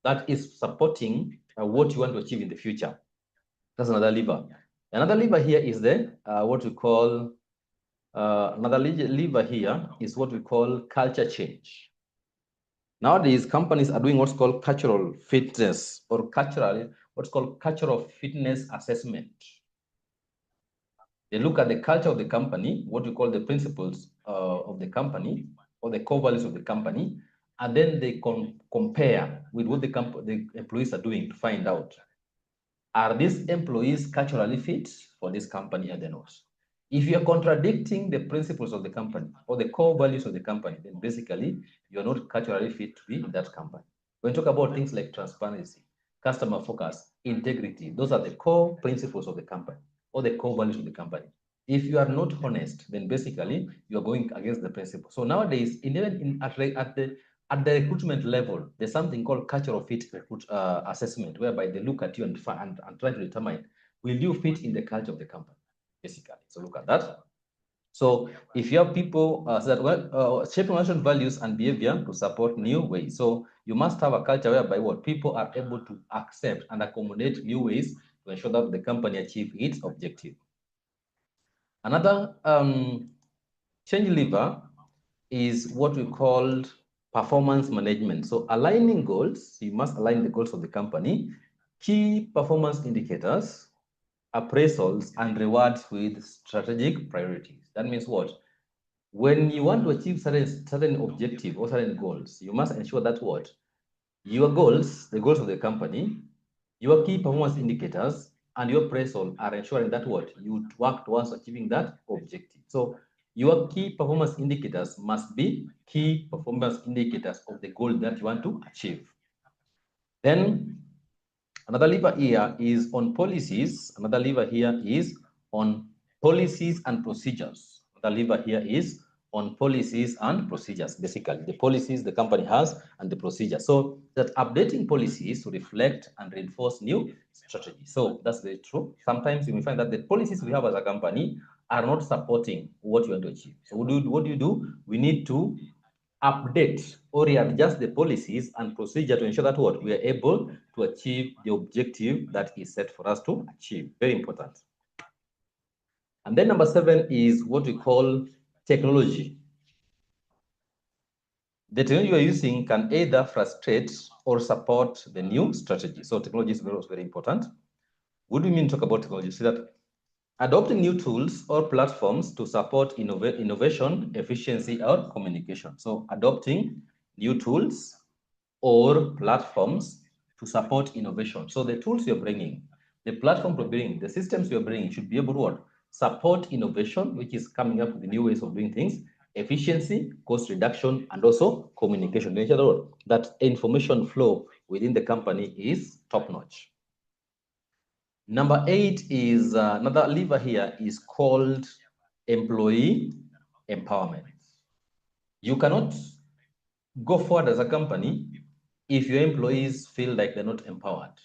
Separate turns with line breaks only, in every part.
that is supporting what you want to achieve in the future. That's another lever. Another lever here is the what we call another lever here is what we call culture change. Nowadays, companies are doing what's called cultural fitness or what's called cultural fitness assessment. They look at the culture of the company, what we call the principles of the company or the core values of the company, and then they compare with what the employees are doing to find out, are these employees culturally fit for this company or they're not? If you're contradicting the principles of the company or the core values of the company, then basically you're not culturally fit to be in that company. When we talk about things like transparency, customer focus, integrity, those are the core principles of the company or the core values of the company. If you are not honest, then basically you are going against the principle. So nowadays, at the recruitment level, there's something called cultural fit assessment, whereby they look at you and try to determine, will you fit in the culture of the company, basically. So look at that. So if you have people shaping organizational values and behavior to support new ways. So you must have a culture whereby what people are able to accept and accommodate new ways to ensure that the company achieves its objective. Another change lever is what we call performance management. So aligning goals, you must align the goals of the company, key performance indicators, appraisals, and rewards with strategic priorities. That means what? When you want to achieve certain objective or certain goals, you must ensure that what? Your goals, the goals of the company, your key performance indicators, and your appraisal are ensuring that what? You work towards achieving that objective. So your key performance indicators must be key performance indicators of the goal that you want to achieve. Then another lever here is on policies. Another lever here is on policies and procedures. Another lever here is on policies and procedures, basically the policies the company has and the procedures. So that updating policies to reflect and reinforce new strategies. So that's very true. Sometimes you may find that the policies we have as a company are not supporting what you want to achieve. So what do you do? We need to update or readjust the policies and procedure to ensure that what we are able to achieve the objective that is set for us to achieve. Very important. And then number 7 is what we call technology. The technology you are using can either frustrate or support the new strategy. So technology is very important. What do we mean talk about technology? See that adopting new tools or platforms to support innovation, efficiency, or communication. So adopting new tools or platforms to support innovation. So the tools you're bringing, the platform you're bringing, the systems you're bringing should be able to what? Support innovation, which is coming up with new ways of doing things, efficiency, cost reduction, and also communication. To ensure that information flow within the company is top-notch. Number 8 is another lever here is called employee empowerment. You cannot go forward as a company if your employees feel like they're not empowered,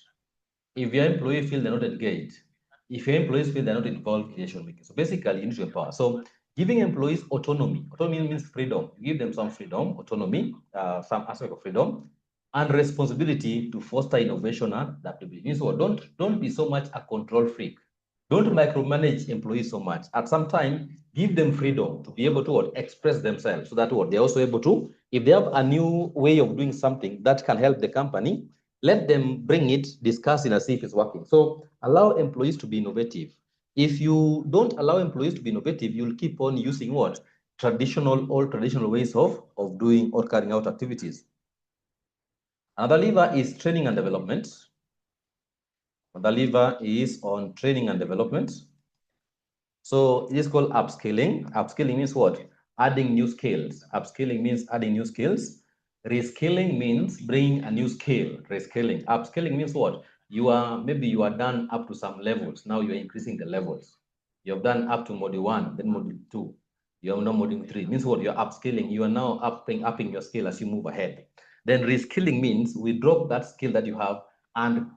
if your employees feel they're not engaged, if your employees feel they're not involved in decision making. So basically, you need to empower. So giving employees autonomy. Autonomy means freedom. Give them some freedom, autonomy, some aspect of freedom, and responsibility to foster innovation and adaptability. Means what? Don't be so much a control freak. Don't micromanage employees so much. At some time, give them freedom to be able to express themselves so that they're also able to, if they have a new way of doing something that can help the company, let them bring it, discuss it, and see if it's working. So allow employees to be innovative. If you don't allow employees to be innovative, you'll keep on using what? Old traditional ways of doing or carrying out activities. Another lever is training and development. The lever is on training and development. So it is called upskilling. Upskilling means what? Adding new skills. Upskilling means adding new skills. Reskilling means bringing a new skill. Reskilling. Upskilling means what? Maybe you are done up to some levels. Now you are increasing the levels. You have done up to module 1, then module 2. You are now module 3. Means what? You're upskilling. You are now upping your skill as you move ahead. Then reskilling means we drop that skill that you have and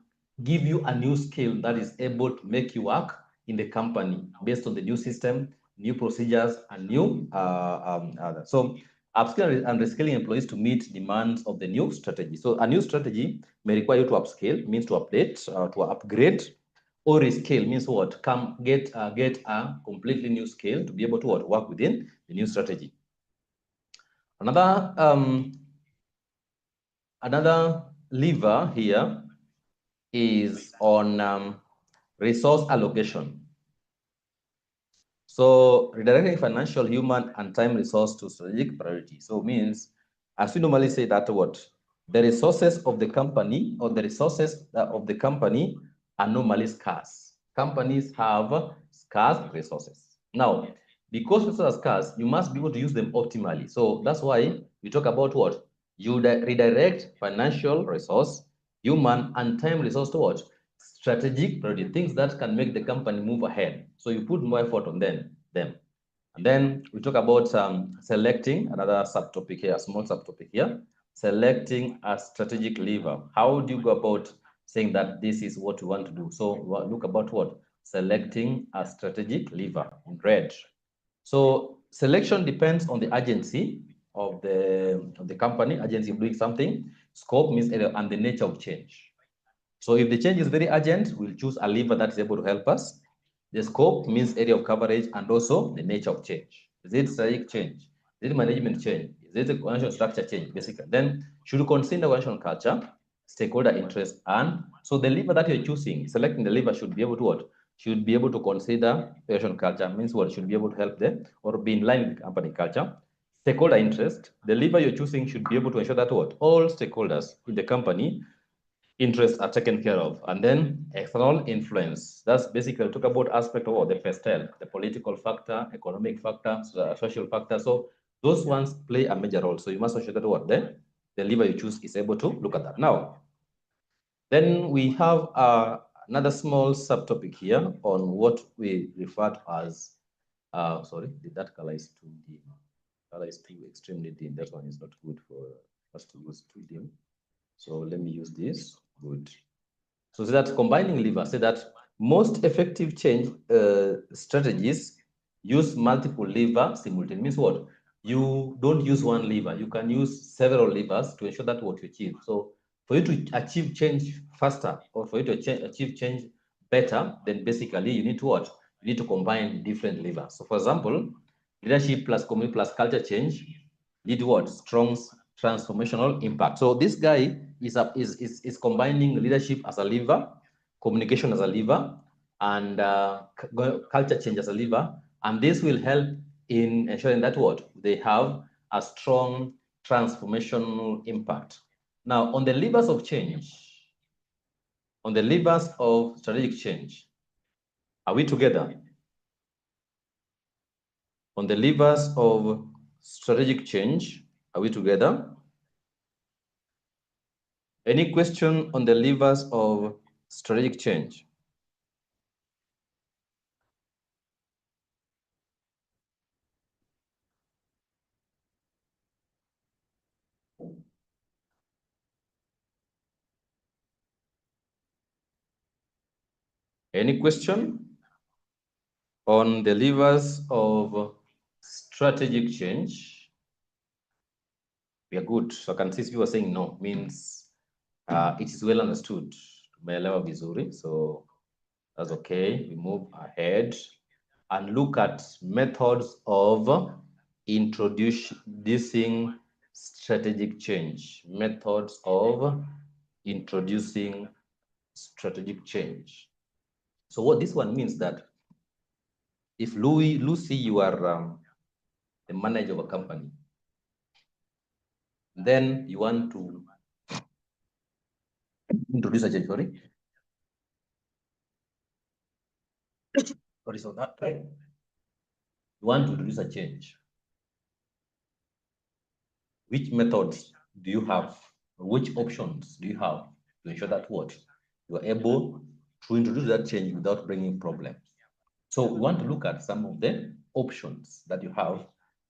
give you a new skill that is able to make you work in the company based on the new system, new procedures, and new. So Upskilling and reskilling employees to meet demands of the new strategy. So a new strategy may require you to upscale, means to update, to upgrade, or reskill means what? Get a completely new skill to be able to work within the new strategy. Another lever here is on resource allocation. So redirecting financial, human, and time resource to strategic priority. So means, as we normally say that what? The resources of the company or the resources of the company are normally scarce. Companies have scarce resources. Now, because resources are scarce, you must be able to use them optimally. So that's why we talk about what? You redirect financial resource, human, and time resource to what? Strategic priority, things that can make the company move ahead. So you put more effort on them. And then we talk about selecting, another subtopic here, a small subtopic here, selecting a strategic lever. How do you go about saying that this is what you want to do? So look about what? Selecting a strategic lever in red. So selection depends on the agency of the company, agency of doing something. Scope means area and the nature of change. So if the change is very urgent, we'll choose a lever that is able to help us. The scope means area of coverage and also the nature of change. Is it strategic change? Is it management change? Is it a organizational structure change, basically? Then should you consider organizational culture, stakeholder interest, and so the lever that you're choosing, selecting the lever should be able to what? Should be able to consider organizational culture, means what? Should be able to help them or be in line with company culture. Stakeholder interest, the lever you're choosing should be able to ensure that what? All stakeholders in the company interests are taken care of. And then external influence. That's basically talk about aspect of the pastel, the political factor, economic factor, social factor. So those ones play a major role. So you must ensure that what the lever you choose is able to look at that. Now, then we have another small subtopic here on what we refer to as, sorry, that color is too dim. Color is too extremely dim. That one is not good for us to use too dim. So let me use this. Good. So that combining levers, say that most effective change strategies use multiple levers simultaneously. Means what? You don't use one lever. You can use several levers to ensure that what you achieve. So for you to achieve change faster or for you to achieve change better, then basically you need to what? You need to combine different levers. So for example, leadership plus community plus culture change lead what? Strong transformational impact. So this guy is combining leadership as a lever, communication as a lever, and culture change as a lever. And this will help in ensuring that what? They have a strong transformational impact. Now, on the levers of change, on the levers of strategic change, are we together? On the levers of strategic change, are we together? Any question on the levers of strategic change? Any question on the levers of strategic change? We are good. So I can see people are saying no, means it is well understood. Tumeelewa vizuri. So that's okay. We move ahead and look at methods of introducing strategic change. Methods of introducing strategic change. So what this one means that if Lucy, you are the manager of a company, then you want to introduce a change, sorry. Sorry, so that right? You want to introduce a change. Which methods do you have? Which options do you have to ensure that what? You are able to introduce that change without bringing problems. So we want to look at some of the options that you have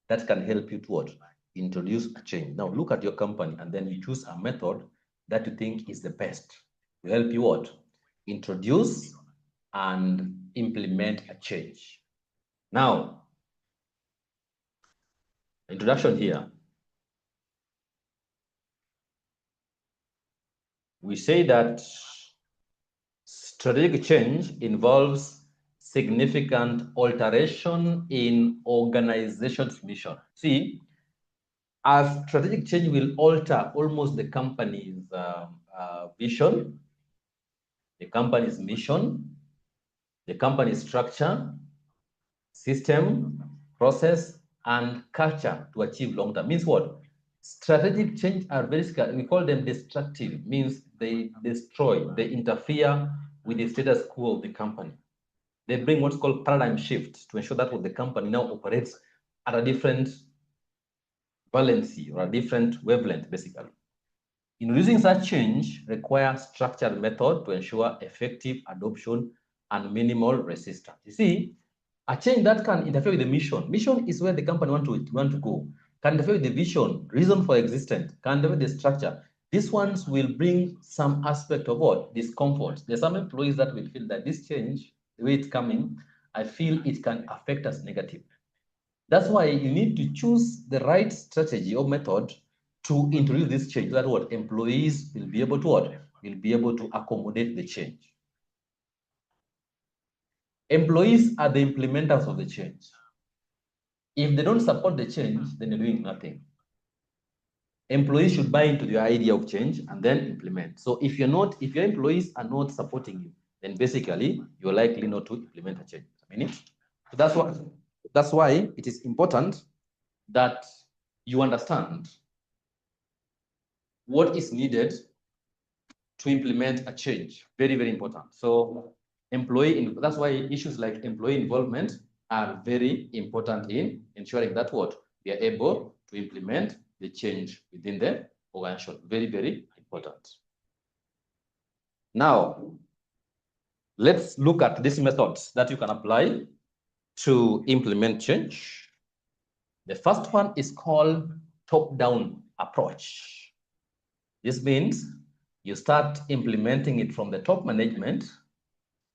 that can help you to what? Introduce a change. Now look at your company and then you choose a method that you think is the best to help you what? Introduce and implement a change. Now, introduction here. we say that strategic change involves significant alteration in organization's mission. See, a strategic change will alter almost the company's vision, the company's mission, the company's structure, system, process, and culture to achieve long-term. Means what? Strategic change are very, we call them destructive, means they destroy, they interfere with the status quo of the company. They bring what's called paradigm shift to ensure that the company now operates at a different valency or a different wavelength, basically. Introducing such change requires structured method to ensure effective adoption and minimal resistance. You see, a change that can interfere with the mission. Mission is where the company want to go. Can interfere with the vision, reason for existence, can interfere with the structure. These ones will bring some aspect of what? Discomfort. There's some employees that will feel that this change, the way it's coming, I feel it can affect us negatively. That's why you need to choose the right strategy or method to introduce this change. That what employees will be able to what? Will be able to accommodate the change. Employees are the implementers of the change. If they don't support the change, then they're doing nothing. Employees should buy into the idea of change and then implement. So if your employees are not supporting you, then basically you're likely not to implement a change. So that's why it is important that you understand what is needed to implement a change. Very, very important. So that's why issues like employee involvement are very important in ensuring that we are able to implement the change within the organization. Very, very important. Now, let's look at these methods that you can apply to implement change. The first one is called top-down approach. This means you start implementing it from the top management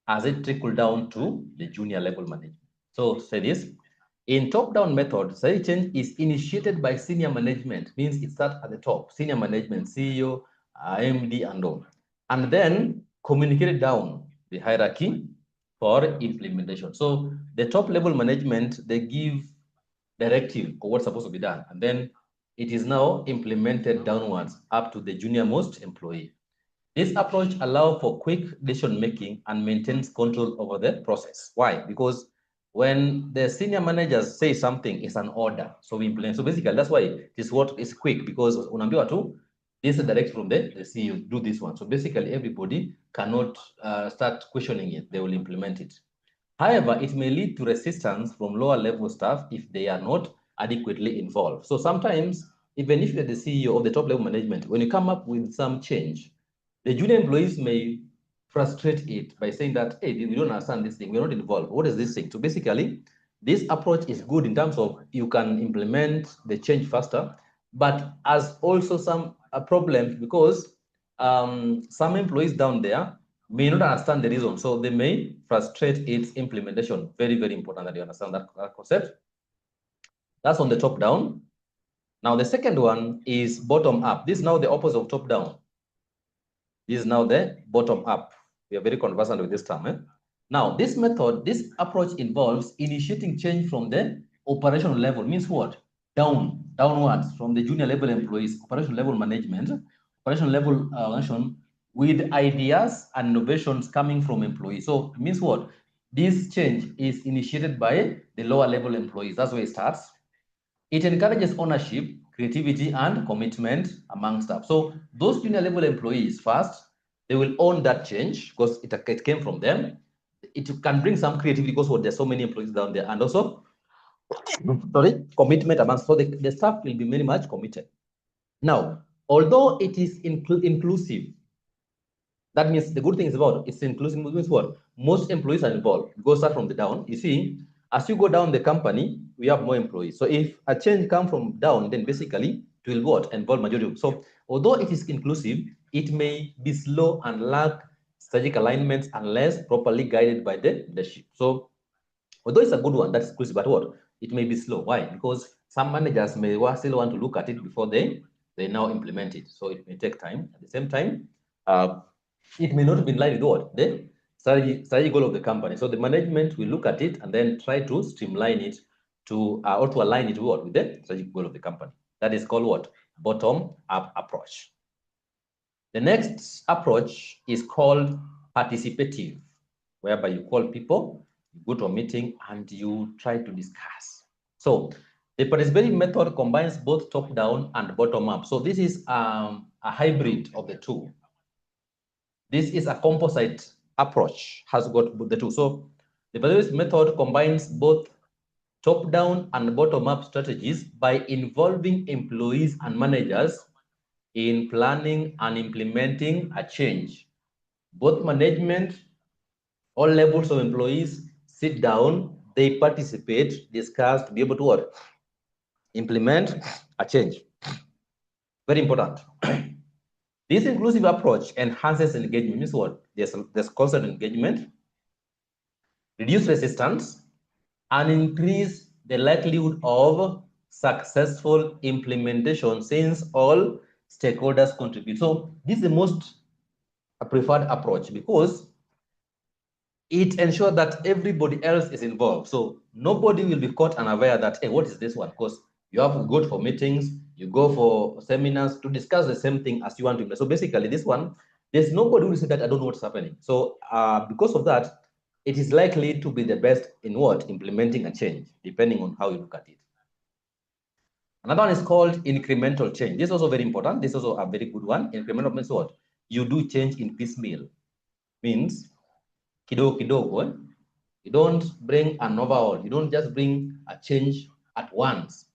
as it trickles down to the junior level management. So say this, in top-down method, strategic change is initiated by senior management, means it starts at the top, senior management, CEO, MD, and all, and then communicated down the hierarchy for implementation. So the top level management, they give directive of what's supposed to be done, and then it is now implemented downwards up to the junior most employee. This approach allows for quick decision-making and maintains control over the process. Why? Because when the senior managers say something, it's an order. So we implement. So basically, that's why this work is quick, because unaambiwa tu, this is direct from the CEO, do this one. So basically, everybody cannot start questioning it. They will implement it. However, it may lead to resistance from lower level staff if they are not adequately involved. So sometimes, even if you're the CEO of the top level management, when you come up with some change, the junior employees may frustrate it by saying that, hey, we don't understand this thing, we're not involved. What is this thing? So basically, this approach is good in terms of you can implement the change faster, but as also some problems because some employees down there may not understand the reason, so they may frustrate its implementation. Very, very important that you understand that concept. That's on the top down. Now, the second one is bottom up. This is now the opposite of top down. This is now the bottom up. We are very conversant with this term. Now, this approach involves initiating change from the operational level. Means what? Downwards from the junior level employees, operational level management, operational level organization, with ideas and innovations coming from employees. So it means what? This change is initiated by the lower level employees. That's where it starts. It encourages ownership, creativity, and commitment among staff. So those junior level employees first, they will own that change because it came from them. It can bring some creativity because there's so many employees down there, and also commitment among, so the staff will be very much committed. Now, although it is inclusive, that means the good thing is about it's inclusive, means what? Most employees are involved. Go start from the down. You see, as you go down the company, we have more employees. So if a change comes from down, then basically it will what? Involve majority. So although it is inclusive, it may be slow and lack strategic alignments unless properly guided by the leadership. So although it's a good one, that's inclusive, but what? It may be slow. Why? Because some managers may still want to look at it before they now implement it. So it may take time. At the same time, it may not be in line with what? The strategy goal of the company. So the management will look at it and then try to streamline it to or to align it with the strategic goal of the company. That is called what? Bottom-up approach. The next approach is called participative, whereby you call people, you go to a meeting, and you try to discuss. So the participative method combines both top-down and bottom-up. So this is a hybrid of the two. This is a composite approach, has got the two. So the participative method combines both top-down and bottom-up strategies by involving employees and managers in planning and implementing a change. Both management, all levels of employees sit down, they participate, discuss to be able to what? Implement a change. Very important. This inclusive approach enhances engagement. Means what? There's constant engagement, reduce resistance, and increase the likelihood of successful implementation since all stakeholders contribute. So this is the most preferred approach because it ensures that everybody else is involved. So nobody will be caught unaware that, hey, what is this one? Because you have to go for meetings, you go for seminars to discuss the same thing as you want to. So basically this one, there's nobody who will say that I don't know what's happening. So because of that, it is likely to be the best in what? Implementing a change, depending on how you look at it. Another one is called incremental change. This is also very important. This is also a very good one. Incremental means what? You do change in piecemeal. Means kidogo kidogo. You don't bring an overhaul. You don't just bring a change at once.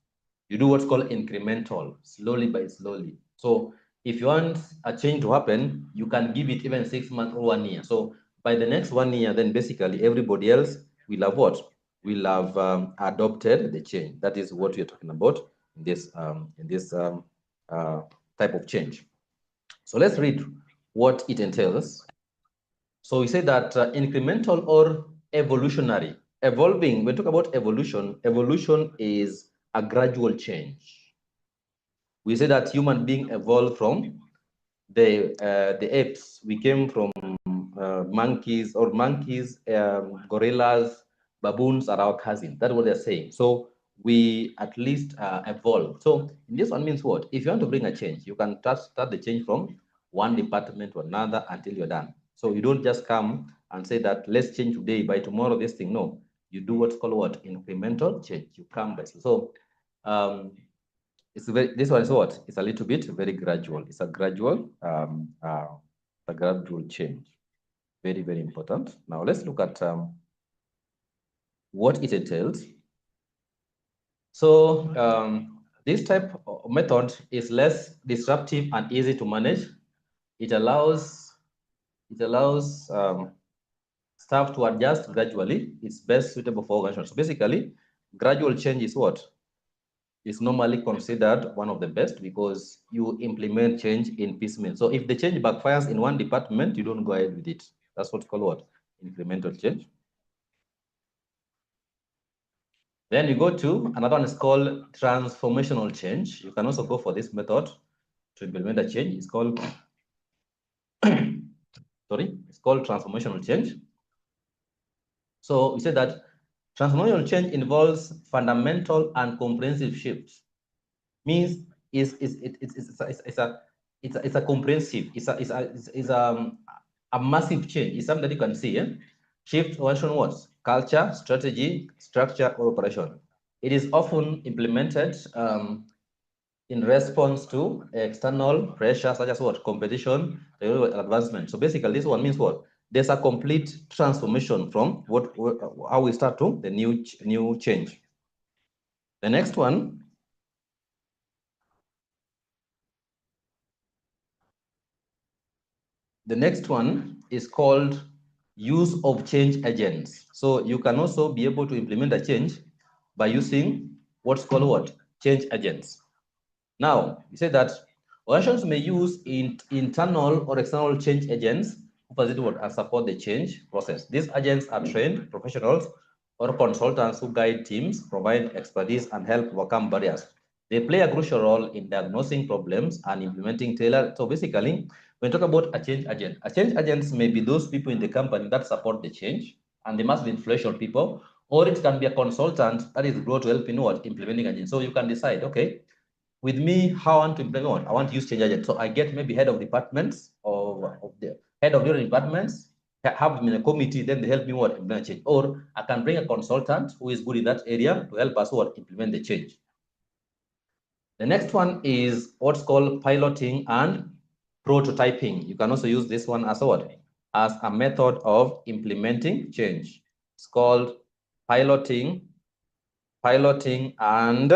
You do what's called incremental, slowly by slowly. So if you want a change to happen, you can give it even 6 months or 1 year. So by the next 1 year, then basically everybody else will have what? Will have adopted the change. That is what we're talking about in this type of change. So let's read what it entails. So we say that incremental or evolutionary. Evolving, when we talk about evolution, evolution is a gradual change. We say that human being evolved from the apes. We came from monkeys, gorillas, baboons are our cousins. That's what they're saying. So we at least evolved. So this one means what? If you want to bring a change, you can start the change from one department to another until you're done. So you don't just come and say that let's change today, by tomorrow this thing. No, you do what's called what? Incremental change. You come by. So this one is what? It's a little bit very gradual. It's a gradual change. Very, very important. Now let's look at what it entails. So this type of method is less disruptive and easy to manage. It allows staff to adjust gradually. It's best suitable for organizations. So basically, gradual change is what? Is normally considered one of the best because you implement change in piecemeal. So if the change backfires in one department, you don't go ahead with it. That's what's called what? Incremental change. Then you go to another one is called transformational change. You can also go for this method to implement a change. It's called it's called transformational change. So we say that transformational change involves fundamental and comprehensive shifts. Means it's a comprehensive, it's a massive change. It's something that you can see. Shift version what? Culture, strategy, structure, or operation. It is often implemented in response to external pressure, such as what? Competition, advancement. So basically, this one means what? There's a complete transformation from how we start to the new change. The next one. The next one is called use of change agents. So you can also be able to implement a change by using what's called what? Change agents. Now, we say that organizations may use internal or external change agents who facilitate and support the change process. These agents are trained professionals or consultants who guide teams, provide expertise, and help overcome barriers. They play a crucial role in diagnosing problems and implementing tailored. So basically, When you talk about a change agents may be those people in the company that support the change, and they must be influential people, or it can be a consultant that is brought to help in what implementing agent. So you can decide, okay, with me, how I want to implement what I want to use change agent. So I get maybe head of departments of the head of different departments, have them in a committee, then they help me what implement change. Or I can bring a consultant who is good in that area to help us what implement the change. The next one is what's called piloting and prototyping. You can also use this one as a what? As a method of implementing change. It's called piloting and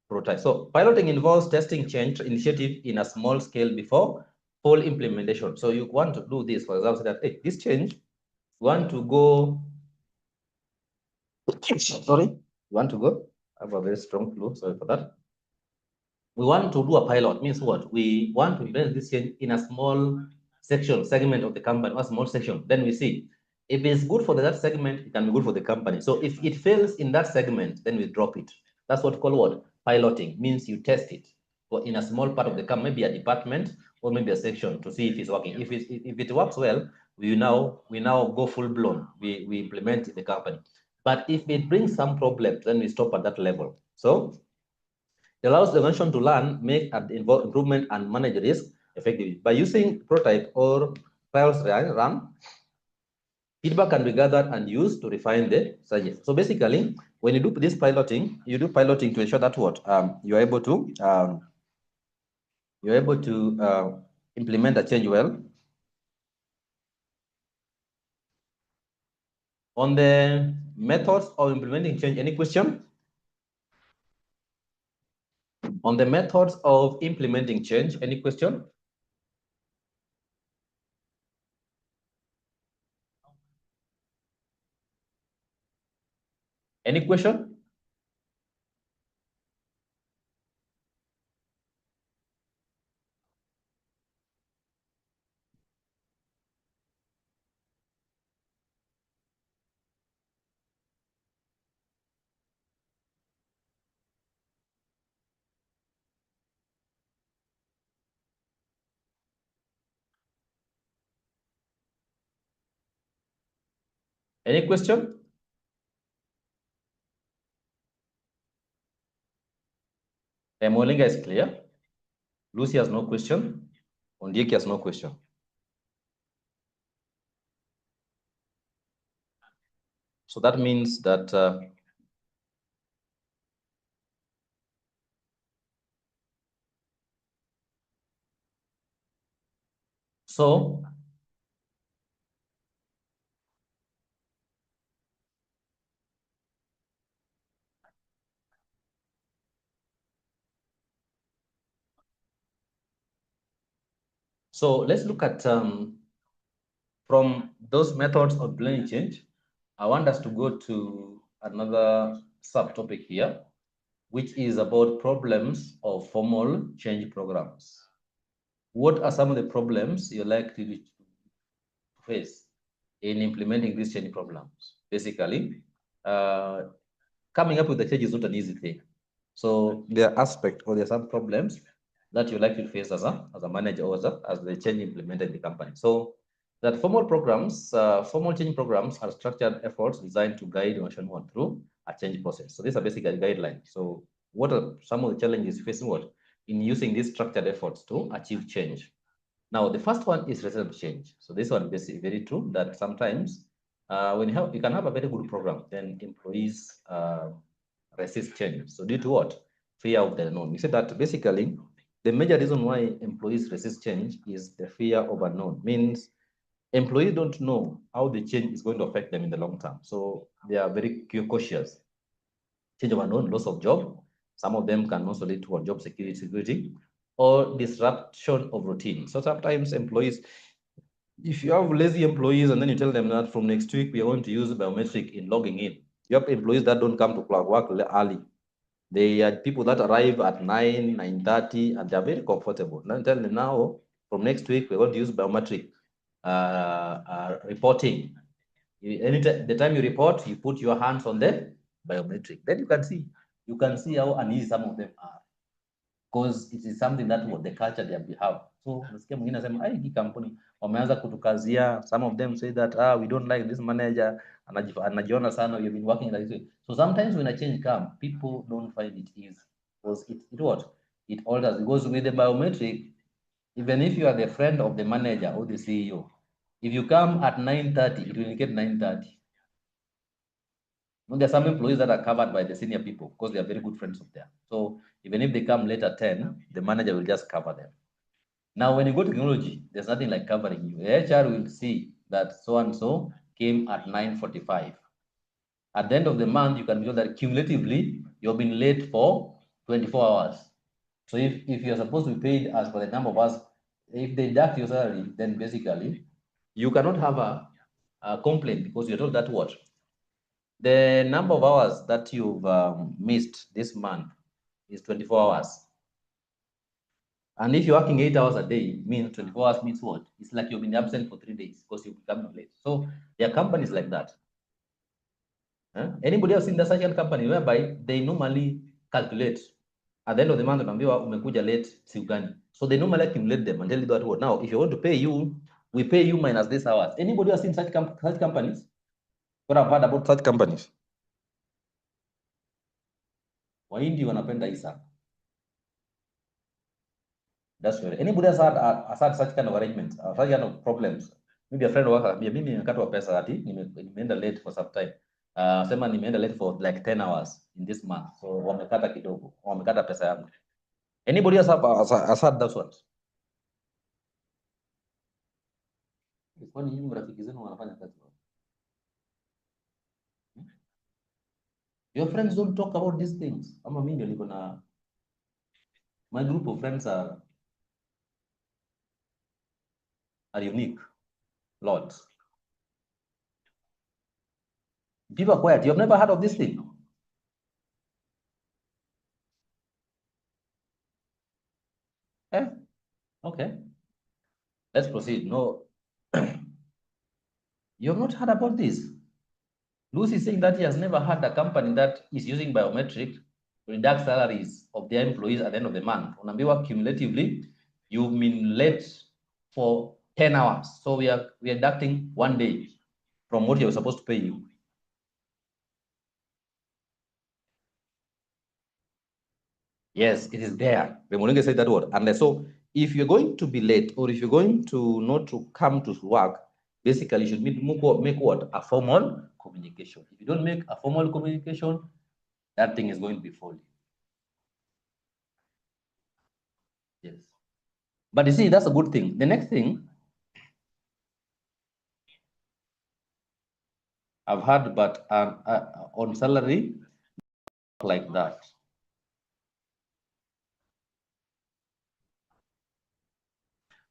prototype. So piloting involves testing change initiative in a small scale before full implementation. So you want to do this, for example, that hey, this change, you want to go, sorry, you want to go, I have a very strong flu, sorry for that. We want to do a pilot, means what? We want to implement this change in a small segment of the company, or a small section. Then we see if it's good for that segment, it can be good for the company. So if it fails in that segment, then we drop it. That's what we call what? Piloting, means you test it in a small part of the company, maybe a department or maybe a section, to see if it's working. If it works well, we now go full blown. We implement in the company. But if it brings some problems, then we stop at that level. So it allows the organization to learn, make an improvement, and manage risk effectively. By using prototype or trials run, feedback can be gathered and used to refine the strategy. So basically, when you do this piloting, you do piloting to ensure that what you're able to implement a change well. On the methods of implementing change, any question? On the methods of implementing change, any question? Any question? Any question? Molinga is clear. Lucy has no question. Ondieki has no question. So that means that so let's look at from those methods of planning change. I want us to go to another subtopic here, which is about problems of formal change programs. What are some of the problems you're likely to face in implementing these change programs? Basically, coming up with the change is not an easy thing. So there are aspects or there are some problems that you likely face as a manager or as the change implemented in the company. So that formal change programs are structured efforts designed to guide organization through a change process. So these are basically guidelines. So what are some of the challenges facing in using these structured efforts to achieve change? Now, the first one is resistance to change. So this one is very true that sometimes when you can have a very good program, then employees resist change. So due to what? Fear of the unknown. We said that basically the major reason why employees resist change is the fear of unknown. Means employees don't know how the change is going to affect them in the long term. So they are very cautious. Change of unknown, loss of job. Some of them can also lead to job security, or disruption of routine. So sometimes employees, if you have lazy employees and then you tell them that from next week we are going to use biometric in logging in, you have employees that don't come to work early. They are people that arrive at 9, 9:30, and they're very comfortable. Now tell them now, from next week, we're going to use biometric reporting. Anytime, the time you report, you put your hands on the biometric. Then you can see how uneasy some of them are. because it is something that what the culture they have. So nasikia mwingine anasema hii kampuni wameanza kutukazia. Some of them say that we don't like this manager, anajiona sana, you've been working like this. So sometimes when a change comes, people don't find it easy because it alters. Because with the biometric, even if you are the friend of the manager or the CEO, if you come at 9:30, it will indicate 9:30. There are some employees that are covered by the senior people because they are very good friends of theirs. So even if they come late at 10, the manager will just cover them. Now, when you go to technology, there's nothing like covering you. The HR will see that so-and-so came at 9:45. At the end of the month, you can be told that cumulatively, you've been late for 24 hours. So if you're supposed to be paid as per the number of hours, if they deduct your salary, then basically, you cannot have a complaint because you're told that what? The number of hours that you've missed this month is 24 hours. And if you're working 8 hours a day, means 24 hours means what? It's like you've been absent for 3 days because you've become late. So there are companies like that. Anybody else in the such company whereby they normally calculate at the end of the month, umekuja late siku gani. So they normally accumulate them and tell you that what? Now, if you want to pay you, we pay you minus this hours. Anybody else in such companies? What I've heard about such companies? Wahindi wanapenda hii sana. That's right. Anybody else had such kind of arrangements, such kind of problems? Maybe a friend worker, mimi nimekatwa pesa ati nimeenda late for some time. Sema nimeenda late for like 10 hours in this month. So wamekata kidogo, wamekata pesa yangu. Anybody else has had that one? Kwani nyinyi marafiki zenu wanafanya kazi wapi? Your friends don't talk about these things. Ama mimi ndio niko na my group of friends are unique. Lots. People are quiet. You have never heard of this thing? Eh? Okay. Let's proceed. No. You have not heard about this? Lucy is saying that he has never had a company that is using biometric to deduct salaries of their employees at the end of the month. Unaambiwa cumulatively, you've been late for 10 hours. So we are deducting 1 day from what you're supposed to pay you. Yes, it is there. Remuninge said that word. And so if you're going to be late or if you're going to not to come to work, basically you should make what? A formal communication. If you don't make a formal communication, that thing is going to be faulty. Yes. But you see, that's a good thing. The next thing I've heard, but on salary, like that.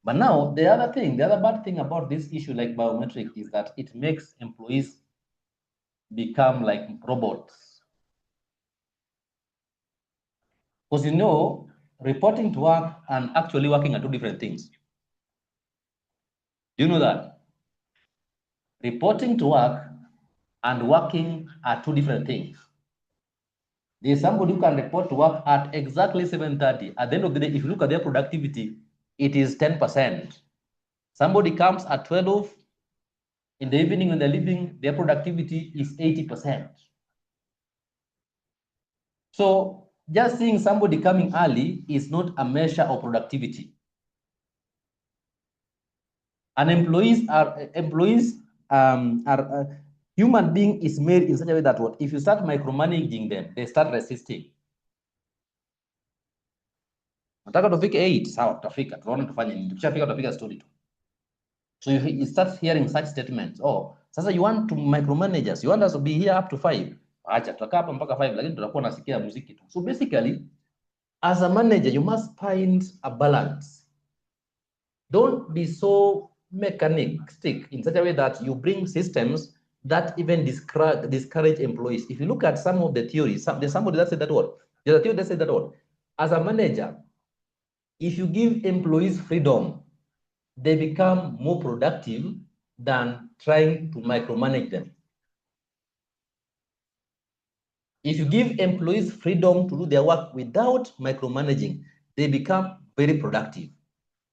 But now, the other bad thing about this issue like biometric is that it makes employees become like robots. Because you know, reporting to work and actually working are two different things. Do you know that? Reporting to work and working are two different things. There's somebody who can report to work at exactly 7:30. At the end of the day, if you look at their productivity, it is 10%. Somebody comes at 12 in the evening when they're leaving, their productivity is 80%. So just seeing somebody coming early is not a measure of productivity. And employees are human being is made in such a way that what if you start micromanaging them, they start resisting. Nataka tufike 8, sawa, tutafika. Tunaona tufanye nini? Tukishafika tutapiga story tu. So you start hearing such statements. Oh, sasa you want to micromanage us. You want us to be here up to 5. Acha tutakaa hapa mpaka 5 lakini tutakuwa nasikia muziki tu. So basically, as a manager, you must find a balance. Don't be so mechanistic in such a way that you bring systems that even discourage employees. If you look at some of the theories, there's somebody that said that word. There's a theory that said that word. As a manager, if you give employees freedom, they become more productive than trying to micromanage them. If you give employees freedom to do their work without micromanaging, they become very productive.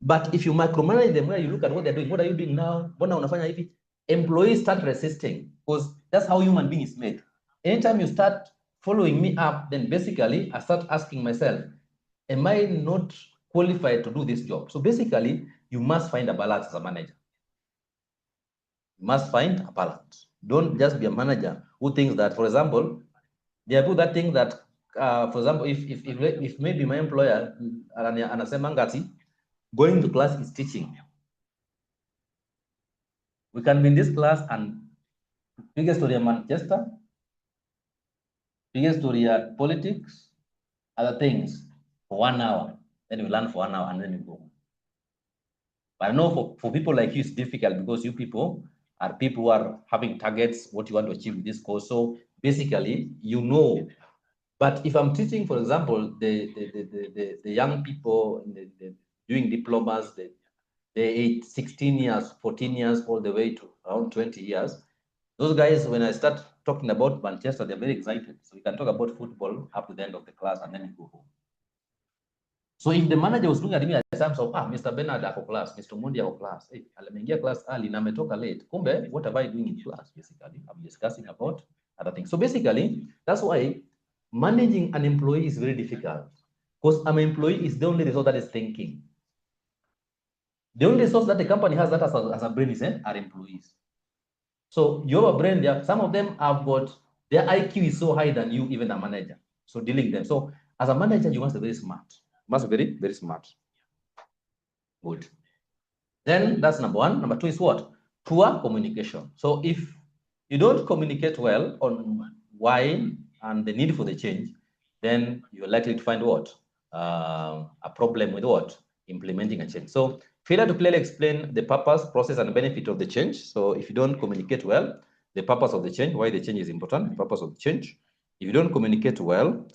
But if you micromanage them, where you look at what they're doing, what are you doing now? Employees start resisting, because that's how human being is made. Anytime you start following me up, then basically I start asking myself, am I not qualified to do this job? So basically, you must find a balance as a manager. You must find a balance. Don't just be a manager who thinks that, for example, there are people that think that, for example, if maybe my employer anasema ngati going to class is teaching, we can be in this class and piga story ya Manchester, piga story ya politics, other things for 1 hour, then we learn for 1 hour and then we go. But I know for people like you, it's difficult because you people are people who are having targets, what you want to achieve with this course. So basically, you know. But if I'm teaching, for example, the young people doing diplomas, the 16 years, 14 years, all the way to around 20 years, those guys, when I start talking about Manchester, they're very excited. So we can talk about football up to the end of the class and then we go home. So if the manager was looking at me at times of, Mr. Bernard ako class, Mr. Mundi ako class, alimeingia class early na ametoka late. Kumbe, what am I doing in class, basically? I'm discussing about other things. So basically, that's why managing an employee is very difficult, because an employee is the only resource that is thinking. The only resource that the company has that as a brain is our employees. So you have a brain there. Some of them have got, their IQ is so high than you, even a manager. So dealing them. So as a manager, you must be very smart. Must be very, very smart. Good. Then that's number one. Number two is what? Poor communication. So if you don't communicate well on why and the need for the change, then you're likely to find what? A problem with what? Implementing a change. So failure to clearly explain the purpose, process, and benefit of the change. So if you don't communicate well, the purpose of the change, why the change is important, the purpose of the change. If you don't communicate well,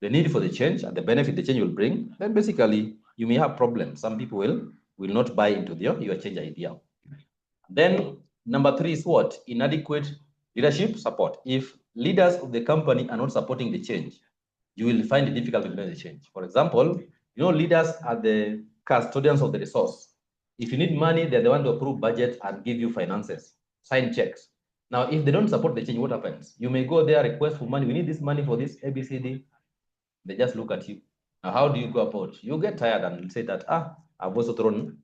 the need for the change and the benefit the change will bring, then basically you may have problems. Some people will not buy into your change idea. Then number three is what? Inadequate leadership support. If leaders of the company are not supporting the change, you will find it difficult to implement the change. For example, leaders are the custodians of the resource. If you need money, they're the one to approve budget and give you finances, sign checks. Now, if they don't support the change, what happens? You may go there, request for money. We need this money for this ABCD. They just look at you. Now, how do you go about? You get tired and say that, I've also thrown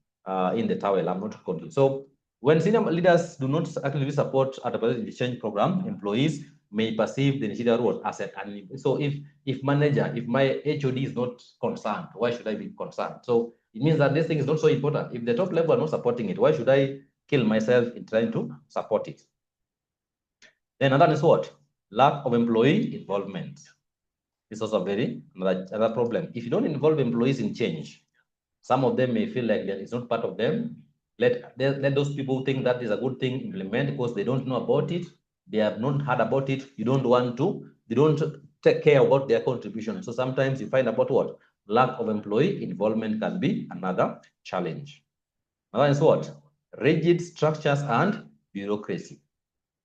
in the towel. I'm not going to. So when senior leaders do not actively support the change program, employees may perceive the initiative role as an enemy. So if my HOD is not concerned, why should I be concerned? So it means that this thing is not so important. If the top level are not supporting it, why should I kill myself in trying to support it? Then another is what? Lack of employee involvement. It's also another problem. If you don't involve employees in change, some of them may feel like that it's not part of them. Let those people think that is a good thing implement because they don't know about it. They have not heard about it. They don't take care about their contribution. So sometimes you find about what? Lack of employee involvement can be another challenge. Another is what? Rigid structures and bureaucracy.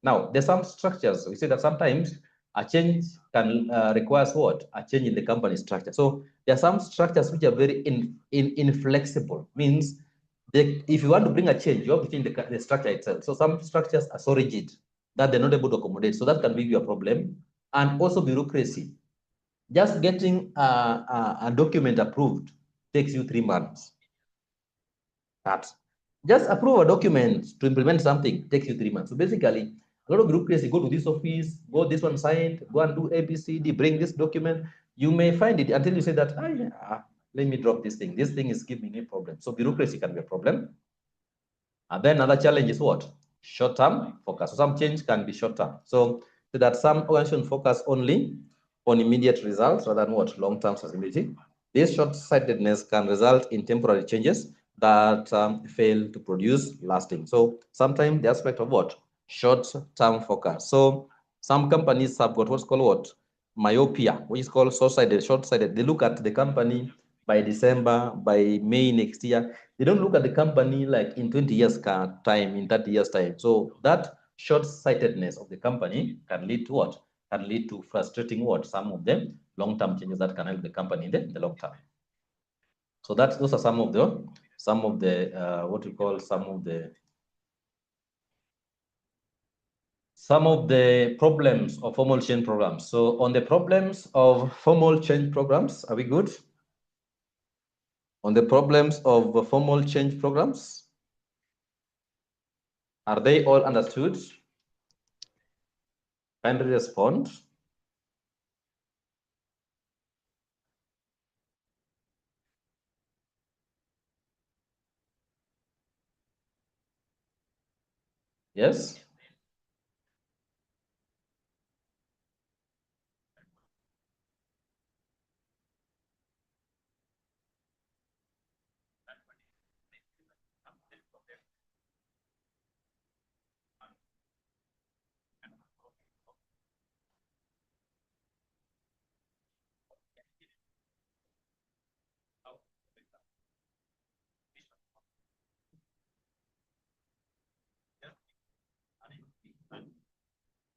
Now, there's some structures. We say that sometimes a change can require what? A change in the company structure. So there are some structures which are very inflexible. Means if you want to bring a change, you have to change the structure itself. So some structures are so rigid that they're not able to accommodate. So that can be a problem. And also bureaucracy. Just getting a document approved takes you 3 months. Just approve a document to implement something takes you 3 months. So basically, a lot of bureaucracy, go to this office, go this one signed, go and do ABCD, bring this document. You may find it until you say that, let me drop this thing. This thing is giving me a problem. So bureaucracy can be a problem. And then another challenge is what? Short-term focus. So some change can be short-term. So that some organizations focus only on immediate results rather than what? Long-term sustainability. This short-sightedness can result in temporary changes that fail to produce lasting. So sometimes the aspect of what? Short-term focus. So some companies have got what's called what? Myopia, which is called short-sighted. They look at the company by December, by May next year. They don't look at the company like in 20 years time, in 30 years time. So that short-sightedness of the company can lead to what? can lead to frustrating some of the long-term changes that can help the company in the long term. So those are some of the what we call some of the problems of formal change programs. So on the problems of formal change programs, are we good? On the problems of formal change programs, are they all understood? Kindly respond. Yes?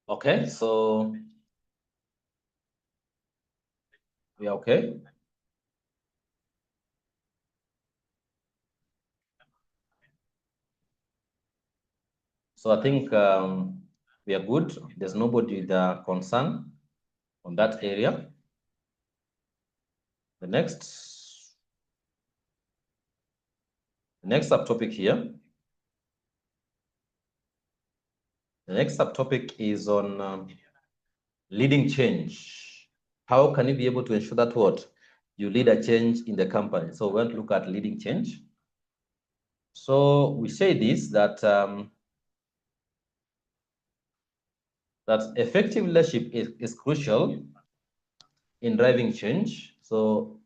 Okay, so we are okay. So I think we are good. There's nobody with a concern on that area. The next subtopic here. The next subtopic is on leading change. How can you be able to ensure that you lead a change in the company? So we're going to look at leading change. So we say this, that effective leadership is crucial in driving change. So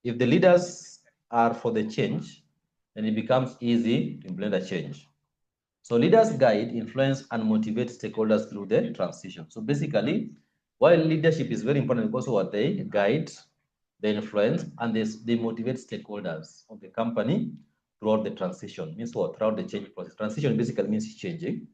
if the leaders are for the change, then it becomes easy to implement a change. So leaders guide, influence, and motivate stakeholders through the transition. So basically, while leadership is very important because what they guide, they influence, and they motivate stakeholders of the company throughout the transition. Means what? Throughout the change process. Transition basically means changing.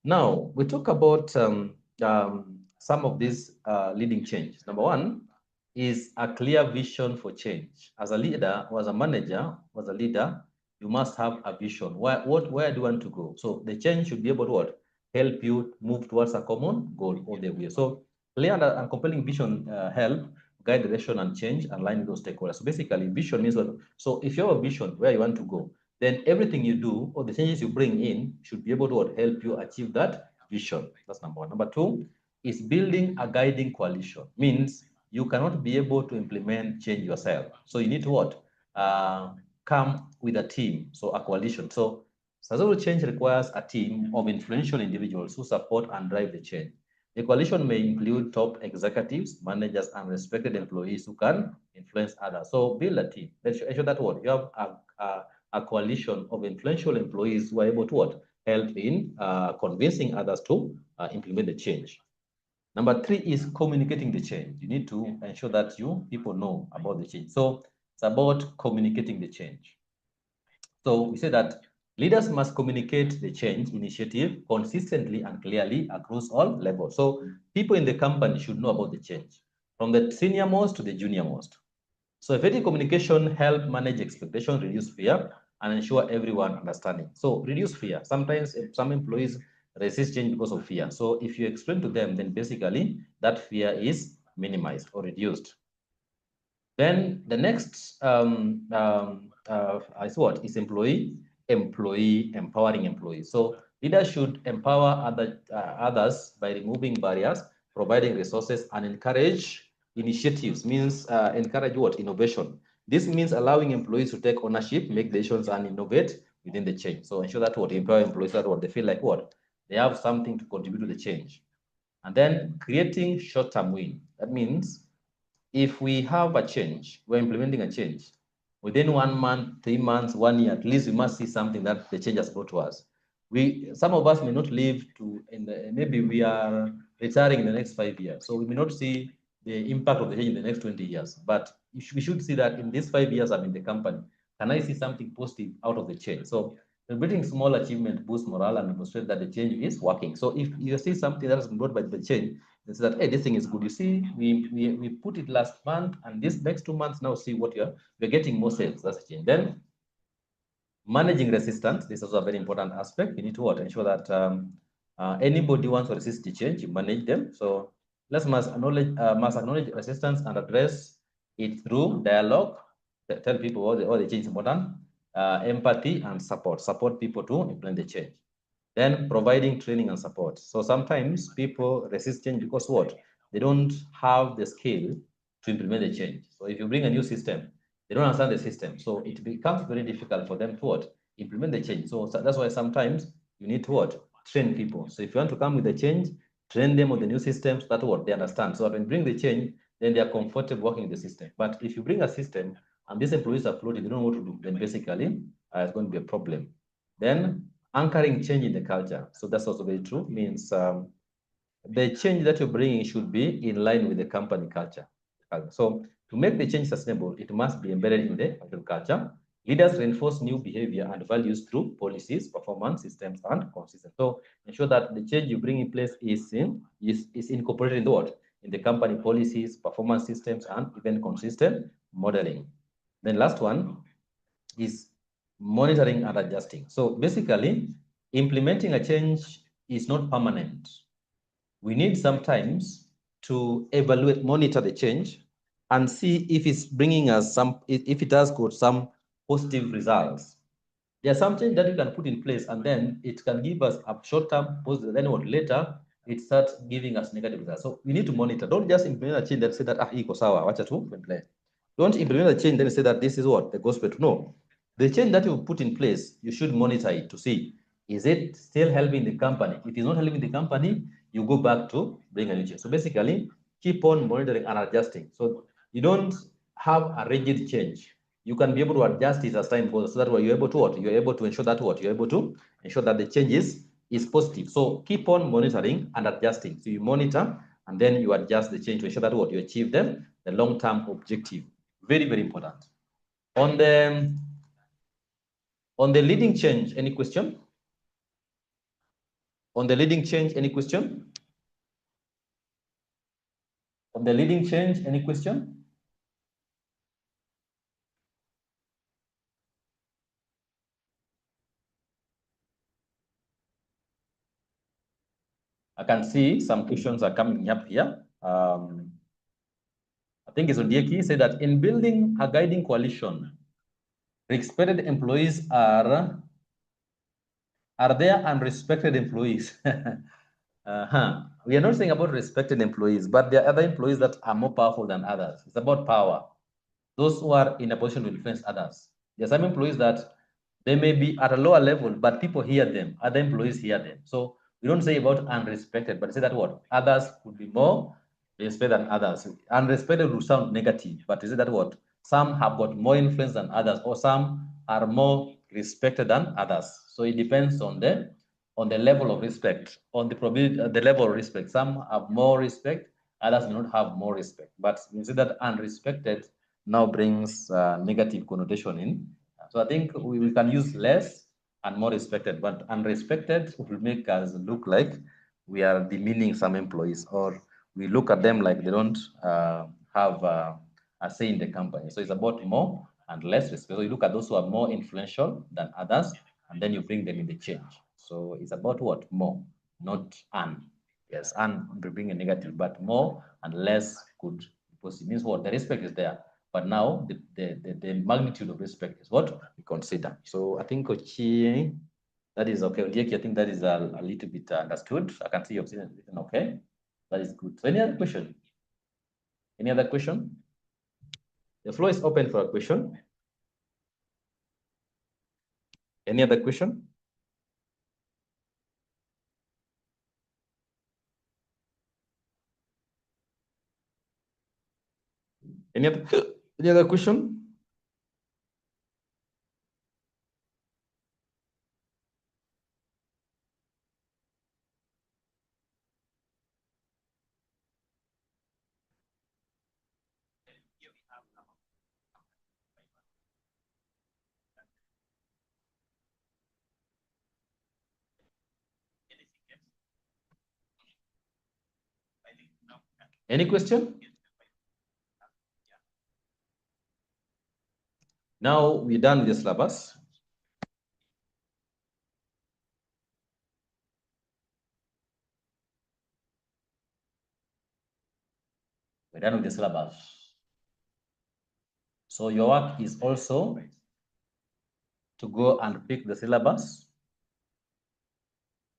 Now, we talk about some of these leading change. Number one is a clear vision for change. As a leader, or as a manager, or as a leader, you must have a vision. Where do you want to go? So the change should be able to help you move towards a common goal all the way. So clear and compelling vision help guide direction and change and align with those stakeholders. So basically, vision means what? So if you have a vision where you want to go, then everything you do or the changes you bring in should be able to help you achieve that vision. That's number one. Number two is building a guiding coalition. Means you cannot be able to implement change yourself. So you need to come with a team, so a coalition. So sustainable change requires a team of influential individuals who support and drive the change. The coalition may include top executives, managers, and respected employees who can influence others. So build a team. Let's ensure that you have a coalition of influential employees who are able to help in convincing others to implement the change. Number three is communicating the change. You need to ensure that people know about the change. So it's about communicating the change. So we say that leaders must communicate the change initiative consistently and clearly across all levels. So people in the company should know about the change, from the senior most to the junior most. So effective communication help manage expectations, reduce fear, and ensure everyone understanding. So reduce fear. Sometimes some employees resist change because of fear. So if you explain to them, then basically that fear is minimized or reduced. Then the next is what? Is employee empowering employees. So leaders should empower others by removing barriers, providing resources, and encourage initiatives. Means encourage what? Innovation. This means allowing employees to take ownership, make decisions, and innovate within the change. So ensure that empower employees that they feel like they have something to contribute to the change. And then creating short-term win. That means if we have a change, we're implementing a change, within 1 month, 3 months, 1 year, at least we must see something that the change has brought to us. Some of us may not live maybe we are retiring in the next 5 years. So we may not see the impact of the change in the next 20 years. But we should see that in these 5 years I'm in the company, can I see something positive out of the change? So celebrating small achievement boosts morale and demonstrate that the change is working. So if you see something that has been brought by the change, They say that, hey, this thing is good. You see, we put it last month, and this next 2 months now, see what we're getting more sales. That's a change. Then managing resistance, this is also a very important aspect. You need to ensure that anybody wants to resist the change, you manage them. So let's must acknowledge resistance and address it through dialogue. Tell people all the change is important. Empathy and support people to implement the change. Then providing training and support. So sometimes people resist change because what? They don't have the skill to implement the change. So if you bring a new system, they don't understand the system. So it becomes very difficult for them to implement the change. So that's why sometimes you need to train people. So if you want to come with the change, train them on the new systems, that's what they understand. So when you bring the change, then they are comfortable working with the system. But if you bring a system and these employees are floating, they don't know what to do, then basically it's going to be a problem. Then anchoring change in the culture. So that's also very true. Means the change that you're bringing should be in line with the company culture. So to make the change sustainable, it must be embedded in the culture. Leaders reinforce new behavior and values through policies, performance systems, and consistency. So ensure that the change you bring in place is incorporated in the what? In the company policies, performance systems, and even consistent modeling. Then last one is monitoring and adjusting. So basically, implementing a change is not permanent. We need sometimes to evaluate, monitor the change, and see if it's bringing us if it has got some positive results. There are some changes that you can put in place, and then it can give us a short-term positive. Then what later it starts giving us negative results. So we need to monitor. Don't just implement a change that say that iko sawa, wacha tu play. Don't implement a change then say that this is what the gospel. No, the change that you put in place, you should monitor it to see, is it still helping the company? If it's not helping the company, you go back to bring a new change. So basically, keep on monitoring and adjusting. So you don't have a rigid change. You can be able to adjust it as time goes, so that you're able to you're able to ensure that you're able to ensure that the change is positive. So keep on monitoring and adjusting. So you monitor and then you adjust the change to ensure that you achieve the long-term objective. Very, very important. On the leading change, any question? On the leading change, any question? On the leading change, any question? I can see some questions are coming up here. I think it's Odieki said that in building a guiding coalition, respected employees are there unrespected employees? We are not saying about respected employees, but there are other employees that are more powerful than others. It's about power. Those who are in a position to influence others. There are some employees that they may be at a lower level, but people hear them, other employees hear them. So we don't say about unrespected, but say that what? Others could be more respected than others. Unrespected would sound negative, but is it that what? Some have got more influence than others, or some are more respected than others. So it depends on the level of respect, on the probability, the level of respect. Some have more respect, others may not have more respect. But you see that unrespected now brings negative connotation in. So I think we can use less and more respected, but unrespected will make us look like we are demeaning some employees, or we look at them like they don't have a say in the company. So it's about more and less respect. So you look at those who are more influential than others, and then you bring them in the change. So it's about what? More, not un. Yes, and bring a negative, but more and less could, because it means what? The respect is there. But now the magnitude of respect is what we consider. So I think Kochi, that is okay. Odieki, I think that is a little bit understood. I can see you've seen it written okay. That is good. So any other question? Any other question? The floor is open for a question. Any other question? Any other question? Any question? Now we're done with the syllabus. We're done with the syllabus. So your work is also to go and pick the syllabus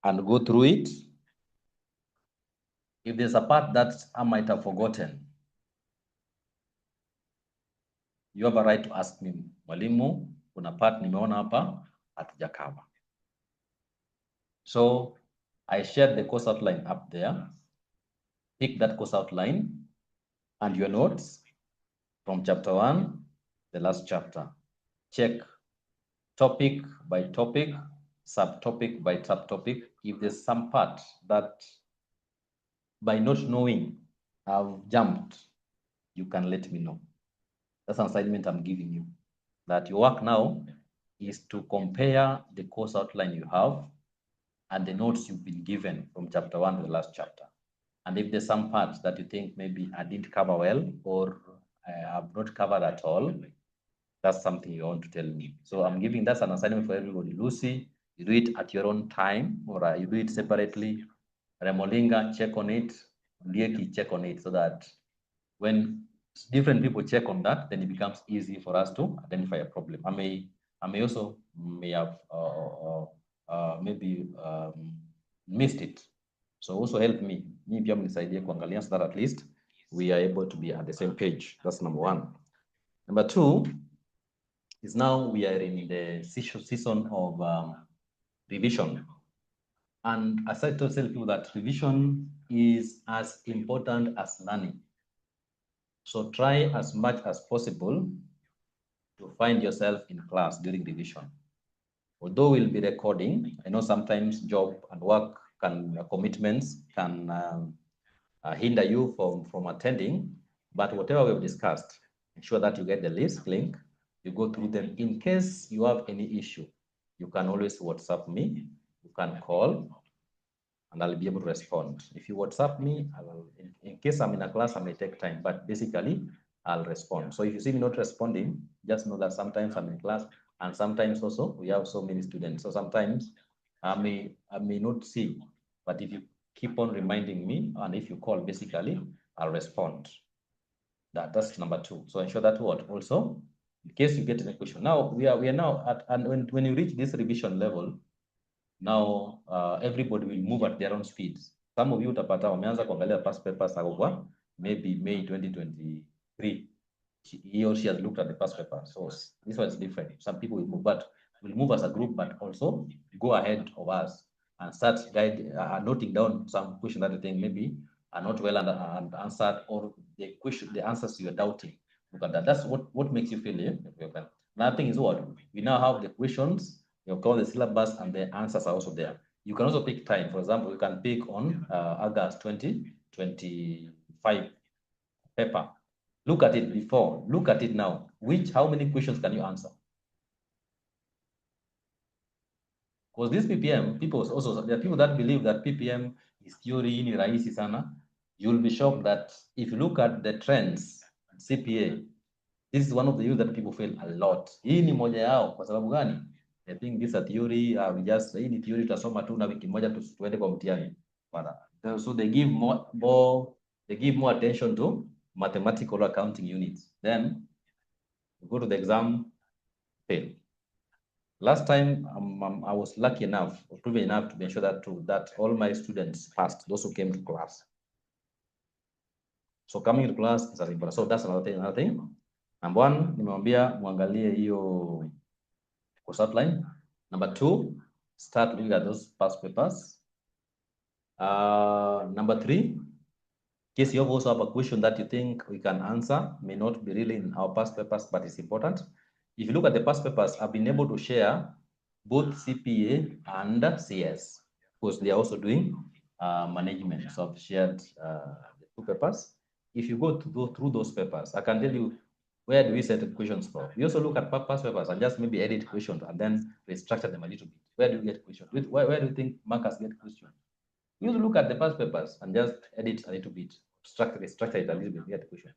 and go through it. If there's a part that I might have forgotten, you have a right to ask me, Mwalimu, kuna part nimeona hapa hatujakava. So I shared the course outline up there. Pick that course outline and your notes from chapter 1, the last chapter. Check topic by topic, subtopic by subtopic. If there's some part that by not knowing I've jumped, you can let me know. That's an assignment I'm giving you. That your work now is to compare the course outline you have and the notes you've been given from chapter 1 to the last chapter. And if there's some parts that you think maybe I didn't cover well or I have not covered at all, that's something you want to tell me. So I'm giving that's an assignment for everybody. Lucy, you do it at your own time or you do it separately. Remolinga, check on it. Lieki, check on it so that when different people check on that, then it becomes easy for us to identify a problem. I may also have maybe missed it. So also help me. So that at least we are able to be at the same page. That's number one. Number two is now we are in the season of revision. And as I tell people that revision is as important as learning. So try as much as possible to find yourself in class during revision. Although we'll be recording, I know sometimes job and work commitments can hinder you from attending, but whatever we've discussed, ensure that you get the link, you go through them. In case you have any issue, you can always WhatsApp me, you can call, and I'll be able to respond. If you WhatsApp me, in case I'm in a class, I may take time, but basically I'll respond. So if you see me not responding, just know that sometimes I'm in class and sometimes also we have so many students. So sometimes I may not see, but if you keep on reminding me and if you call, basically I'll respond. That's number two. So ensure that what also, in case you get a question. Now we are now at, and when you reach this revision level, now everybody will move at their own speeds. Some of you utapata wameanza kuangalia past papers kwa maybe May 2023. He or she has looked at the past paper. So this one is different. Some people will move, but will move as a group, but also go ahead of us and start noting down some questions that you think maybe are not well answered, or the answers you're doubting. Look at that. That's what makes you feel. Another thing is what we now have the questions. You call the syllabus and the answers are also there. You can also pick time. For example, you can pick on August 2025 paper. Look at it before. Look at it now. How many questions can you answer? Because this PPM, there are people that believe that PPM is theory ni rahisi sana. You'll be shocked that if you look at the trends, CPA, this is one of the use that people fail a lot. Hii ni moja yao. Kwa sababu gani? I think this is a theory. We just hii ni theory tutasoma tu na wiki moja tuende kwa mtihani. So they give more attention to mathematical accounting units. Then you go to the exam, fail. Last time I was lucky enough, or proven enough to ensure that all my students passed, those who came to class. So coming to class is important. So that's another thing. Number one, nimewambia muangalie hiyo course outline. Number two, start looking at those past papers. Number three, in case you also have a question that you think we can answer, may not be really in our past papers, but it's important. If you look at the past papers, I've been able to share both CPA and CS, because they are also doing management. So I've shared the two papers. If you go through those papers, I can tell you where do we set the questions for. We also look at past papers and just maybe edit questions and then restructure them a little bit. Where do you get questions? Where do you think markers get questions? You look at the past papers and just edit a little bit. structure it a little bit, get the question.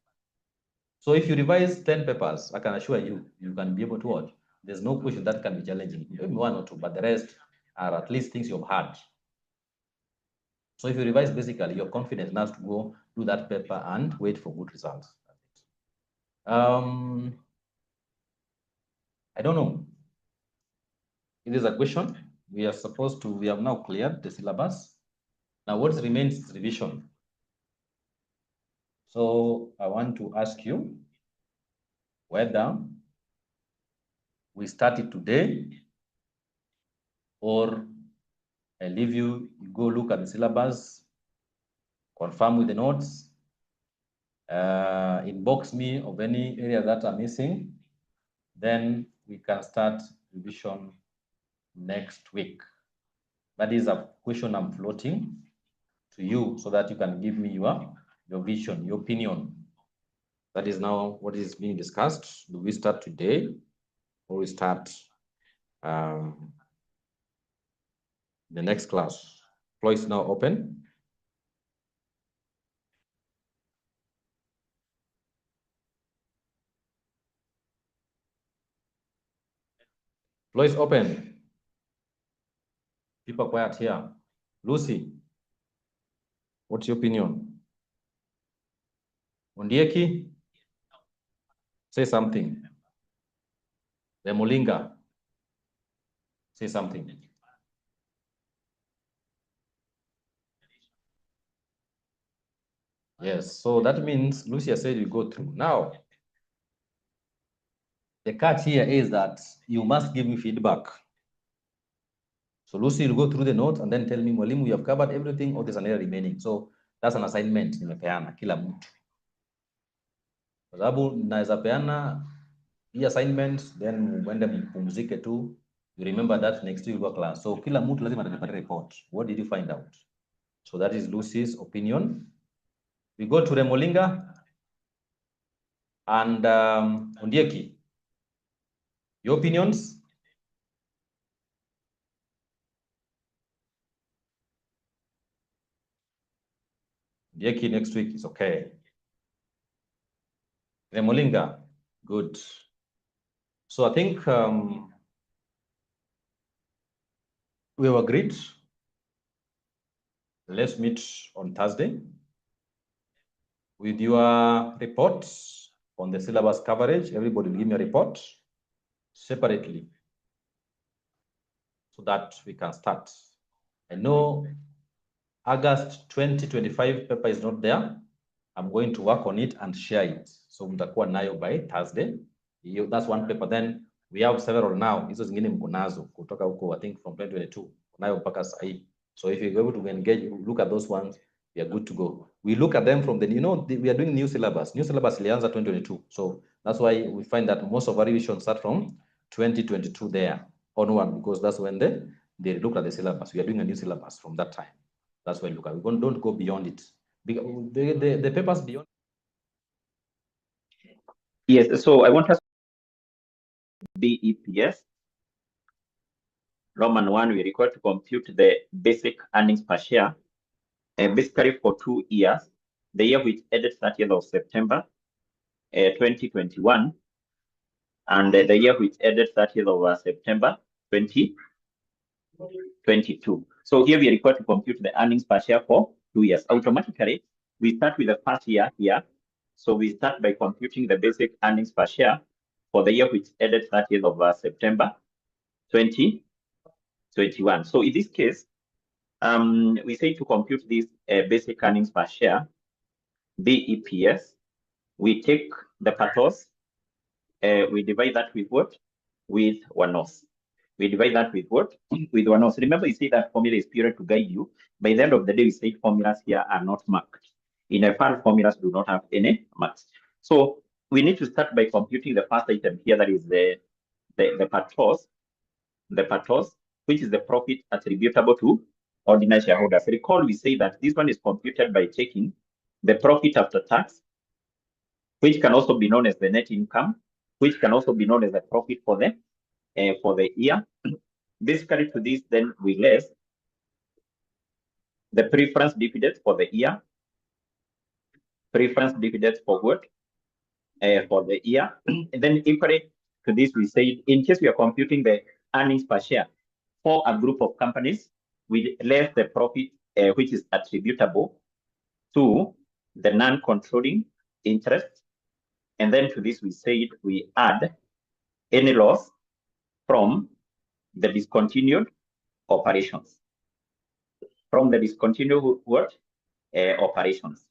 So if you revise 10 papers, I can assure you, you can be able to watch. There's no question that can be challenging, maybe one or two, but the rest are at least things you've had. So if you revise, basically, you're confident enough to go do that paper and wait for good results. I don't know. It is a question. We have now cleared the syllabus. Now what remains is revision. So I want to ask you whether we start it today, or I leave you go look at the syllabus, confirm with the notes, inbox me of any area that are missing, then we can start revision next week. That is a question I'm floating to you so that you can give me your vision, your opinion. That is now what is being discussed. Do we start today, or we start the next class? Floor is now open. Floor is open. People quiet here. Lucy, what's your opinion? Ondieki, say something. Remolinga, say something. Yes, so that means Lucia said you go through. Now, the catch here is that you must give me feedback. So Lucy will go through the notes and then tell me, Mwalimu, we have covered everything, or there's an area remaining. So that's an assignment nimepeana kila mtu. Kwa sababu naweza peana hii assignment, then mwende mpumzike tu. You remember that next week class. So kila mtu lazima atapata report. What did you find out? So that is Lucy's opinion. We go to Remolinga and Ondieki. Your opinions? Ondieki next week is okay. Remolinga, good. So I think we have agreed. Let's meet on Thursday with your reports on the syllabus coverage. Everybody will give me a report separately so that we can start. I know August 2025 paper is not there. I'm going to work on it and share it. So mtakuwa nayo by Thursday. That's one paper. Then we have several now. Hizo zingine mko nazo kutoka huko, I think from 2022. Nayo mpaka sasa hii. So if you're able to engage, look at those ones, we are good to go. We look at them from the, we are doing new syllabus. New syllabus ilianza 2022. So that's why we find that most of our revisions start from 2022 there onward, because that's when they look at the syllabus. We are doing a new syllabus from that time. That's why we look at. We don't go beyond it. The papers beyond.
Yes, so I want us to be EPS. Roman 1, we require to compute the basic earnings per share, basically for 2 years, the year which ended 30th of September 2021, and the year which ended 30th of September 2022. So here we require to compute the earnings per share for 2 years. Automatically, we start with the first year here. So we start by computing the basic earnings per share for the year which ended 30th of September 2021. So in this case, we say to compute this basic earnings per share, BEPS, we take the pathos, we divide that with what? With one-offs. We divide that with what? With one-offs. Remember, you say that formula is period to guide you. By the end of the day, we say formulas here are not marked. In a file, formulas do not have any marks. So we need to start by computing the first item here, that is the pathos, which is the profit attributable to ordinary shareholders. Recall, we say that this one is computed by taking the profit after tax, which can also be known as the net income, which can also be known as the profit for the year. Basically, to this, then we less the preference dividends for the year, preference dividends for what? For the year. And then equally to this, we say, in case we are computing the earnings per share for a group of companies with less the profit which is attributable to the non-controlling interest. And then to this, we said we add any loss from the discontinued operations. From the discontinued what? Operations.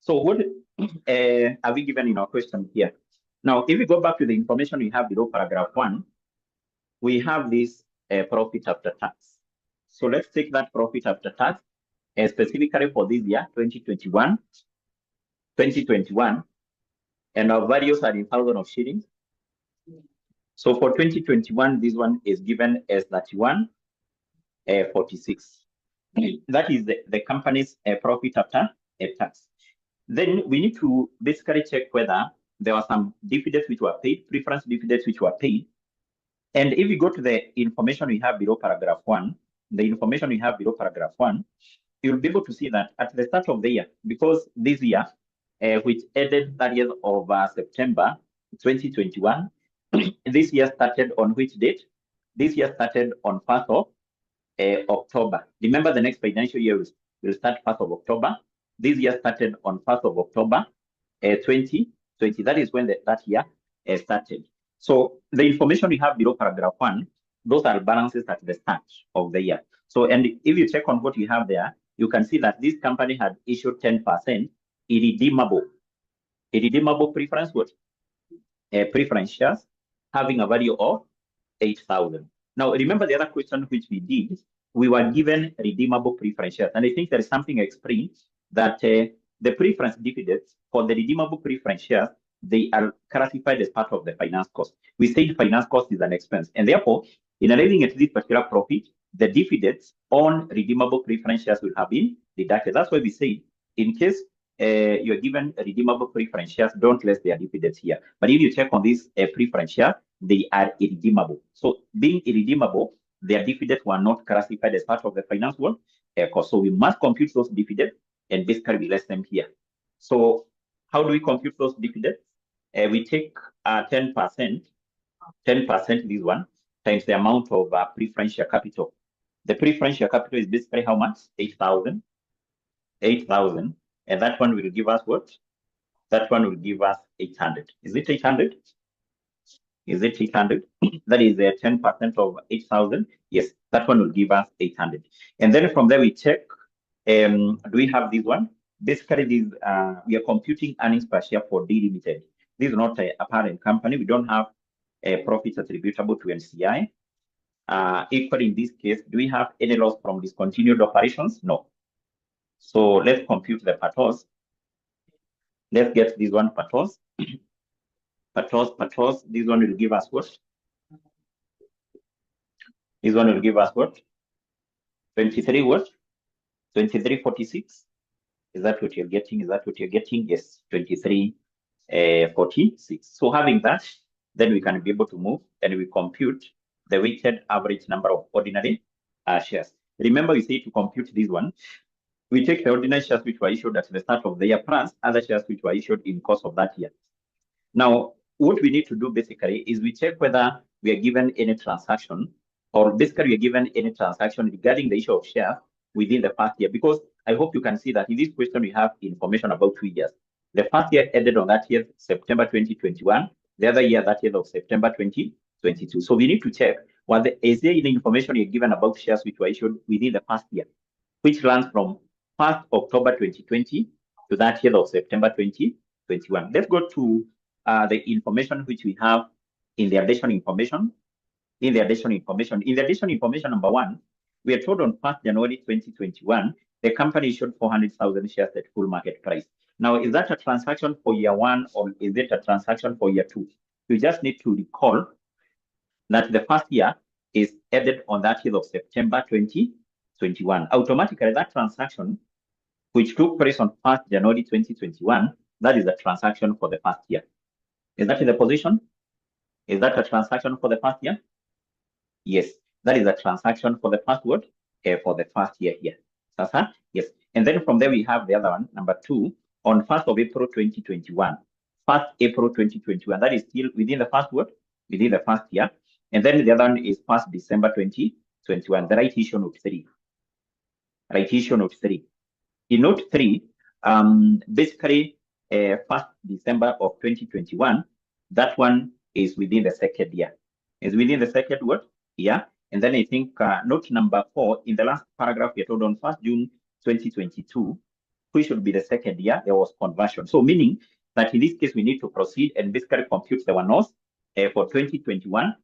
So what are we given in our question here? Now, if we go back to the information we have below paragraph 1, we have this profit after tax. So let's take that profit after tax specifically for this year, 2021, and our values are in thousands of shillings. So for 2021, this one is given as 31.46. That is the company's profit after tax. Then we need to basically check whether there are some dividends which were paid, preference dividends which were paid. And if we go to the information we have below paragraph 1, you'll be able to see that at the start of the year, because this year, which ended 30th of September 2021, this year started on which date? This year started on 1st of October. Remember, the next financial year will start 1st of October. This year started on 1st of October 2020. That is when that year started. So the information we have below paragraph 1, those are balances at the start of the year. So, and if you check on what you have there, you can see that this company had issued 10% irredeemable preference what? Preference shares having a value of 8,000. Now, remember the other question which we did, we were given redeemable preference shares. And I think there is something explained that the preference dividends for the redeemable preference shares, they are classified as part of the finance cost. We said finance cost is an expense. And therefore, in arriving at this particular profit, the dividends on redeemable preference shares will have been deducted. That's why we say, in case you're given redeemable preference shares, don't less their dividends here. But if you check on this preference share, they are irredeemable. So being irredeemable, their dividends were not classified as part of the finance cost. So we must compute those dividends and basically we less them here. So how do we compute those dividends? We take 10%, this one, times the amount of preferential capital. The preferential capital is basically how much? 8,000. And that one will give us what? That one will give us 800. Is it 800? Is it 800? That is 10% of 8,000. Yes, that one will give us 800. And then from there we check, do we have this one? Basically, this, we are computing earnings per share for D Limited. This is not a parent company. We don't have profits attributable to NCI. Equally, in this case, do we have any loss from discontinued operations? No. So let's compute the PATOS. Let's get this one PATOS. PATOS. This one will give us what? This one will give us what? 23 what? 23.46. Is that what you're getting? Is that what you're getting? Yes, 23.46. So having that, then we can be able to move and we compute the weighted average number of ordinary shares. Remember, we say to compute this one, we take the ordinary shares which were issued at the start of the year plus other shares which were issued in course of that year. Now, what we need to do basically is we check whether we are given any transaction, or basically we are given any transaction regarding the issue of shares within the past year, because I hope you can see that in this question we have information about 2 years. The first year ended on that year, September 2021. The other year, that year of September 2022. So we need to check is there any information you're given about shares which were issued within the past year, which runs from 1st October 2020 to that year of September 2021. Let's go to the information which we have in the additional information. In the additional information number 1, we are told on 1st January 2021, the company issued 400,000 shares at full market price. Now, is that a transaction for year 1 or is it a transaction for year 2? You just need to recall that the first year is ended on that year of September 2021. Automatically, that transaction, which took place on 1st January 2021, that is a transaction for the first year. Is that in the position? Is that a transaction for the first year? Yes, that is a transaction for the first word, for the first year here. Yes. And then from there we have the other one, number 2, on 1st of April 2021. 1st April 2021. That is still within the first word, within the first year. And then the other one is 1st December 2021. The right issue note 3. Right issue note 3. In note 3, basically 1st December of 2021, that one is within the second year. Is within the second word, yeah. And then I think note number 4, in the last paragraph, we are told on 1st June 2022, which should be the second year, there was conversion. So meaning that in this case, we need to proceed and basically compute the one-offs for 2021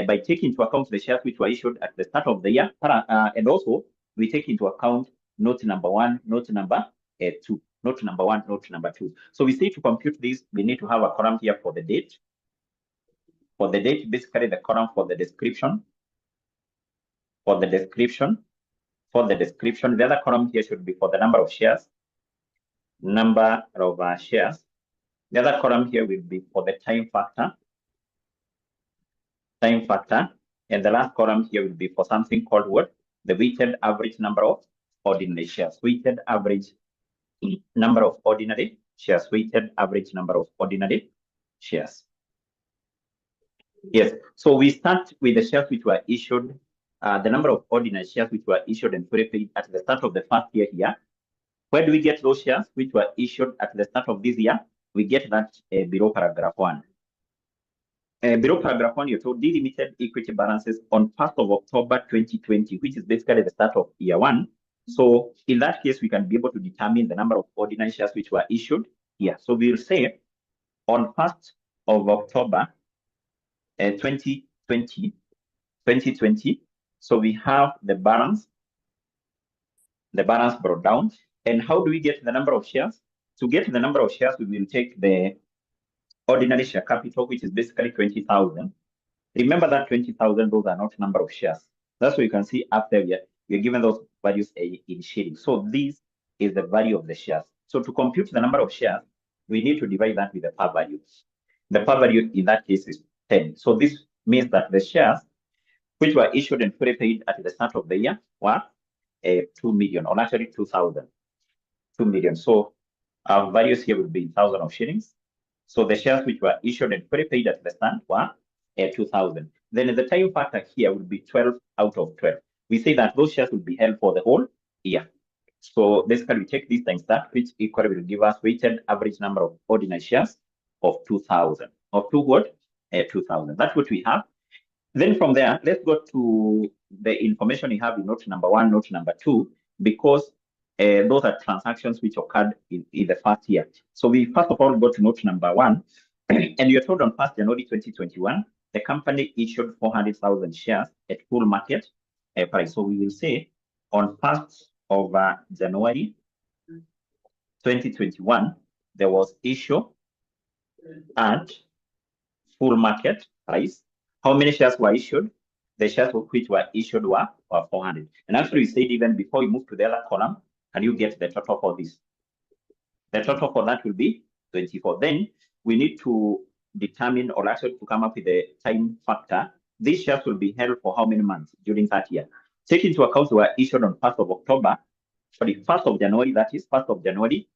by taking into account the shares which were issued at the start of the year. And also, we take into account note number 1, note number 2. Note number 1, note number 2. So we say to compute this, we need to have a column here for the date. For the date, basically the column for the description. For the description. For the description, the other column here should be for the number of shares. Number of shares. The other column here will be for the time factor. Time factor. And the last column here will be for something called what? The weighted average number of ordinary shares. Weighted average number of ordinary shares. Weighted average number of ordinary shares. Yes. So we start with the shares which were issued, the number of ordinary shares which were issued and fully paid at the start of the first year here. Where do we get those shares which were issued at the start of this year? We get that below paragraph 1. Below paragraph 1, you're told delimited equity balances on 1st of October 2020, which is basically the start of year 1. So in that case, we can be able to determine the number of ordinary shares which were issued here. So we'll say on 1st of October 2020, so we have the balance brought down. And how do we get the number of shares? To get the number of shares, we will take the ordinary share capital, which is basically 20,000. Remember that 20,000, those are not number of shares. That's what you can see up there. We're given those values in shillings. So this is the value of the shares. So to compute the number of shares, we need to divide that with the par value. The par value in that case is 10. So this means that the shares which were issued and fully paid at the start of the year were 2 million, or actually 2,000. 2 million. So our values here will be in 1,000 of shillings. So the shares which were issued and fully paid at the start were 2,000. Then the time factor here will be 12 out of 12. We say that those shares will be held for the whole year. So basically, we take this times that, which equally will give us weighted average number of ordinary shares of 2,000. Of 2,000. That's what we have. Then from there, let's go to the information you have in note number 1, note number 2, because those are transactions which occurred in the first year. So we first of all go to note number 1, and you're told on 1st January 2021, the company issued 400,000 shares at full market price. So we will say on 1st of January 2021, there was issue at full market price. How many shares were issued? The shares which were issued were 400. And actually, we said even before we move to the other column, can you get the total for this? The total for that will be 24. Then we need to determine, or actually to come up with the time factor. These shares will be held for how many months during that year? Take into account they were issued on 1st of October, sorry, 1st of January, that is 1st of January.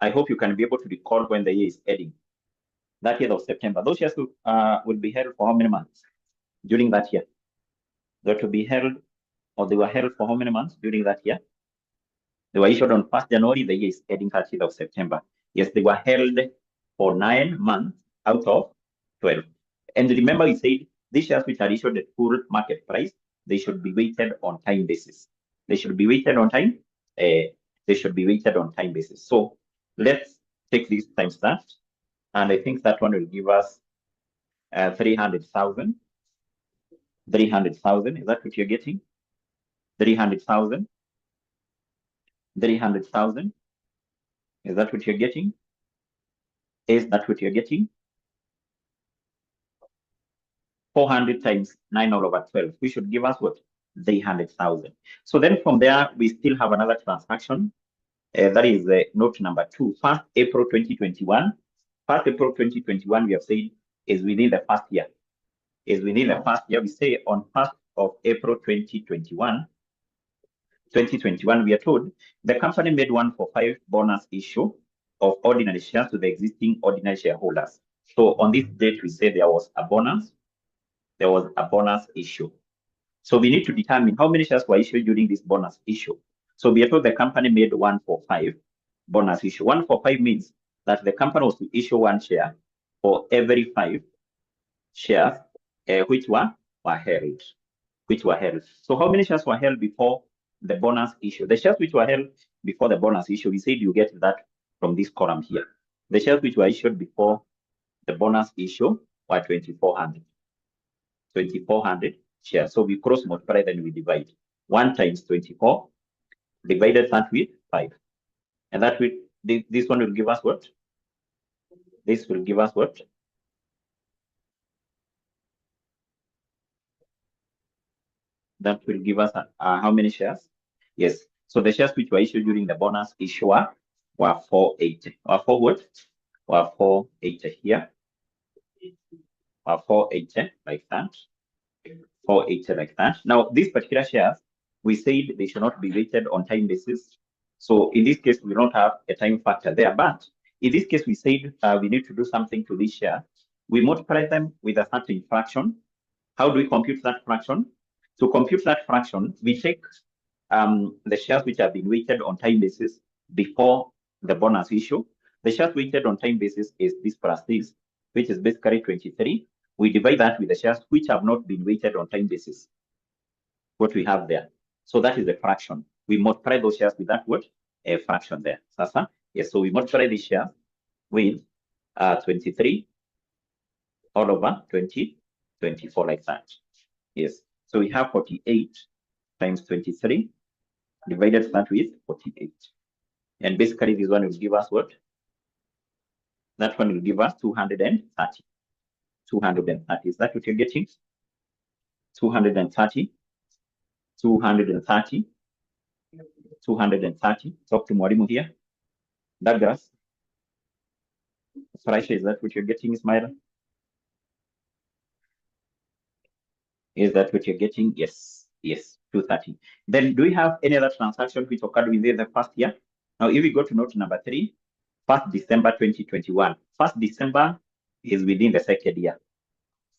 I hope you can be able to recall when the year is ending. That year of September. Those shares will be held for how many months during that year? They were to be held, or they were held for how many months during that year? They were issued on 1st January, the year is ending 30th of September. Yes, they were held for 9 months out of 12. And remember, we said these shares which are issued at full market price, they should be weighted on time basis. They should be weighted on time. They should be weighted on time basis. So let's take this times that. And I think that one will give us 300,000. 300,000, is that what you're getting? 300,000. 300,000. Is that what you're getting? Is that what you're getting? 400 times 9 all over 12. We should give us what? 300,000. So then from there, we still have another transaction. That is note number 2. 1st April 2021. 1st April 2021, we have said, is within the first year. Is within the first year. We say on 1st of April 2021, we are told the company made 1 for 5 bonus issue of ordinary shares to the existing ordinary shareholders. So on this date, we say there was a bonus issue. So we need to determine how many shares were issued during this bonus issue. So we are told the company made 145 bonus issue. 145 means that the company was to issue 1 share for every 5 shares which were held. So how many shares were held before the bonus issue? The shares which were held before the bonus issue, we said you get that from this column here. The shares which were issued before the bonus issue were 2,400. 2,400 shares. So we cross multiply, then we divide. 1 times 24 divided that with 5. And that will, this one will give us what? This will give us what? That will give us how many shares? Yes. So the shares which were issued during the bonus issue were 480. Or for what? Were 480 here. Or 480 like that. 480 like that. Now, these particular shares, we said they should not be weighted on time basis. So in this case, we don't have a time factor there. But in this case, we said we need to do something to this share. We multiply them with a certain fraction. How do we compute that fraction? To compute that fraction, we take the shares which have been weighted on time basis before the bonus issue. The shares weighted on time basis is this plus this, which is basically 23. We divide that with the shares which have not been weighted on time basis, what we have there. So that is a fraction. We multiply those shares with that word, a fraction there. Sasa? Yes, so we multiply these shares with 23 all over 24 like that. Yes, so we have 48 times 23 divided that with 48. And basically this one will give us what? That one will give us 230. 230. Is that what you're getting? 230. 230. 230. Talk to Mwalimu here. Douglas. Faraisha, is that what you're getting, Ismail? Is that what you're getting? Yes. Yes, 230. Then do we have any other transaction which occurred within the first year? Now, if we go to note number 3, 1st December 2021. 1st December is within the second year.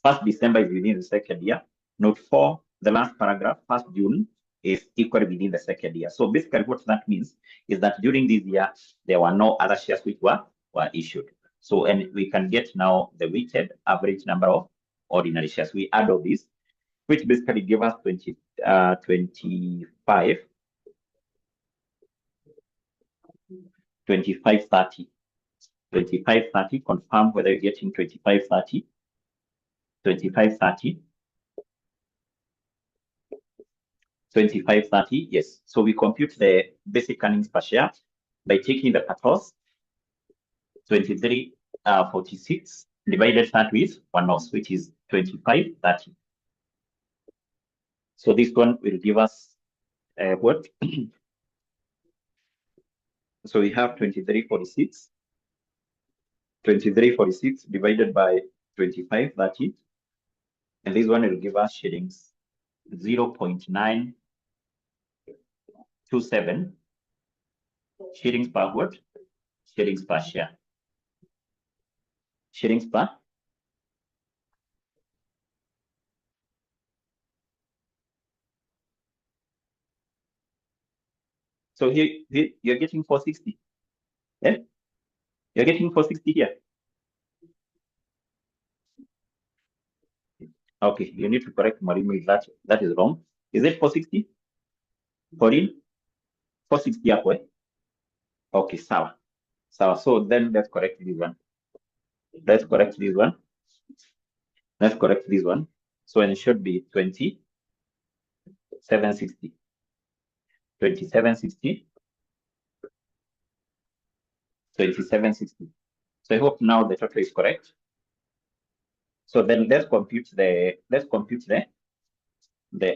1st December is within the second year. Note 4, the last paragraph, 1st June is equally within the second year. So basically what that means is that during this year, there were no other shares which were issued. So, and we can get now the weighted average number of ordinary shares. We add all this, which basically give us 25. 2530. 2530, confirm whether you're getting 2530. 2530. 2530, yes. So we compute the basic earnings per share by taking the cut-offs, 2346, divided that with 1/0, which is 2530. So this one will give us what? So we have 2346. 2346 divided by 2530. And this one will give us shillings 0.927 shillings per what? Shillings per share. Shillings per. So here you're getting 460. Yeah? You're getting 460 here. Okay, you need to correct Marimu. That is wrong. Is it 460? 460 hapo, eh? Okay, sawa. Sawa. So then let's correct this one. Let's correct this one. Let's correct this one. So it should be 2760. 2760. 2760. So I hope now the total is correct. So then let's compute the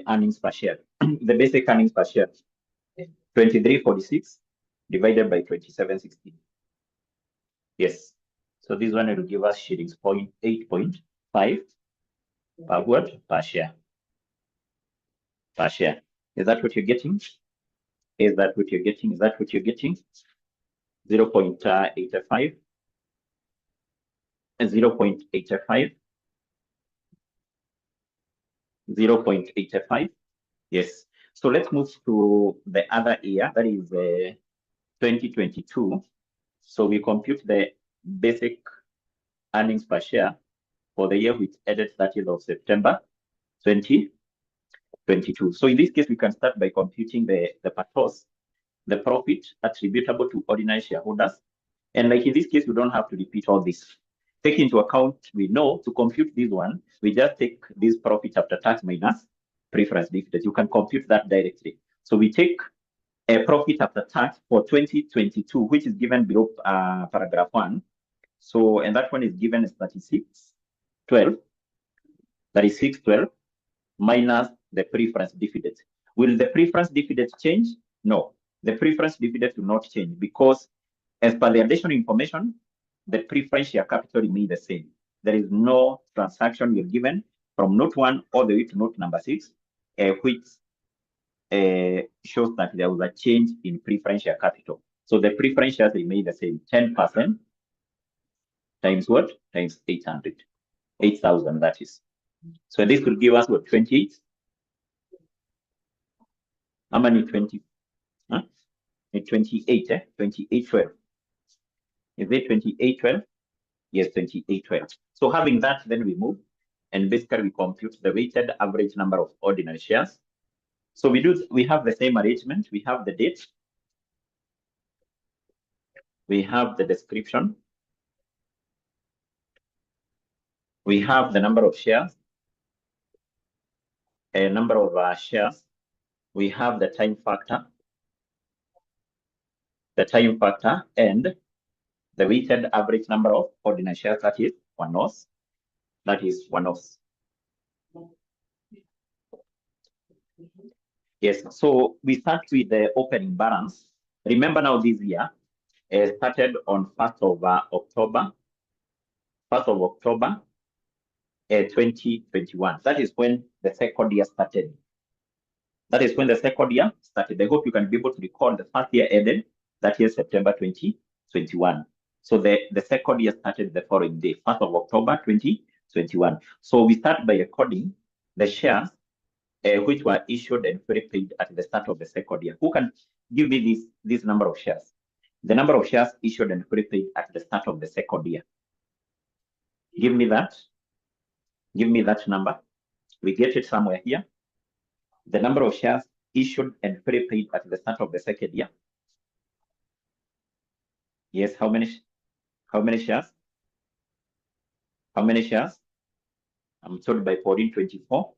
earnings per share. The basic earnings per share. 2346 divided by 2760. Yes. So this one will give us shillings 8.5 per word per share. Per share. Is that what you're getting? Is that what you're getting? Is that what you're getting? 0.85, 0.85, 0.85. Yes. So let's move to the other year, that is 2022. So we compute the basic earnings per share for the year which ended 30th of September 2022. So in this case, we can start by computing the PATOS, the profit attributable to ordinary shareholders. And like in this case, we don't have to repeat all this. Take into account, we know to compute this one, we just take this profit after tax minus preference dividend. You can compute that directly. So we take a profit after tax for 2022, which is given below paragraph 1. So, and that one is given as 3612, 3612 minus the preference dividend. Will the preference dividend change? No, the preference dividend will not change because as per the additional information, the preference share capital remains the same. There is no transaction you're given from note 1 all the way to note number 6, which shows that there was a change in preference share capital. So the preference shares remain the same, 10% times what? Times 800, 8,000 that is. So this will give us what, 28? How many 20? Huh? 28, 2812. Is it 2812? Yes, 2812. So having that, then we move and basically we compute the weighted average number of ordinary shares. So we have the same arrangement. We have the date. We have the description. We have the number of shares. A number of shares. We have the time factor. The time factor and the weighted average number of ordinary shares, that is one-offs. That is one-offs. Yes, so we start with the opening balance. Remember now this year started on 1st of October. 1st of October 2021. That is when the second year started. That is when the second year started. I hope you can be able to recall the first year ended, that is September 2021. So the second year started the following day, 1st of October 2021. So we start by recording the shares which were issued and fully paid at the start of the second year. Who can give me this number of shares? The number of shares issued and fully paid at the start of the second year. Give me that. Give me that number. We get it somewhere here. The number of shares issued and fully paid at the start of the second year. Yes, how many shares? How many shares? I'm told by 1424.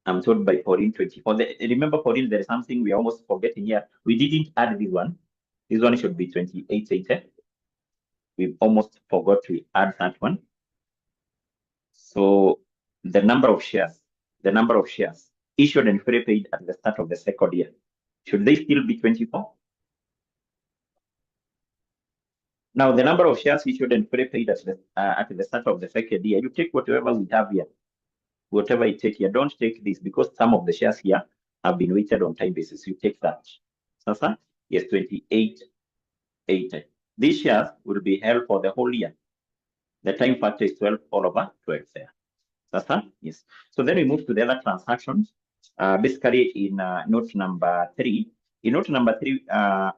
I'm told by 1424. Remember, 14, there is something we are almost forgetting here. We didn't add this one. This one should be 2880. We almost forgot to add that one. So the number of shares issued and fully paid at the start of the second year, should they still be 24? Now, the number of shares issued and fully paid at the start of the second year, you take whatever we have here. Whatever you take here, don't take this because some of the shares here have been weighted on time basis. You take that. Sasa? Yes, 2880. These shares will be held for the whole year. The time factor is 12 all over 12 there. Sasa? Yes. So then we move to the other transactions. Basically in note number 3. In note number 3,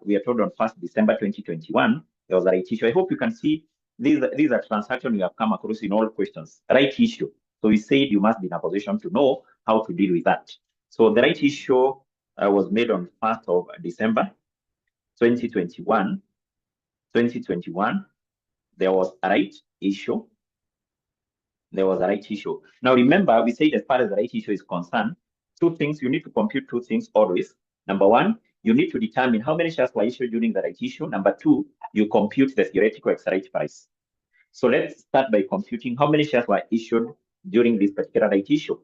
we are told on 1st December 2021, there was a right issue. I hope you can see these are transactions you have come across in all questions. Right issue. So we said you must be in a position to know how to deal with that. So the right issue was made on 1st of December 2021. 2021, there was a right issue. There was a right issue. Now remember, we said as far as the right issue is concerned, two things, you need to compute two things always. Number one, you need to determine how many shares were issued during the right issue. Number two, you compute the theoretical exercise price. So let's start by computing how many shares were issued during this particular right issue.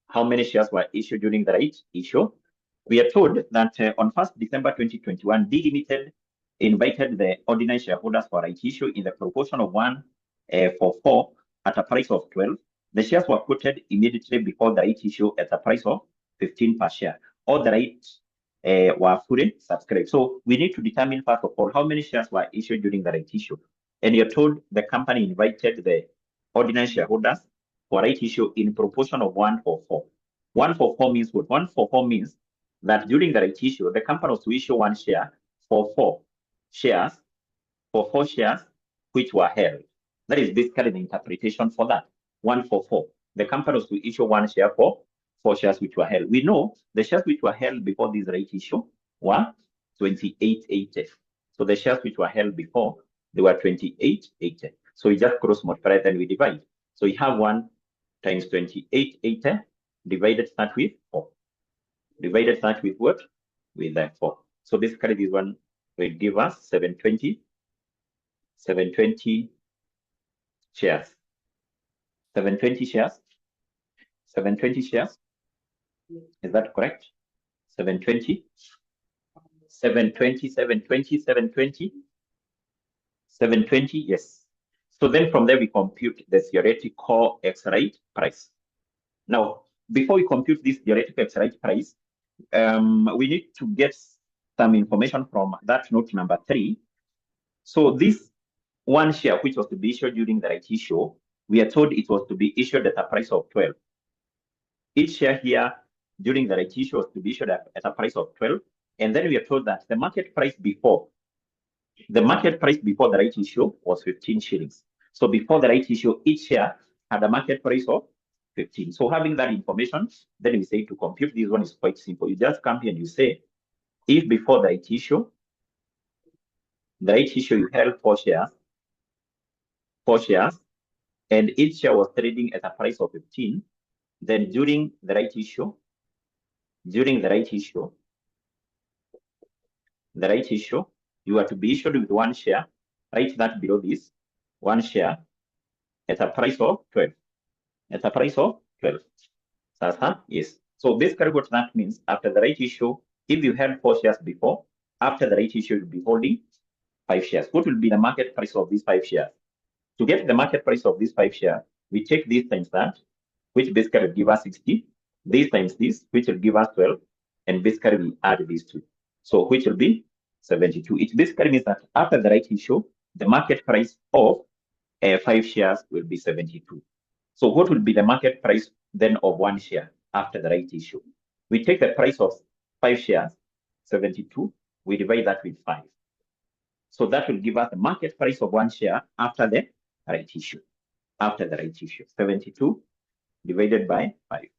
How many shares were issued during the right issue? We are told that on 1st December 2021, D Limited invited the ordinary shareholders for right issue in the proportion of 1:4 at a price of 12. The shares were quoted immediately before the right issue at a price of 15 per share. All the right were fully subscribed. So we need to determine, first of all, how many shares were issued during the right issue. And you're told the company invited the ordinary shareholders for right issue in proportion of 1/4. 1/4 means what? 1/4 means that during the right issue, the company was to issue 1 share for 4 shares, which were held. That is basically the interpretation for that. 1/4. The company was to issue 1 share for 4 shares which were held. We know the shares which were held before this right issue were 2880. So the shares which were held before, they were 2880. So we just cross multiply and we divide. So we have 1 times 2880 divided that with 4. Divided that with what? With 4. So basically this one will give us 720 shares. 720 shares. 720 shares. Is that correct? 720. 720, 720, 720. 720, yes. So then from there we compute the theoretical X-right price. Now, before we compute this theoretical X-right price, we need to get some information from that note number 3. So this 1 share which was to be issued during the right issue, we are told it was to be issued at a price of 12. Each share here during the right issue was to be issued at a price of 12. And then we are told that the market price before the right issue was 15 shillings. So before the right issue, each share had a market price of 15. So having that information, then we say to compute this one is quite simple. You just come here and you say, if before the right issue you held 4 shares, and each share was trading at a price of 15, then during the right issue, you are to be issued with 1 share, write that below this, 1 share at a price of 12. At a price of 12. Yes. So basically what that means, after the right issue, if you held 4 shares before, after the right issue, you'll be holding 5 shares. What will be the market price of these 5 shares? To get the market price of these 5 shares, we take this times that, which basically will give us 60. This times this, which will give us 12. And basically we add these 2. So which will be 72. It basically means that after the right issue, the market price of 5 shares will be 72. So what will be the market price then of 1 share after the right issue? We take the price of 5 shares, 72, we divide that with 5. So that will give us the market price of 1 share after the right issue. After the right issue, 72 divided by 5.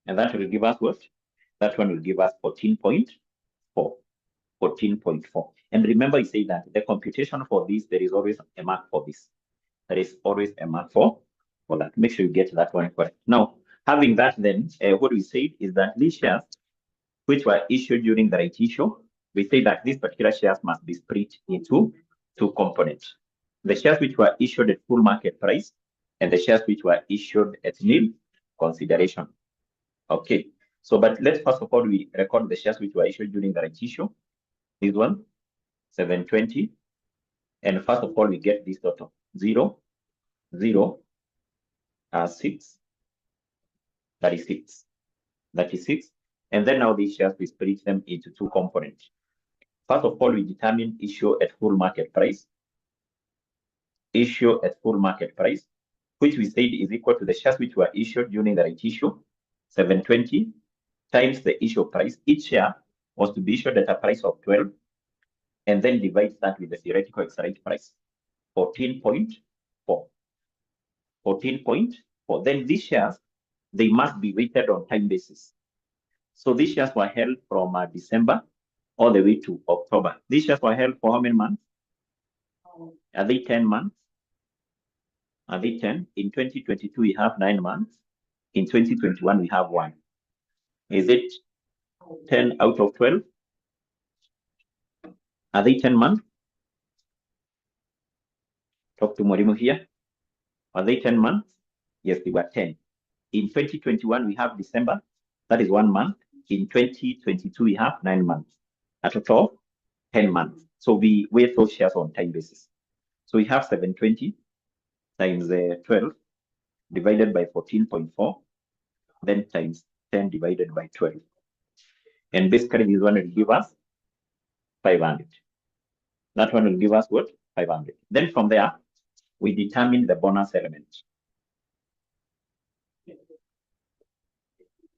And that will give us what? That one will give us 14.4. 14.4. And remember, I say that the computation for this, there is always a mark for this. There is always a mark for that. Make sure you get that one correct. Now, having that, then what we said is that these shares which were issued during the right issue, we say that these particular shares must be split into 2 components. The shares which were issued at full market price and the shares which were issued at nil consideration. Okay. So, but let's first of all, we record the shares which were issued during the right issue. This one, 720. And first of all, we get this total 0, 0, 6, 36. 36. And then now these shares, we split them into 2 components. First of all, we determine issue at full market price. Issue at full market price, which we said is equal to the shares which were issued during the right issue, 720 times the issue price. Each share was to be issued at a price of 12, and then divide that with the theoretical X-right price, 14.4. 14.4. Then these shares, they must be weighted on time basis. So these shares were held from December all the way to October. These shares were held for how many months? Are they 10 months? Are they 10? In 2022, we have 9 months. In 2021, we have 1. Is it 10 out of 12? Are they 10 months? Talk to Morimo here. Are they 10 months? Yes, they were 10. In 2021, we have December. That is 1 month. In 2022, we have 9 months. A total of 10 months. So we weigh those shares on time basis. So we have 720 times 12 divided by 14.4. then times 10 divided by 12. And basically this one will give us 500. That one will give us what? 500. Then from there, we determine the bonus element.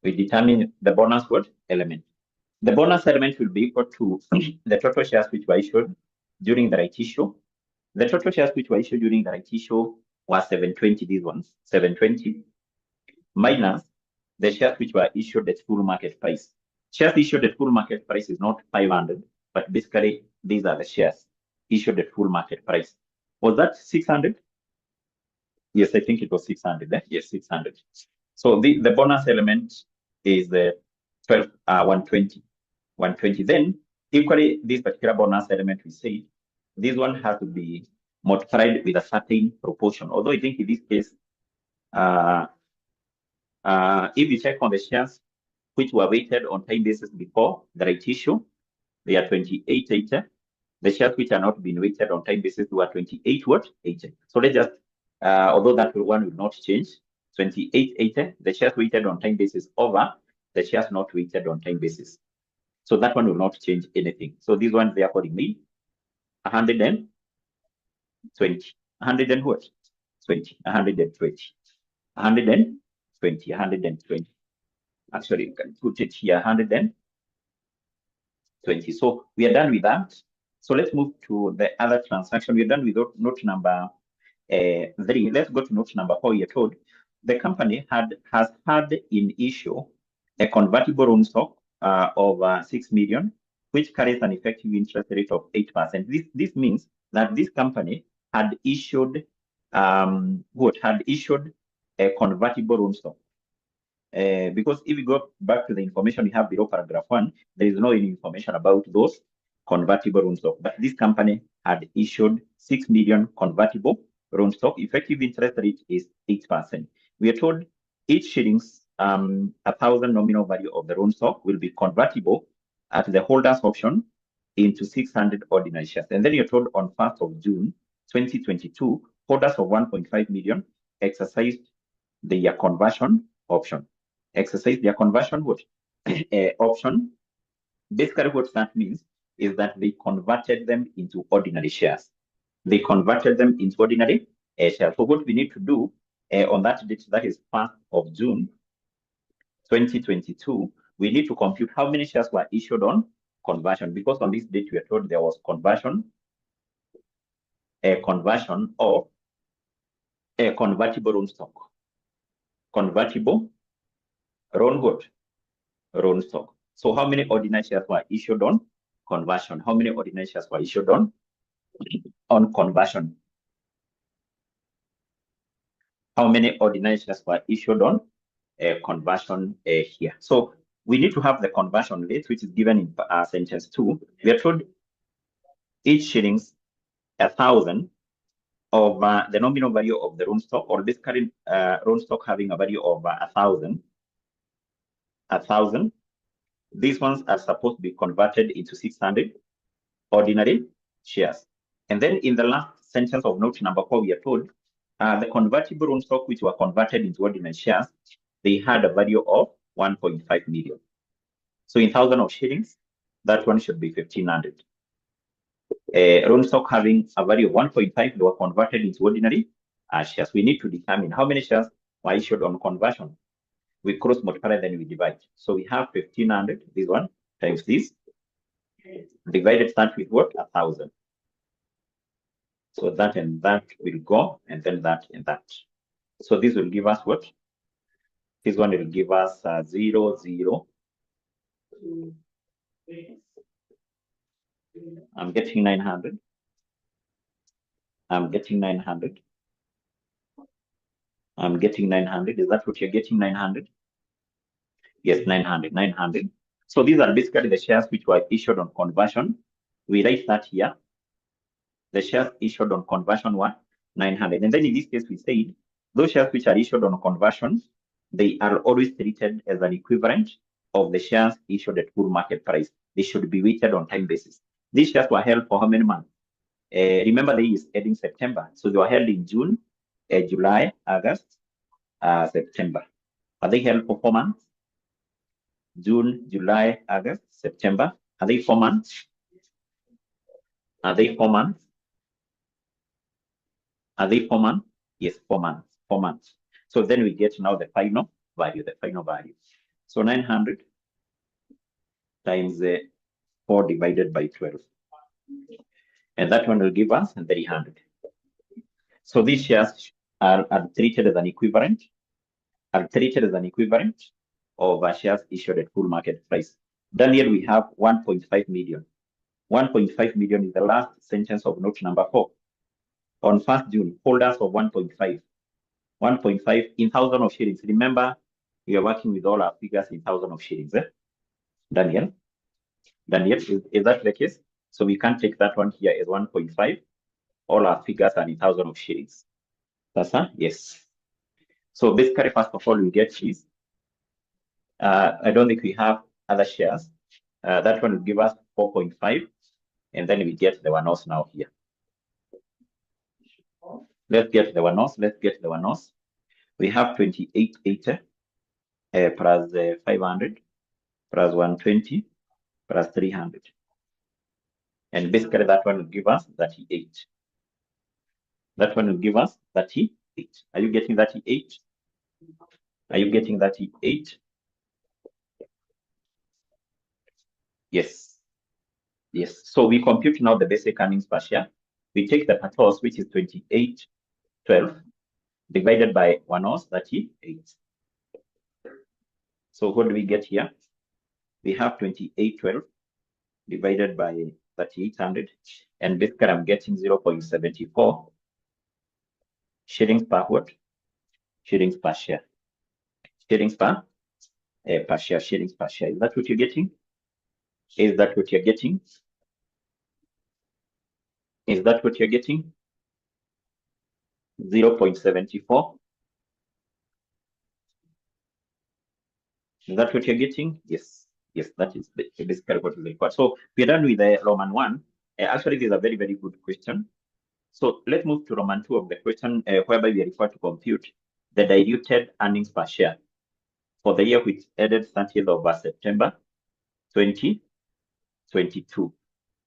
We determine the bonus what? Element. The bonus element will be equal to the total shares which were issued during the right issue. The total shares which were issued during the right issue was 720, these ones, 720, minus the shares which were issued at full market price. Shares issued at full market price is not 500, but basically these are the shares issued at full market price. Was that 600? Yes, I think it was 600. Yes, 600. So the bonus element is the 120. 120. Then equally, this particular bonus element, we say this one has to be multiplied with a certain proportion. Although I think in this case, if you check on the shares which were weighted on time basis before the right issue, they are 28.80. The shares which are not being weighted on time basis were 28.80. So let's just, although that one will not change, 28.80, the shares weighted on time basis over the shares not weighted on time basis. So that one will not change anything. So this one therefore remain 120. 100 and what? 20. 120. 120. 120. Actually, you can put it here, 120. So we are done with that. So let's move to the other transaction. We're done with note number 3. Let's go to note number 4. You're told the company has had in issue a convertible loan stock of 6 million, which carries an effective interest rate of 8%. This means that this company had issued a convertible loan stock. Because if we go back to the information we have below paragraph 1, there is no any information about those convertible loan stock. But this company had issued 6 million convertible loan stock. Effective interest rate is 8%. We are told each shillings 1,000 nominal value of the loan stock will be convertible at the holder's option into 600 ordinary shares. And then you're told on 1st of June 2022, holders of 1.5 million exercised their conversion option. Exercise their conversion option. Basically, what that means is that they converted them into ordinary shares. They converted them into ordinary shares. So what we need to do on that date, that is 1st of June 2022, we need to compute how many shares were issued on conversion, because on this date we are told there was a conversion of a convertible loan stock. Convertible loan stock. So how many ordinary shares were issued on conversion? How many ordinary shares were issued on conversion? How many ordinary shares were issued on conversion here? So we need to have the conversion rate, which is given in sentence 2. We are told each shillings 1,000 of the nominal value of the loan stock, or this current loan stock having a value of 1,000. 1,000. These ones are supposed to be converted into 600 ordinary shares. And then in the last sentence of note number 4, we are told the convertible loan stock which were converted into ordinary shares, they had a value of 1.5 million. So in 1,000 of shillings, that one should be 1,500. Loan stock having a value of 1.5, they were converted into ordinary shares. We need to determine how many shares were issued on conversion. We cross multiply, then we divide. So we have 1,500, this one, times this, divided that with what? 1,000. So that and that will go, and then that and that. So this will give us what? This one will give us 0, 0. I'm getting 900. I'm getting 900. I'm getting 900. Is that what you're getting? 900? Yes, 900. 900. So these are basically the shares which were issued on conversion. We write that here. The shares issued on conversion were 900. And then in this case, we said those shares which are issued on conversion, they are always treated as an equivalent of the shares issued at full market price. They should be weighted on time basis. These shares were held for how many months? Remember, the year is ending September. So they were held in June, July, August, September. Are they held for 4 months? June, July, August, September. Are they 4 months? Are they 4 months? Are they 4 months? Yes, 4 months. 4 months. So then we get now the final value, So 900 times 4 divided by 12. And that one will give us 300. So these shares are treated as an equivalent, of shares issued at full market price. Daniel, we have 1.5 million. 1.5 million is the last sentence of note number 4. On 1st June, holders of 1.5. 1.5 in thousand of shillings. Remember, we are working with all our figures in thousand of shillings. Daniel, is that the case? So we can't take that one here as 1.5. All our figures are in thousand of shillings. That's yes. So basically, first of all, we get is, I don't think we have other shares. That one will give us 4.5. And then we get the one-offs now here. Let's get the one-offs. We have 2880 plus 500 plus 120 plus 300. And basically that one will give us 38. That one will give us 38. Are you getting 38? Are you getting 38? Yes. Yes. So we compute now the basic earnings per share. We take the pathos, which is 2812, divided by 1/0, 38. So what do we get here? We have 2812 divided by 3800, and basically I'm getting 0.74 shillings per what? Shillings per share. Shillings per share. Shillings per share. Is that what you're getting? Is that what you're getting? Is that what you're getting? 0.74. Is that what you're getting? Yes. Yes, that is basically what is required. So we're done with the Roman 1. Actually, this is a very, very good question. So let's move to Roman 2 of the question, whereby we are required to compute the diluted earnings per share for the year which ended 30th of September 2022.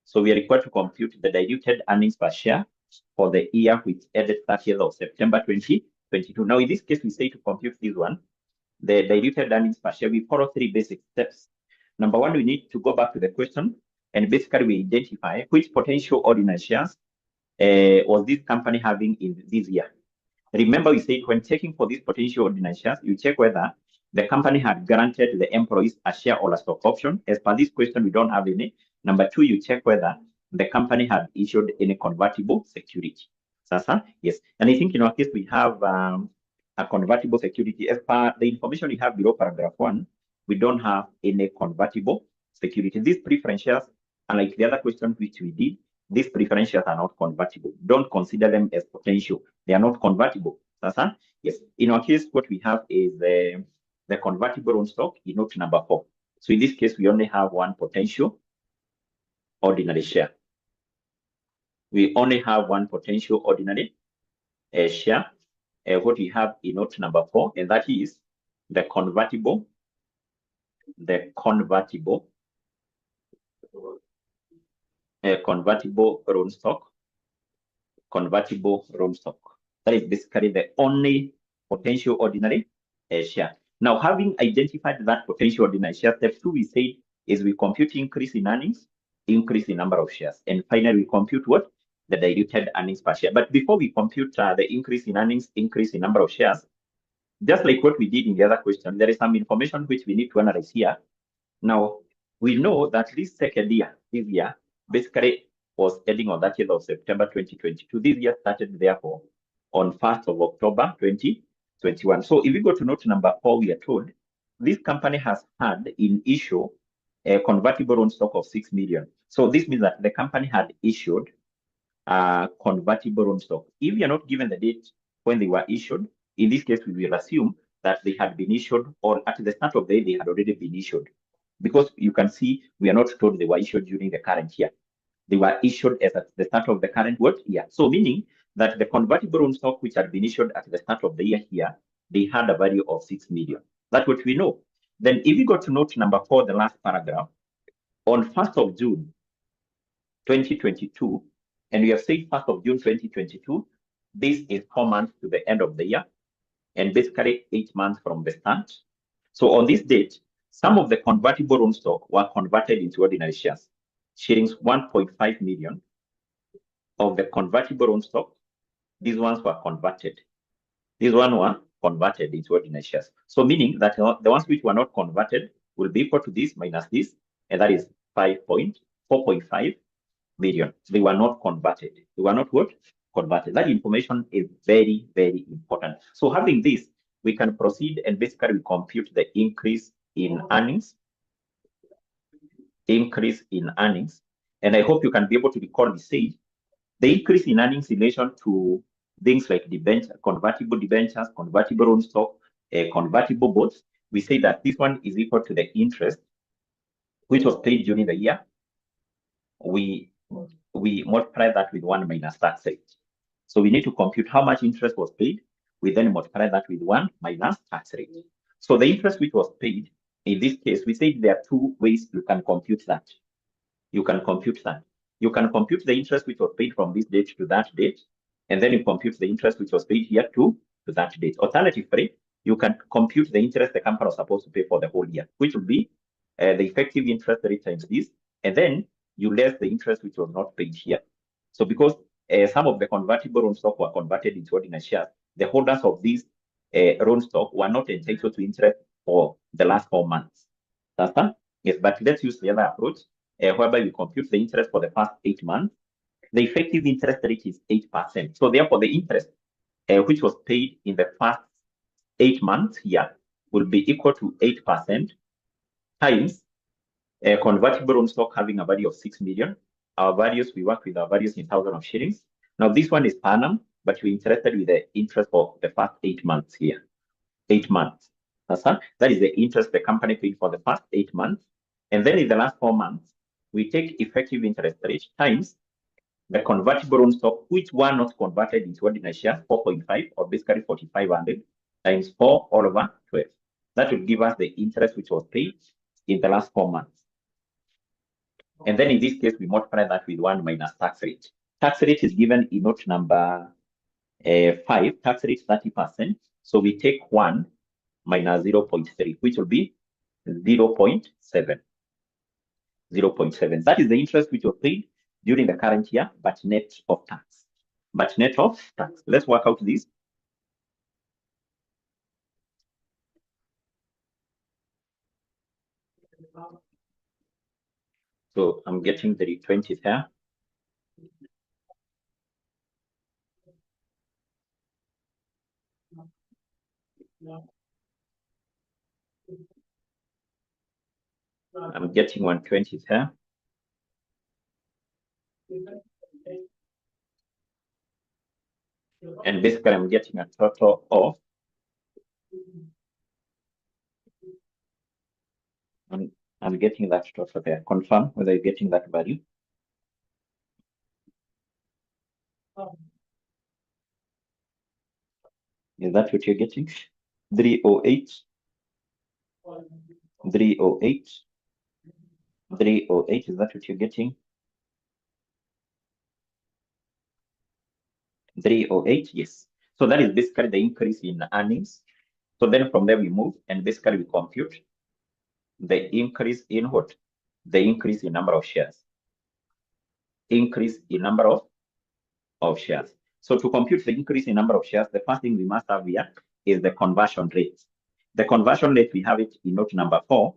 So we are required to compute the diluted earnings per share for the year which ended 30th of September 2022. Now, in this case, we say to compute this one, the diluted earnings per share, we follow 3 basic steps. Number 1, we need to go back to the question, and basically we identify which potential ordinary shares was this company having in this year. Remember, we said when checking for these potential ordinary shares, you check whether the company had granted the employees a share or a stock option. As per this question, we don't have any. Number 2, you check whether the company had issued any convertible security. Sasa, yes. And I think in our case, we have a convertible security. As per the information we have below paragraph 1, we don't have any convertible security. These preference shares, unlike the other question which we did, these preference shares are not convertible. Don't consider them as potential. They are not convertible. Sasa, yes. In our case, what we have is the convertible on stock in note number 4. So in this case, we only have one potential ordinary share. We only have one potential ordinary share. What we have in note number 4, and that is the convertible loan stock. Convertible loan stock. That is basically the only potential ordinary share. Now, having identified that potential ordinary share, step 2 we said is we compute increase in earnings, increase in number of shares, and finally we compute what? The diluted earnings per share. But before we compute the increase in earnings, increase in number of shares, just like what we did in the other question, there is some information which we need to analyze here. Now, we know that this second year, this year, basically was ending on 30th of September 2022. This year started, therefore, on 1st of October 2021. So if we go to note number 4, we are told this company has had in issue a convertible loan stock of 6 million. So this means that the company had issued a convertible loan stock. If you are not given the date when they were issued, in this case, we will assume that they had been issued, or at the start of the day, they had already been issued. Because you can see, we are not told they were issued during the current year. They were issued as at the start of the current year. So meaning that the convertible loan stock which had been issued at the start of the year here, they had a value of 6 million. That's what we know. Then if you go to note number 4, the last paragraph, on 1st of June 2022, and we have said 1st of June 2022, this is 4 months to the end of the year, and basically 8 months from the start. So on this date, some of the convertible own stock were converted into ordinary shares. Shillings 1.5 million of the convertible own stock, these ones were converted. These ones were converted into ordinary shares. So meaning that the ones which were not converted will be equal to this minus this, and that is 4.5 million. They were not converted. They were not what? Converted. That information is very, very important. So having this, we can proceed and basically compute the increase in earnings. Increase in earnings. And I hope you can be able to recall the same. The increase in earnings in relation to things like convertible debentures, convertible own stock, convertible bonds. We say that this one is equal to the interest which was paid during the year. We multiply that with 1 minus tax rate. So we need to compute how much interest was paid. We then multiply that with 1 minus tax rate. So the interest which was paid, in this case, we say there are 2 ways you can compute that. You can compute that. You can compute the interest which was paid from this date to that date, and then you compute the interest which was paid here to that date. Alternatively, you can compute the interest the company was supposed to pay for the whole year, which would be the effective interest rate times this, and then you less the interest which was not paid here. So because some of the convertible own stock were converted into ordinary shares, the holders of these own stock were not entitled to interest for the last 4 months. Understand? Yes, but let's use the other approach, whereby we compute the interest for the past 8 months. The effective interest rate is 8%. So therefore, the interest which was paid in the first 8 months here will be equal to 8% times convertible own stock having a value of 6 million. Our values, we work with our values in thousands of shillings. Now this one is per annum, but we're interested with the interest for the first 8 months here. 8 months. That is the interest the company paid for the first 8 months. And then in the last 4 months, we take effective interest rate times the convertible own stock, which were not converted into ordinary shares, 4.5, or basically 4,500 times 4 all over 12. That will give us the interest which was paid in the last 4 months. And then in this case, we multiply that with 1 minus tax rate. Tax rate is given in note number 5, tax rate 30%. So we take 1 minus 0.3, which will be 0.7. 0.7. That is the interest which was paid during the current year, but net of tax. But net of tax. Let's work out this. So I'm getting the 20 here. I'm getting 120 here. And basically, I'm getting a total of I'm getting that total there. Confirm whether you're getting that value. Is that what you're getting? 308. 308. 308. Is that what you're getting? 308. Yes. So that is basically the increase in earnings. So then from there we move and basically we compute the increase in what? The increase in number of shares. Increase in number of shares. So to compute the increase in number of shares, the first thing we must have here is the conversion rate. The conversion rate, we have it in note number 4,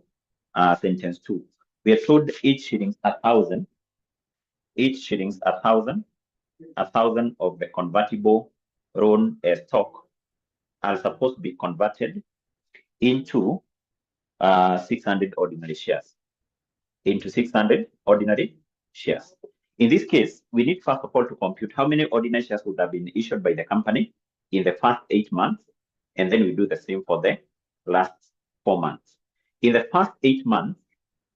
sentence 2. We are told each shillings 1,000. Each shillings 1,000. 1,000 of the convertible own stock are supposed to be converted into 600 ordinary shares. Into 600 ordinary shares. In this case, we need first of all to compute how many ordinary shares would have been issued by the company in the first 8 months, and then we do the same for the last 4 months. In the first 8 months,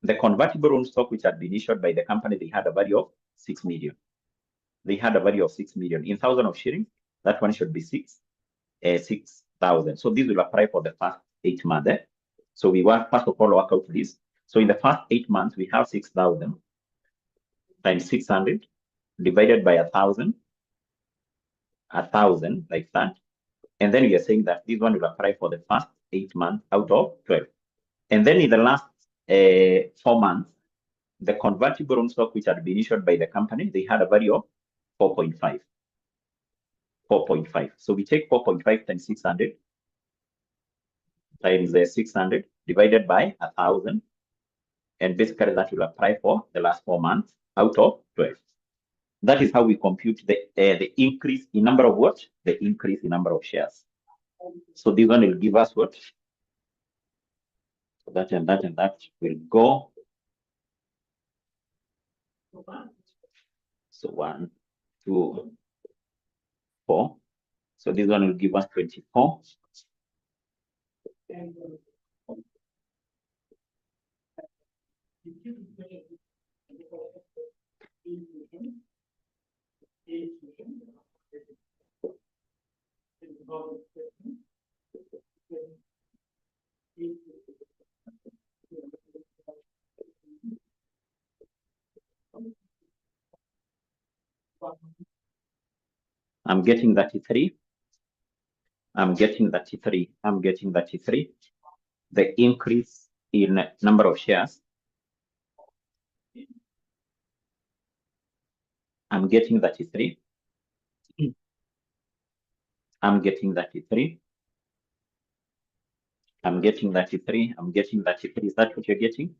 the convertible own stock which had been issued by the company, they had a value of 6 million. They had a value of 6 million. In thousands of shillings, that one should be 6,000. So this will apply for the first 8 months. So we work, first of all, work out this. So in the first 8 months, we have 6,000 times 600 divided by 1,000, like that. And then we are saying that this one will apply for the first 8 months out of 12. And then in the last 4 months, the convertible loan stock which had been issued by the company, they had a value of 4.5. 4.5. So we take 4.5 times 600 times 600 divided by 1,000. And basically that will apply for the last 4 months out of 12. That is how we compute the increase in number of what? The increase in number of shares. So this one will give us what? So that and that and that will go. So 1, 2, 4. So this one will give us 24. I'm getting 33. I'm getting 33. I'm getting 33. The increase in number of shares. I'm getting 33. I'm getting 33. I'm getting 33. I'm getting 33. Is that what you're getting?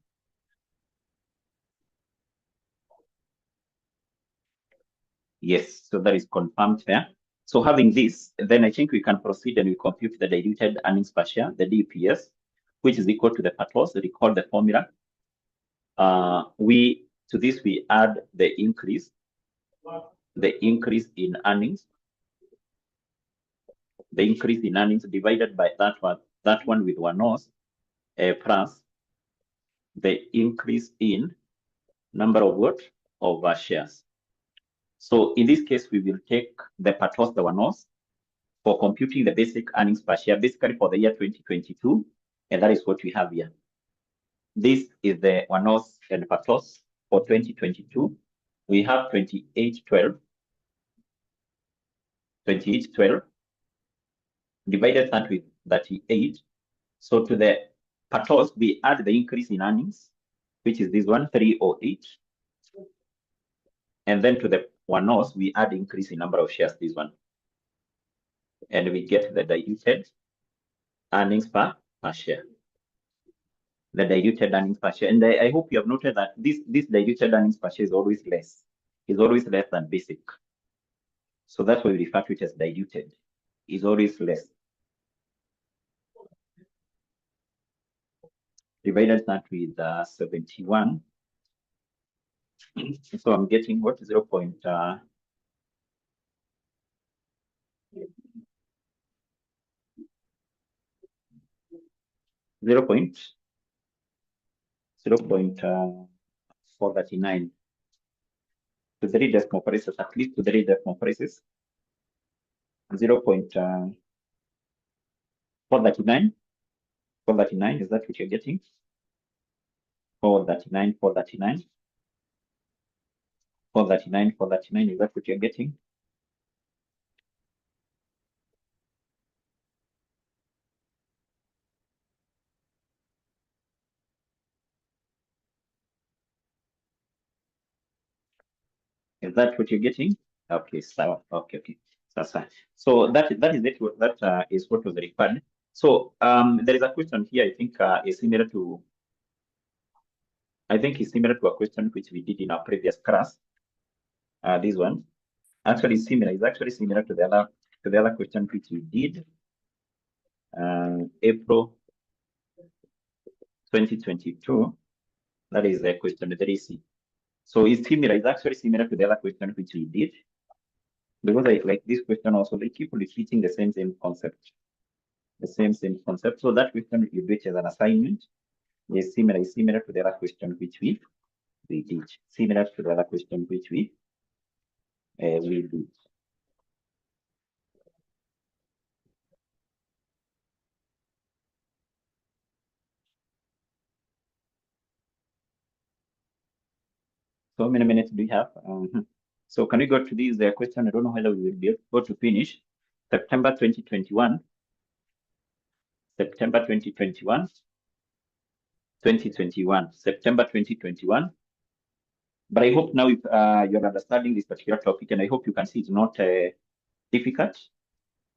Yes, so that is confirmed there. So having this, then I think we can proceed and we compute the diluted earnings per share, the DPS, which is equal to the PATOS. Recall the formula. To this we add the increase in earnings, the increase in earnings divided by that one with 1/0 plus the increase in number of what? Of shares. So in this case, we will take the PATOS, the 1/0, for computing the basic earnings per share, basically for the year 2022, and that is what we have here. This is the 1/0 and PATOS for 2022. We have 2812 divided that with 38. So to the PATOS, we add the increase in earnings, which is this one, 308. And then to the 1/0, we add increase in number of shares, this one. And we get the diluted earnings per share. The diluted earnings per share. And I hope you have noted that this diluted earnings per share is always less. Is always less than basic. So that's why we refer to it as diluted. Is always less. Divided that with 71. So I'm getting what? 0. 0.439 to 3 decimal places, at least to 3 decimal places. 0.439. 439, is that what you're getting? 439, 439. 439, 439, is that what you're getting? Is that what you're getting? Okay, so okay. That's fine. So that is it. That is what was required. So there is a question here. I think is similar to. I think it's similar to a question which we did in our previous class. This one actually similar. Is actually similar to the other question which we did. April 2022. That is question 3C. So it's similar. It's actually similar to the other question which we did. Because I like this question also, they keep repeating the same concept. The same concept. So that question you do it as an assignment. Is similar to the other question which we did. Similar to the other question which we did. So how many minutes do we have? So can we go to this question? I don't know whether we will be able to finish. September 2021. September 2021. 2021. September 2021. But I hope now if you're understanding this particular topic, and I hope you can see it's not difficult.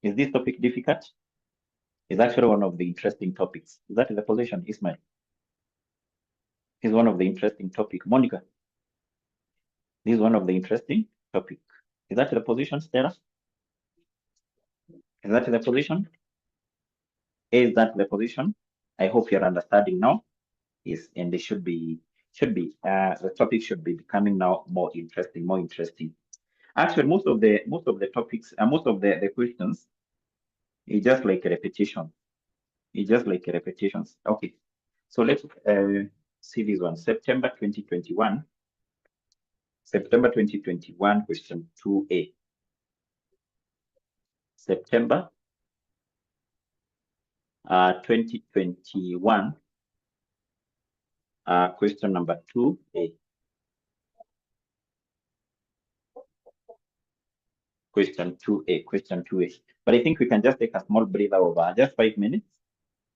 Is this topic difficult? It's actually one of the interesting topics. Is that the position, Ismail? Is one of the interesting topic. Monica, this is one of the interesting topic. Is that the position, Stella? Is that the position? Is that the position? I hope you're understanding now. Yes, and they should be the topic should be becoming now more interesting. Actually, most of the topics, most of the questions, is just like a repetition. It's just like a repetitions. Okay, so let's see this one. September 2021. September 2021, question 2A. September 2021, question number 2A. Question 2A. But I think we can just take a small breather over just 5 minutes.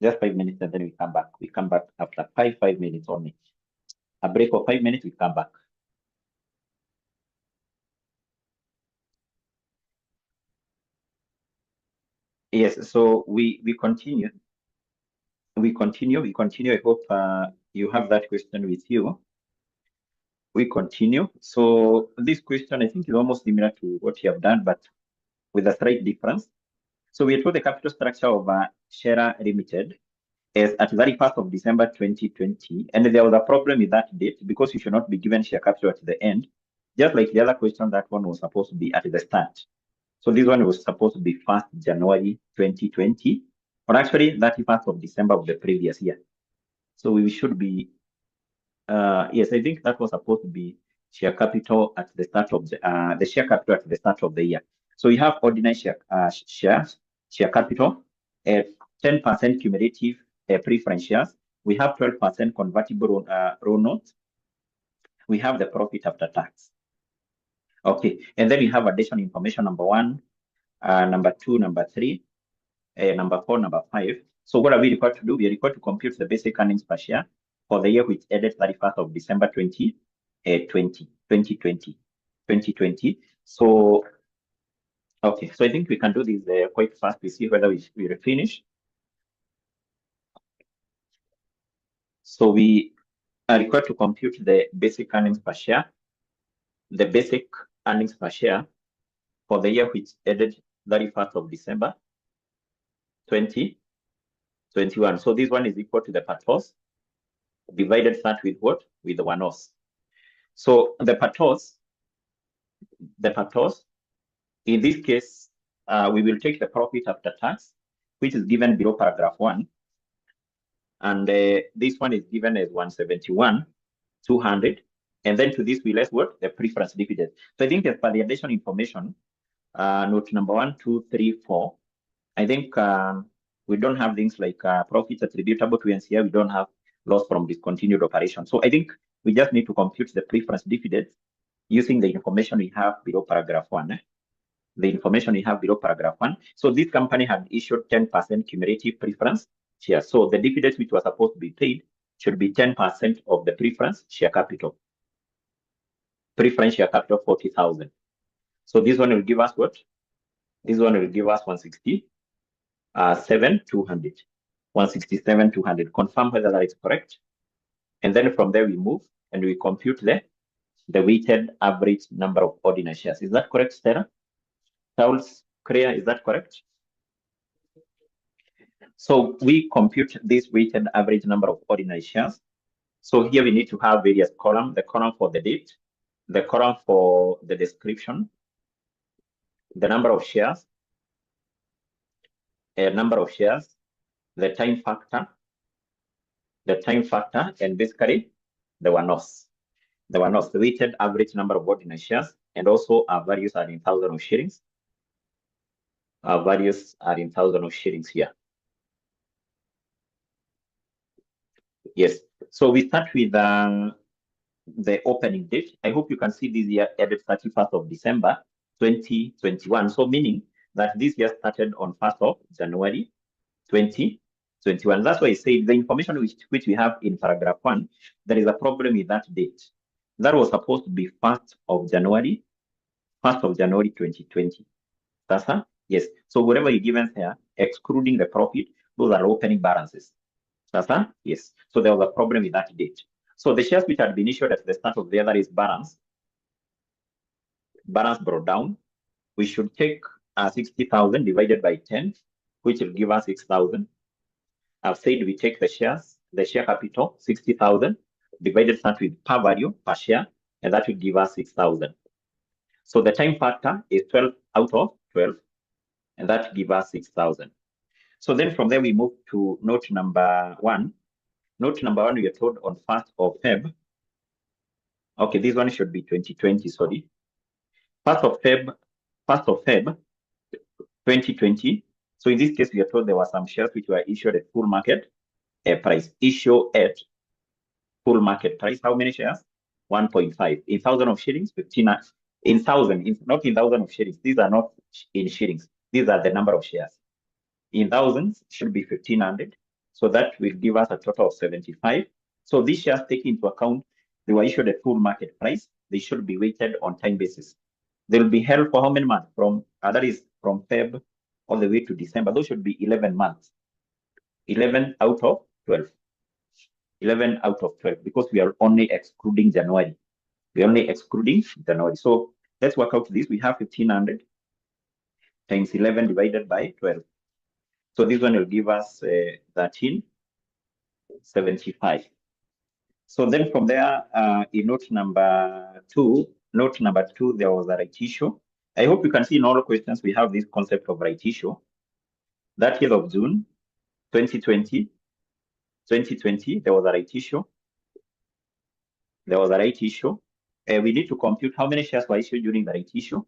Just 5 minutes, and then we come back. We come back after 5 minutes only. A break of 5 minutes, we come back. Yes, so we continue. We continue. I hope you have that question with you. We continue. So this question, I think, is almost similar to what you have done, but with a slight difference. So we are told the capital structure of Shera Limited is at the 31st of December 2020, and there was a problem with that date because you should not be given share capital at the end, just like the other question. That one was supposed to be at the start. So this one was supposed to be 1st January 2020, or actually 31st of December of the previous year. So we should be, yes, I think that was supposed to be share capital at the start of the share capital at the start of the year. So we have ordinary share capital at 10% cumulative preference shares. We have 12% convertible roll notes. We have the profit after tax. Okay, and then we have additional information: number 1, number 2, number 3, number 4, number 5. So what are we required to do? We are required to compute the basic earnings per share for the year which ended 31st of December 2020. So, okay, so I think we can do this quite fast. We see whether we will finish. So we are required to compute the basic earnings per share. The basic earnings per share for the year which ended 31st of December 2021. So this one is equal to the PATOS divided that with what? With the one-offs. So the PATOS, in this case, we will take the profit after tax, which is given below paragraph 1. And this one is given as 171,200. And then to this, we less what? The preference dividend. So I think as per the additional information, note number 1, 2, 3, 4, I think we don't have things like profits attributable to NCI. We don't have loss from discontinued operation. So I think we just need to compute the preference dividend using the information we have below paragraph 1. The information we have below paragraph 1. So this company had issued 10% cumulative preference shares. So the dividends which was supposed to be paid should be 10% of the preference share capital. Preference share capital 40,000. So this one will give us what? This one will give us 167,200. 167,200. Confirm whether that is correct. And then from there we move and we compute the weighted average number of ordinary shares. Is that correct, Stella? Sounds clear? Is that correct? So we compute this weighted average number of ordinary shares. So here we need to have various columns: the column for the date, the column for the description, the number of shares, the time factor, and basically the one-offs. The weighted average number of ordinary shares, and also our values are in thousands of shillings. Our values are in thousands of shillings here. Yes. So we start with the opening date. I hope you can see this year ended 31st of December 2021. So meaning that this year started on 1st of January 2021. That's why I say the information which we have in paragraph 1, there is a problem with that date. That was supposed to be 1st of January 2020. That's her? Yes. So whatever you given here, excluding the profit, those are opening balances. That's her? Yes. So there was a problem with that date. So the shares which had been issued at the start of the year, that is balance brought down. We should take 60,000 divided by 10, which will give us 6,000. I've said we take the share capital, 60,000, divided that with par value per share, and that will give us 6,000. So the time factor is 12 out of 12, and that gives us 6,000. So then from there, we move to note number 1. Note number 1, we are told on 1st of Feb. Okay, this one should be 2020, sorry. 1st of Feb 2020. So in this case, we are told there were some shares which were issued at full market price. Issue at full market price. How many shares? 1.5. In 1,000 of shillings, 15. In 1,000, not in 1,000 of shillings. These are not in shillings. These are the number of shares. In thousands, should be 1,500. So that will give us a total of 75. So these shares taking into account, they were issued at full market price. They should be weighted on time basis. They will be held for how many months? That is from Feb all the way to December. Those should be 11 months. 11 out of 12. 11 out of 12, because we are only excluding January. We're only excluding January. So let's work out this. We have 1,500 times 11 divided by 12. So this one will give us 1375. So then from there, in note number 2, there was a right issue. I hope you can see in all questions we have this concept of right issue. 30th of June 2020, there was a right issue. We need to compute how many shares were issued during the right issue,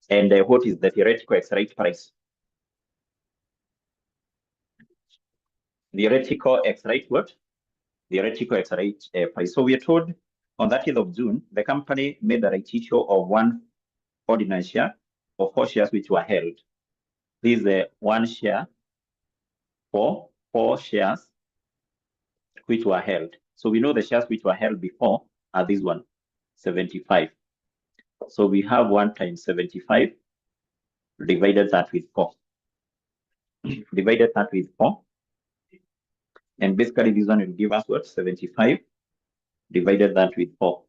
and what is the theoretical X-right price. Theoretical X-right what? Theoretical X-right price. So we are told on 30th of June, the company made a right issue of 1 ordinary share of 4 shares which were held. This is 1 share for 4 shares which were held. So we know the shares which were held before are this one, 75. So we have 1 times 75, divided that with 4. Divided that with 4. And basically this one will give us what? 75 divided that with 4.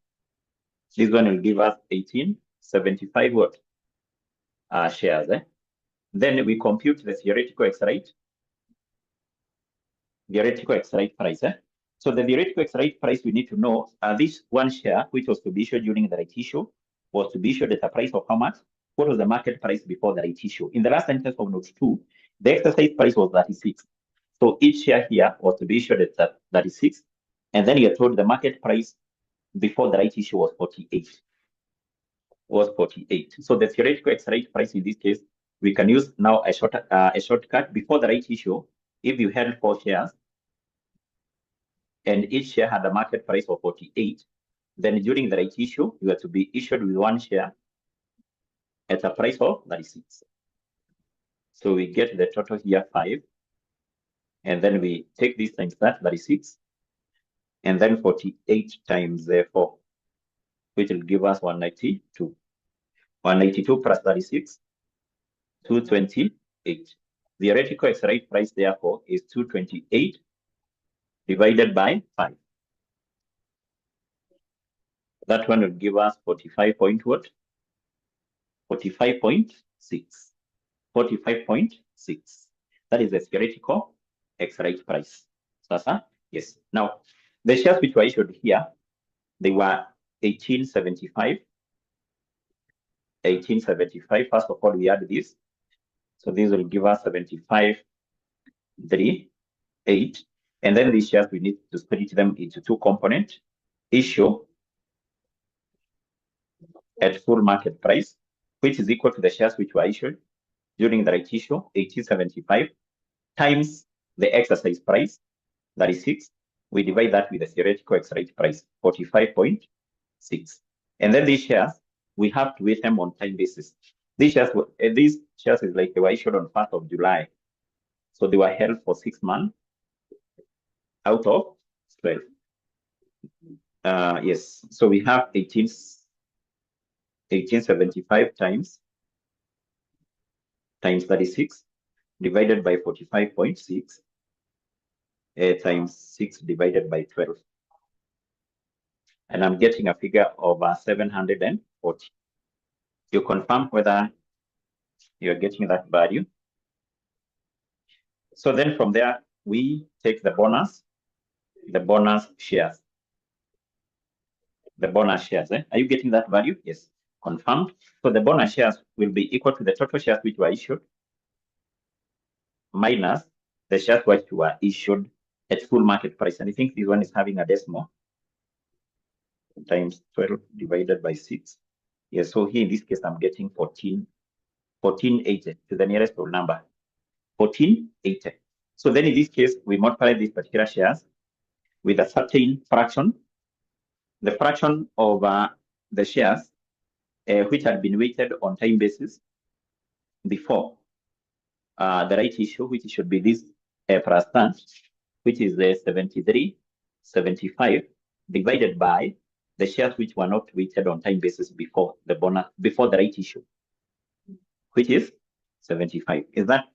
This one will give us 1875 what? Shares. Then we compute the theoretical X-right. Theoretical X-right price. So the theoretical X-right price, we need to know this 1 share, which was to be issued during the right issue, was to be issued at a price of how much? What was the market price before the right issue? In the last sentence of note 2, the exercise price was 36. So each share here was to be issued at 36. And then you're told the market price before the right issue was 48. So the theoretical X-right price in this case, we can use now a shortcut. Before the right issue, if you held 4 shares, and each share had a market price of 48, then during the right issue, you are to be issued with 1 share at a price of 36. So we get the total here 5. And then we take this times that, 36. And then 48 times 4, which will give us 192. 192 plus 36, 228. Theoretical X-right price, therefore, is 228 divided by 5. That one will give us 45 point what? 45.6. 45.6. That is the theoretical X-right price. Sasa? Yes. Now, the shares which were issued here, they were 1875. 1875. First of all, we add this. So this will give us 75.38. And then these shares, we need to split them into 2 components. Issue at full market price, which is equal to the shares which were issued during the right issue, 1875, times the exercise price, 36, We divide that with the theoretical exercise price, 45.6. And then these shares, we have to weight them on time basis. These shares is like they were issued on 1st of July. So they were held for 6 months out of 12. Yes, so we have 1875 times 36 divided by 45.6 times 6 divided by 12. And I'm getting a figure of 740. You confirm whether you're getting that value. So then from there, we take the bonus shares. The bonus shares, Are you getting that value? Yes, confirmed. So the bonus shares will be equal to the total shares which were issued minus the shares which were issued at full market price. And I think this one is having a decimal times 12 divided by 6. Yes, so here in this case, I'm getting 1480 to the nearest whole number, 1480. So then in this case, we multiply these particular shares with a certain fraction, the fraction of the shares which had been weighted on time basis before the right issue, which should be this percent, which is the 73.75 divided by the shares which were not weighted on time basis before the right issue, which is 75. Is that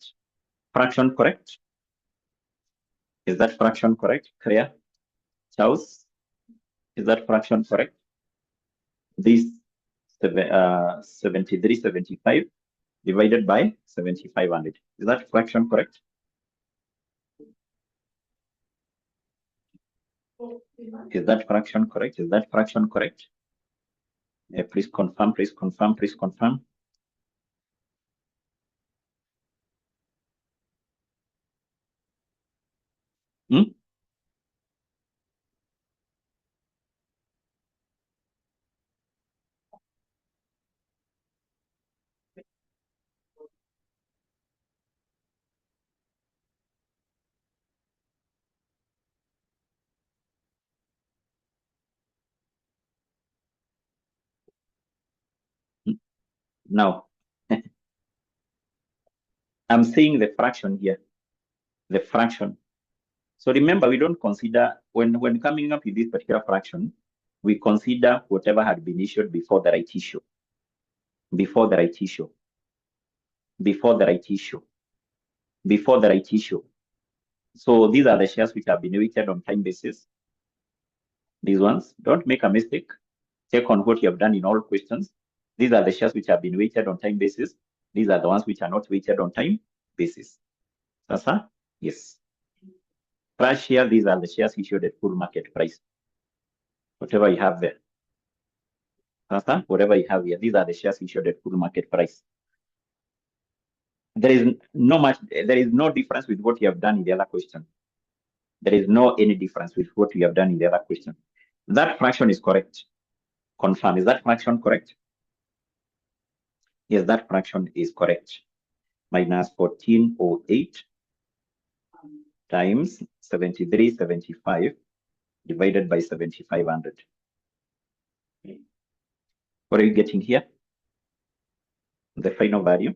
fraction correct? Is that fraction correct? Clear? Charles, is that fraction correct? This 73.75 divided by 7,500. Is that fraction correct? Is that fraction correct? Is that fraction correct? Please confirm, please confirm, please confirm. Now, I'm saying the fraction here, the fraction. So remember, we don't consider, when coming up with this particular fraction, we consider whatever had been issued before the right issue. Before the right issue. Before the right issue. Before the right issue. So these are the shares which have been weighted on time basis. These ones, don't make a mistake. Check on what you have done in all questions. These are the shares which have been weighted on time basis. These are the ones which are not weighted on time basis. Sasa? Yes. First share, these are the shares issued at full market price. Whatever you have there. Sasa? Whatever you have here, these are the shares issued at full market price. There is no difference with what you have done in the other question. There is no any difference with what you have done in the other question. That fraction is correct. Confirm. Is that fraction correct? Yes, that fraction is correct. Minus 1408 times 73.75 divided by 7,500. What are you getting here? The final value.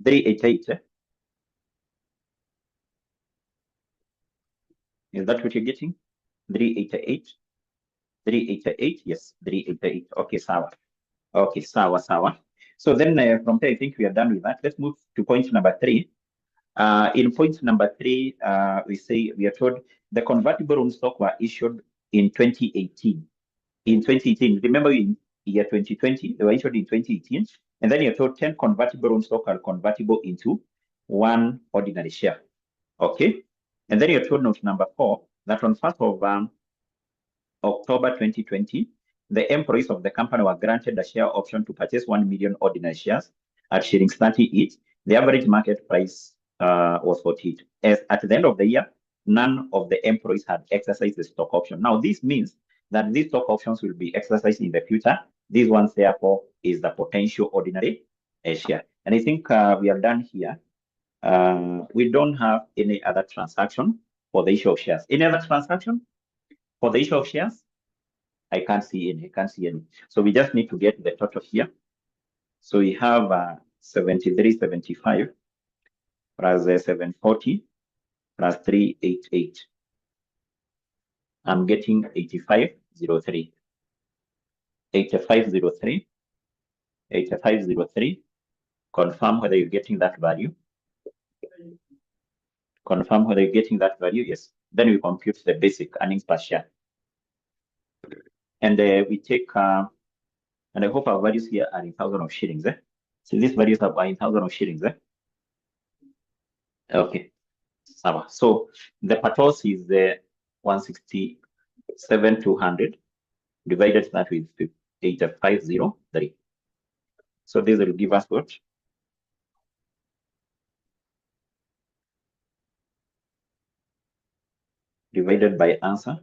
388. Is that what you're getting? 388. 388. Yes, 388. Okay, sawa. Okay, sawa, sawa. So then from there, I think we are done with that. Let's move to point number 3. In point number 3, we are told the convertible own stock were issued in 2018. In 2018, remember in year 2020, they were issued in 2018. And then you're told 10 convertible own stock are convertible into 1 ordinary share. Okay. And then you're told note number 4 that on 1st of October 2020, the employees of the company were granted a share option to purchase 1 million ordinary shares at shillings 30 each. The average market price was 48. As at the end of the year, none of the employees had exercised the stock option. Now, this means that these stock options will be exercised in the future. These ones, therefore, is the potential ordinary share. And I think we are done here. We don't have any other transaction for the issue of shares. Any other transaction for the issue of shares? I can't see any. So we just need to get the total here. So we have 73.75 plus 740 plus 388. I'm getting 85.03. 85.03. 85.03. Confirm whether you're getting that value. Confirm whether you're getting that value. Yes. Then we compute the basic earnings per share. And we take, and I hope our values here are in thousands of shillings. So these values are in thousands of shillings. Okay. So the patos is 167,200 divided that with 8503. So this will give us what? Divided by answer.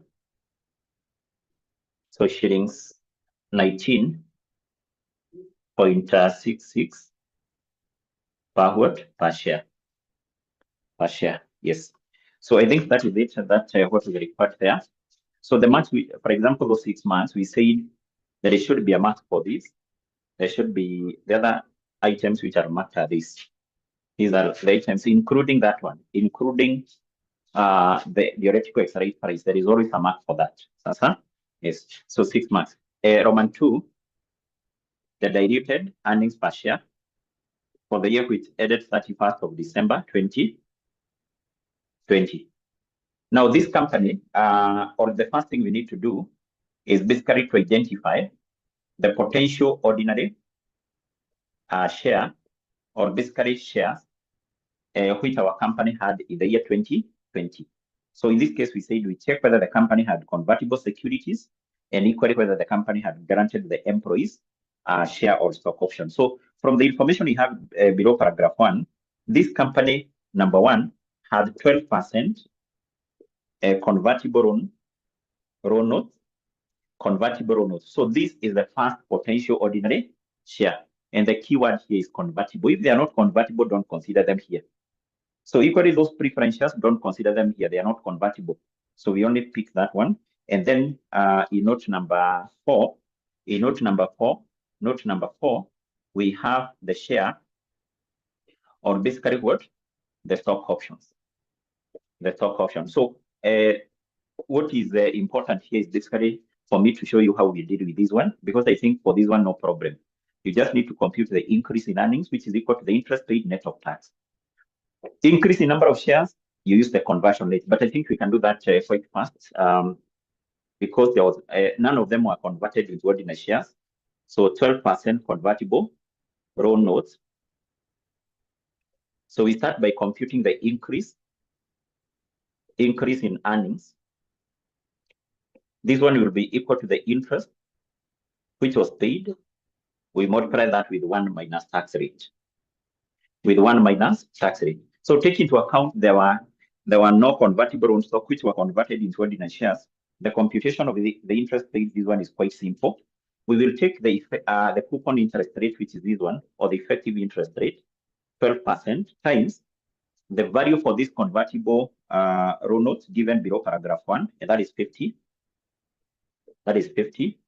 So shillings 19.66 per what? Per share. Per share. Yes. So I think that is it. That's what we required there. So the month, for example, those 6 months, we said that there should be a mark for this. There should be the other items which are marked are this. These are the items, including that one, including the theoretical X-ray price. There is always a mark for that. Yes. So 6 months. Roman 2, the diluted earnings per share for the year which ended 31st of December 2020. Now, this company, or the first thing we need to do is basically to identify the potential ordinary share, or basically shares, which our company had in the year 2020. So in this case, we said we check whether the company had convertible securities and equally whether the company had granted the employees share or stock option. So from the information we have below paragraph 1, this company, number 1, had 12% convertible loan notes. Convertible loan notes. So this is the first potential ordinary share. And the keyword here is convertible. If they are not convertible, don't consider them here. So equally, those preferentials, don't consider them here. They are not convertible. So we only pick that one. And then in note number 4, we have the share, or basically what? The stock options. The stock options. So what is important here is basically for me to show you how we did with this one, because I think for this one, no problem. You just need to compute the increase in earnings, which is equal to the interest paid net of tax. Increase in number of shares, you use the conversion rate, but I think we can do that quite fast because there was none of them were converted into ordinary shares. So 12% convertible loan notes. So we start by computing the increase in earnings. This one will be equal to the interest which was paid. We multiply that with 1 minus tax rate. With 1 minus tax rate. So take into account there were no convertible loan stock which were converted into ordinary shares. The computation of the interest paid, this one is quite simple. We will take the coupon interest rate, which is this one, or the effective interest rate, 12% times the value for this convertible loan notes given below paragraph 1, and that is 50. That is 50.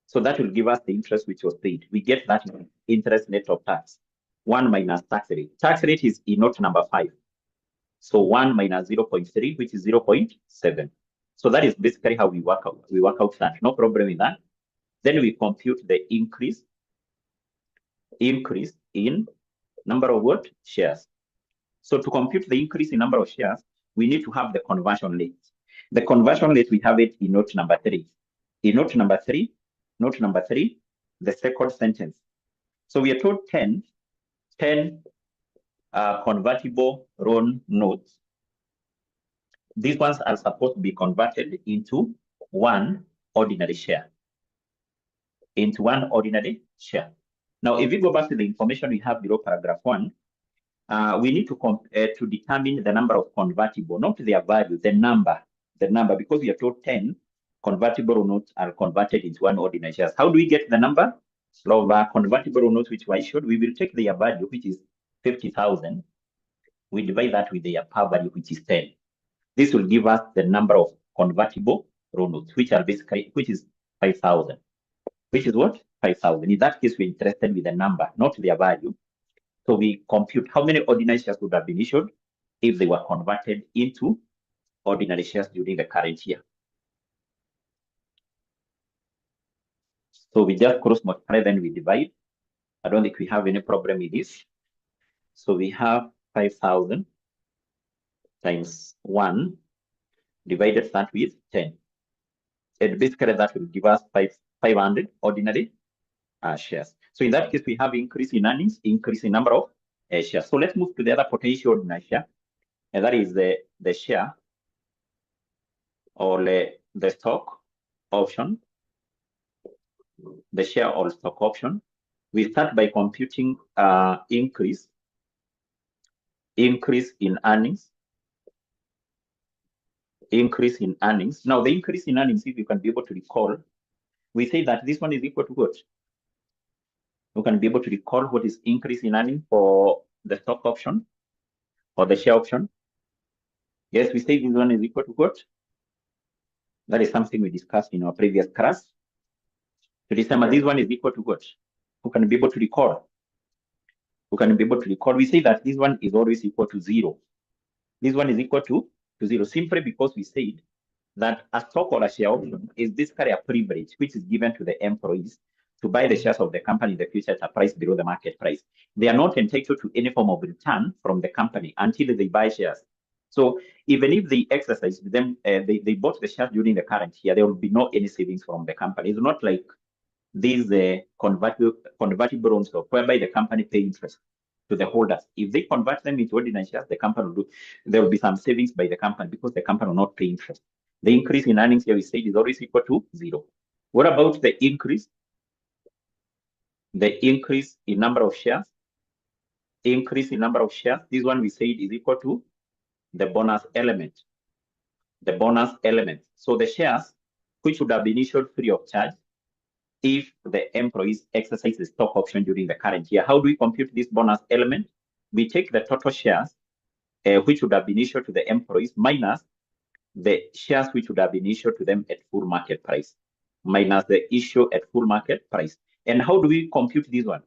So that will give us the interest which was paid. We get that interest net of tax. 1 minus tax rate. Tax rate is in note number 5. So 1 minus 0.3, which is 0.7. So that is basically how we work out. We work out that. No problem with that. Then we compute the increase in number of what? Shares. So to compute the increase in number of shares, we need to have the conversion rate. The conversion rate, we have it in note number 3. In note number 3, the second sentence. So we are told 10 convertible loan notes. These ones are supposed to be converted into 1 ordinary share. Into 1 ordinary share. Now, if we go back to the information we have below paragraph 1, we need to determine the number of convertible, not their value, the number, because we are told 10 convertible notes are converted into 1 ordinary shares. How do we get the number? of convertible notes which were issued, we will take their value, which is 50,000. We divide that with their par value, which is 10. This will give us the number of convertible notes, which is 5,000. Which is what? 5,000. In that case, we're interested with the number, not their value. So we compute how many ordinary shares would have been issued if they were converted into ordinary shares during the current year. So we just cross multiply, then we divide. I don't think we have any problem with this. So we have 5,000 times 1 divided that with 10. And basically that will give us 500 ordinary shares. So in that case, we have increase in earnings, increase in number of shares. So let's move to the other potential ordinary share, and that is the share or the stock option. The share or stock option. We start by computing increase in earnings. Increase in earnings. Now, the increase in earnings, if you can be able to recall, we say that this one is equal to what? You can be able to recall what is increase in earnings for the stock option or the share option. Yes, we say this one is equal to what? That is something we discussed in our previous class. To December, this one is equal to what? Who can be able to recall? Who can be able to recall? We say that this one is always equal to 0. This one is equal to 0, simply because we said that a stock or a share option is basically a privilege which is given to the employees to buy the shares of the company in the future at a price below the market price. They are not entitled to any form of return from the company until they buy shares. So even if they exercise them, they bought the shares during the current year, there will be no any savings from the company. It's not like these convertible loans whereby the company pay interest to the holders. If they convert them into ordinary shares, the company will there will be some savings by the company because the company will not pay interest. The increase in earnings here we said is always equal to 0. What about the increase? The increase in number of shares. Increase in number of shares. This one we said is equal to the bonus element. The bonus element. So the shares which would have been issued free of charge if the employees exercise the stock option during the current year. How do we compute this bonus element? We take the total shares which would have been issued to the employees minus the shares which would have been issued to them at full market price, minus the issue at full market price. And how do we compute this one?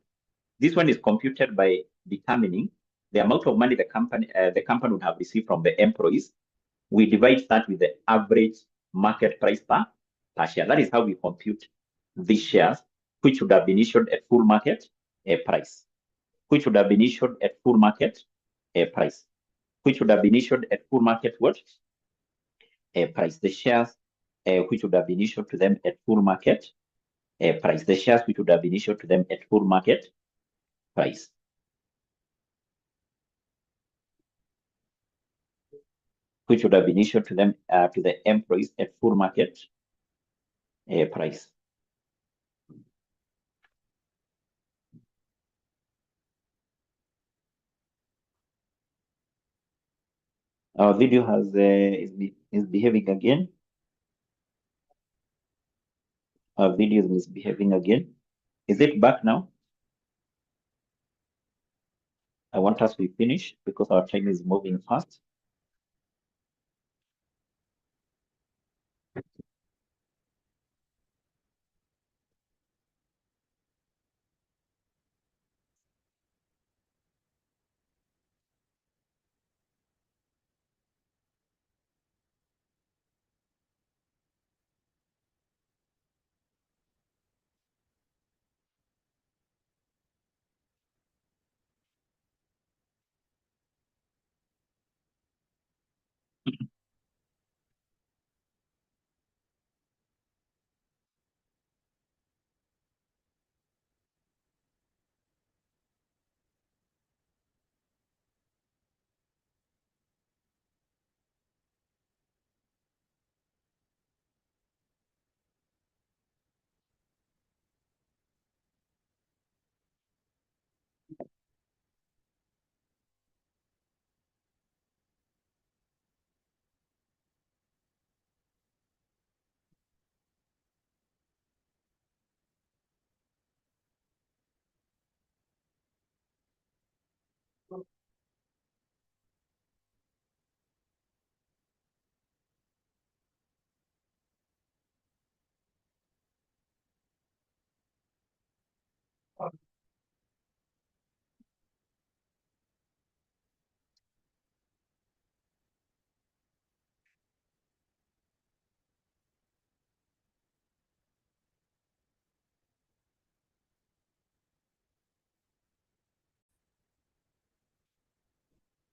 This one is computed by determining the amount of money the company would have received from the employees. We divide that with the average market price per share. That is how we compute these shares, which would have been issued at full market price, which would have been issued at full market price, which would have been issued at full market what? Price. The shares which would have been issued to them at full market price. The shares which would have been issued to them at full market price. Which would have been issued to them to the employees at full market price. Our video is behaving again. Our video is misbehaving again. Is it back now? I want us to finish because our time is moving fast.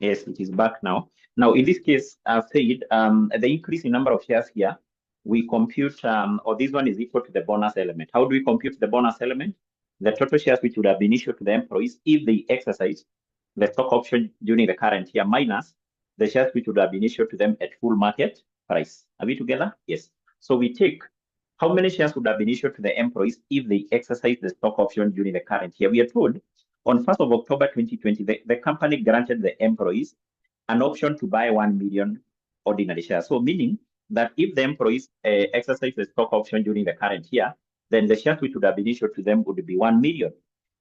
Yes, it is back now. Now, in this case, I've said the increase in number of shares here, we compute, or this one is equal to the bonus element. How do we compute the bonus element? The total shares which would have been issued to the employees if they exercise the stock option during the current year minus the shares which would have been issued to them at full market price. Are we together? Yes. So we take how many shares would have been issued to the employees if they exercise the stock option during the current year. We are told on 1st of October 2020, the company granted the employees an option to buy 1 million ordinary shares. So meaning that if the employees exercise the stock option during the current year, then the shares which would have been issued to them would be 1 million.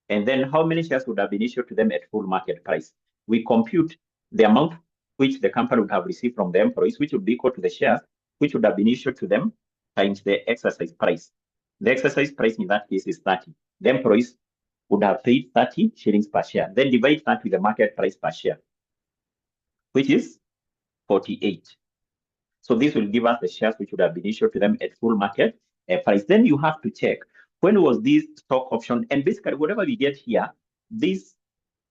And then how many shares would have been issued to them at full market price? We compute the amount which the company would have received from the employees, which would be equal to the shares which would have been issued to them times the exercise price. The exercise price in that case is 30. The employees would have paid 30 shillings per share. Then divide that with the market price per share, which is 48. So this will give us the shares which would have been issued to them at full market price. Then you have to check when was this stock option, and basically whatever we get here, these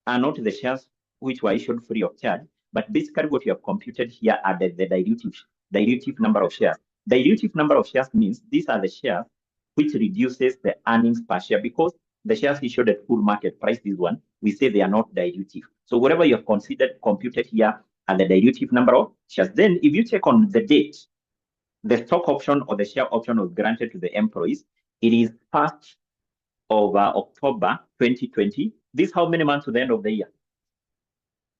are not the shares which were issued free of charge, but basically what you have computed here are the dilutive number of shares. Dilutive number of shares means these are the shares which reduces the earnings per share, because the shares issued at full market price, this one, we say they are not dilutive. So whatever you have computed here are the dilutive number of shares. Then if you check on the date, the stock option or the share option was granted to the employees, it is 1st of October 2020. This how many months to the end of the year?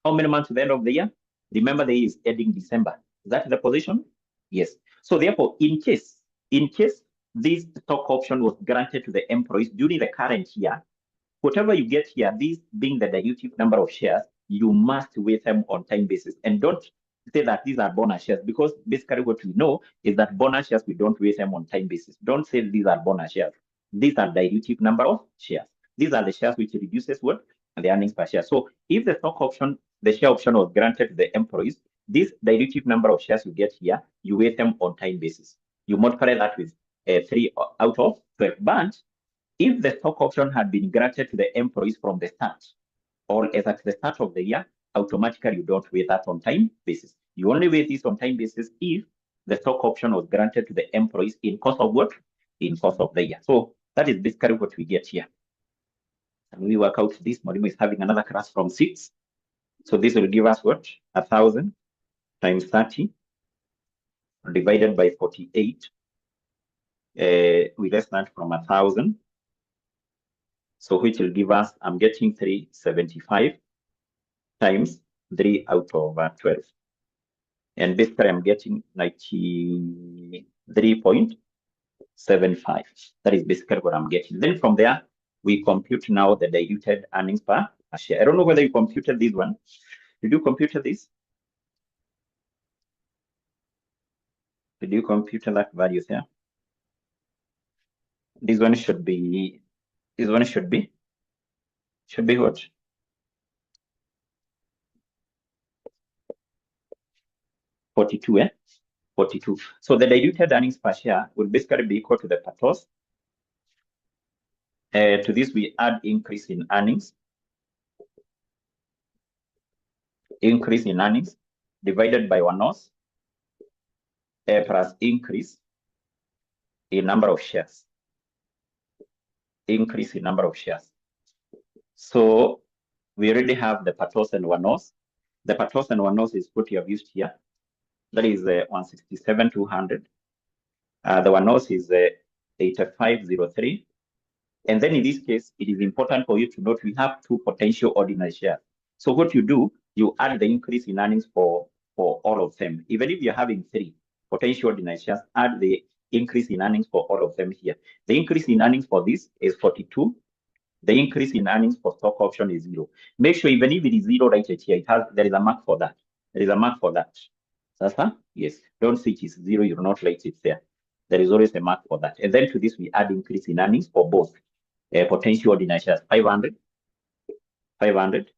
How many months to the end of the year? Remember, the year is ending December. Is that the position? Yes. So therefore, in case this stock option was granted to the employees during the current year, whatever you get here, this being the dilutive number of shares, you must weigh them on time basis. And don't say that these are bonus shares, because basically what we know is that bonus shares, we don't weigh them on time basis. Don't say these are bonus shares. These are dilutive number of shares. These are the shares which reduces what? The earnings per share. So if the stock option, the share option was granted to the employees, this dilutive number of shares you get here, you weigh them on time basis. You multiply that with 3 out of 12. But if the stock option had been granted to the employees from the start, or as at the start of the year, automatically you don't weigh that on time basis. You only weigh this on time basis if the stock option was granted to the employees in course of what? In course of the year. So that is basically what we get here. And we work out this. Modimo is having another class from 6. So this will give us what? 1,000 times 30 divided by 48. We less that from 1,000. So which will give us, I'm getting 375 times 3 out of 12. And basically I'm getting 93.75. That is basically what I'm getting. Then from there, we compute now the diluted earnings per share. I don't know whether you computed this one. Did you compute this? Did you compute that value there? This one should be what? $42, 42. So the diluted earnings per share will basically be equal to the PATOS. To this, we add increase in earnings. Increase in earnings divided by 1/0 plus increase in number of shares. Increase in number of shares. So we already have the PATOS and 1/0. The PATOS and 1/0 is what you have used here. That is 167,200. The 1/0 is 8503. And then in this case, it is important for you to note we have 2 potential ordinary shares. So what you do, you add the increase in earnings for all of them. Even if you're having 3 potential ordinary shares, add the increase in earnings for all of them here. The increase in earnings for this is 42. The increase in earnings for stock option is 0. Make sure even if it is 0, write it here. There is a mark for that. There is a mark for that. Sasa? Yes. Don't say it is 0, you will not write it there. There is always a mark for that. And then to this, we add increase in earnings for both potential ordinary shares, 500, 500.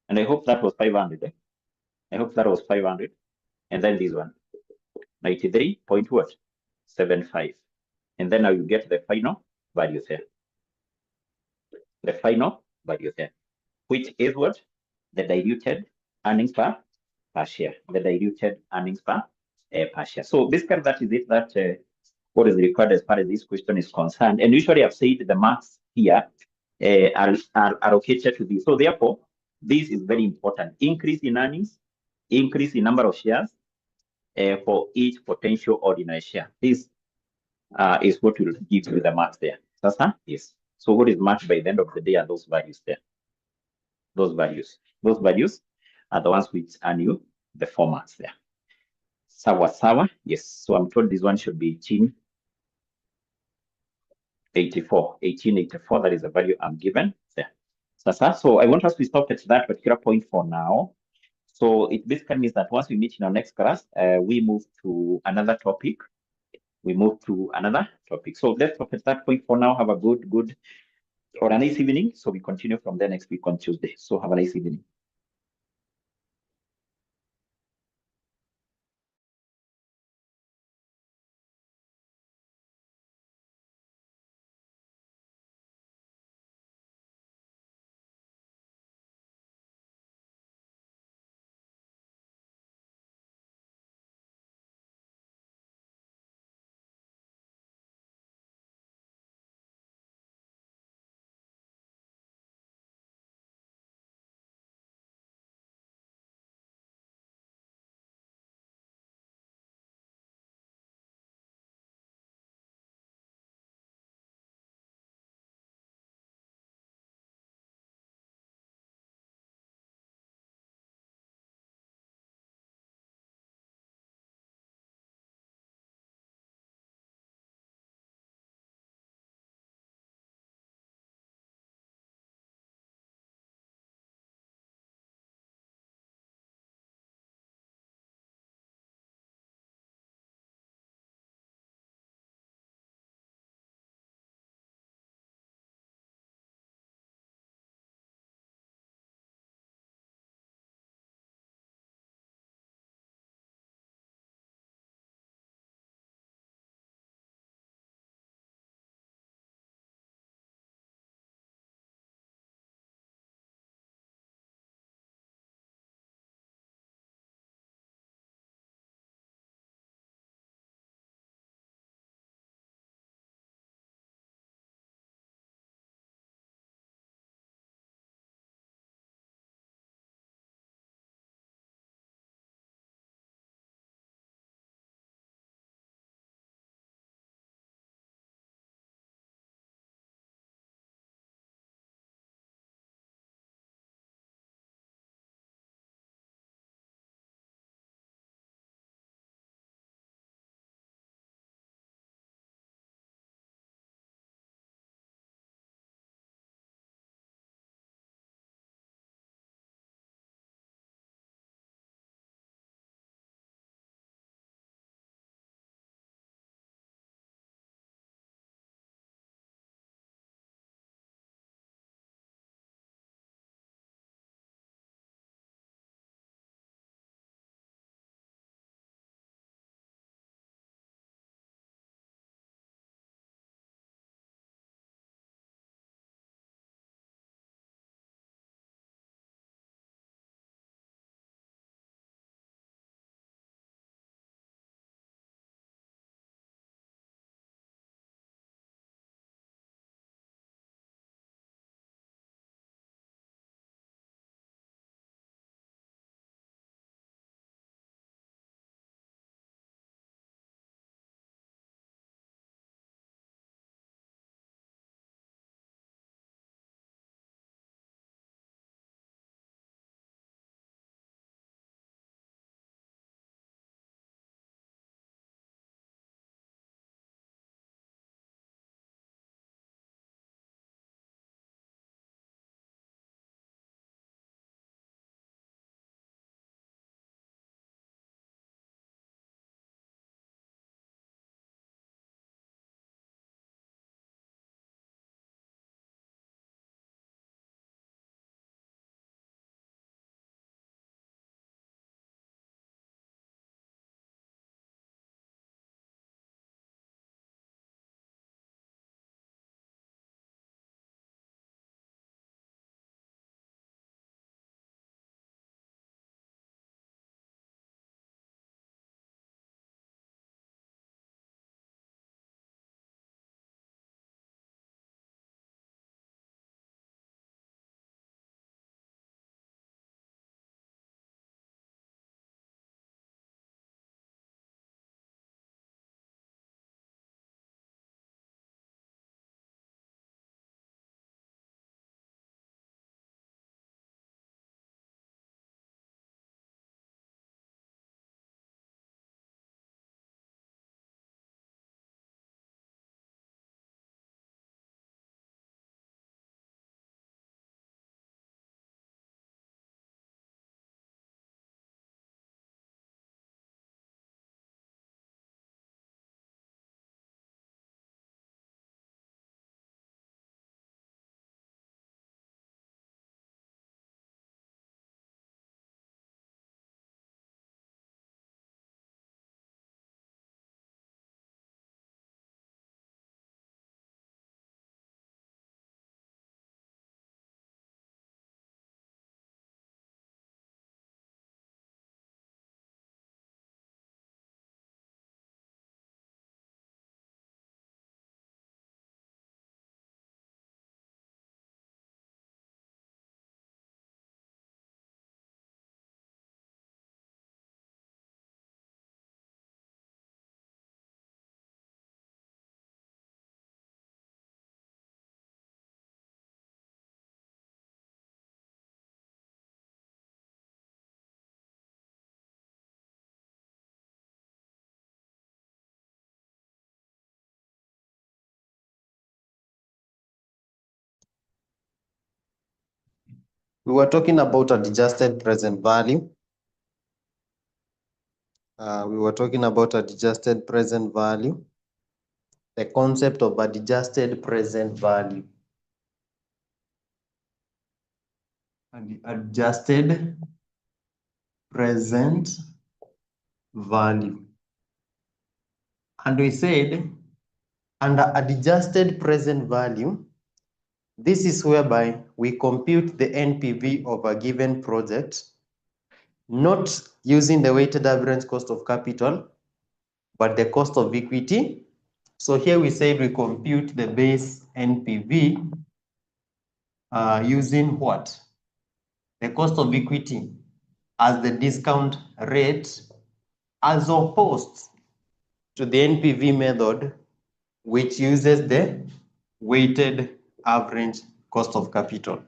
And I hope that was 500. I hope that was 500. And then this one, 93 point what? 75. And then now you get the final value there. The final value there, which is what? The diluted earnings per share. The diluted earnings per share. So basically, that is it. That what is required as far as this question is concerned. And usually, I've said the marks here are allocated to this. So therefore, this is very important. Increase in earnings, increase in number of shares for each potential ordinary share. This is what will give you the marks there. Yes. So what is marked by the end of the day are those values there. Those values. Those values are the ones which earn you the 4 marks there. Sawa. Yes. So I'm told this one should be 1884. 1884, that is the value I'm given there. So I want us to stop at that particular point for now. So it basically means that once we meet in our next class, we move to another topic. So let's stop at that point for now. Have a good or a nice evening. So we continue from there next week on Tuesday. So have a nice evening.
We were talking about adjusted present value. We were talking about adjusted present value. The concept of adjusted present value. And adjusted present value. And we said, under adjusted present value, this is whereby we compute the NPV of a given project, not using the weighted average cost of capital, but the cost of equity. So here we said we compute the base NPV using what? The cost of equity as the discount rate, as opposed to the NPV method, which uses the weighted average cost of capital.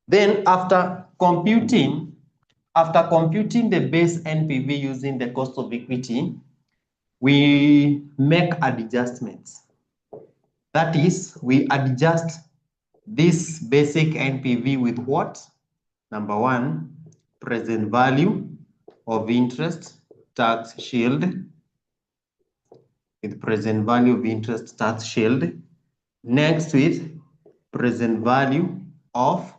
Then after computing the base NPV using the cost of equity, we make adjustments. That is, we adjust this basic NPV with what? Number one, present value of interest tax shield, with present value of interest tax shield. Next with present value of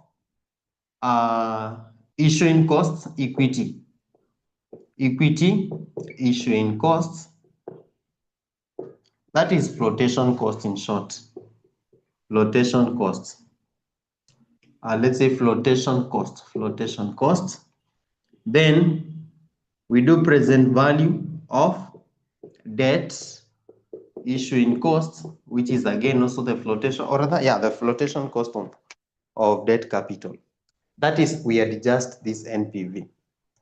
issuing costs, equity issuing costs. That is flotation cost in short. Flotation costs. Let's say flotation cost. Then we do present value of debt issuing costs, which is again also the flotation, or rather, yeah, the flotation cost of debt capital. That is, we adjust this NPV.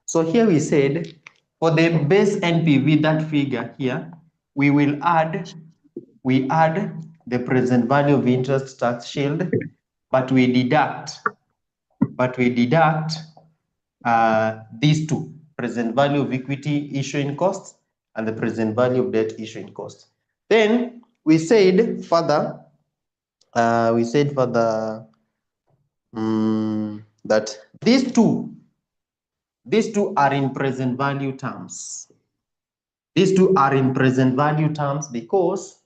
So here we said, for the base NPV, that figure here, we add the present value of interest tax shield, but we deduct these two, present value of equity issuing costs and the present value of debt issuing costs. Then we said further, that these two are in present value terms. These two are in present value terms because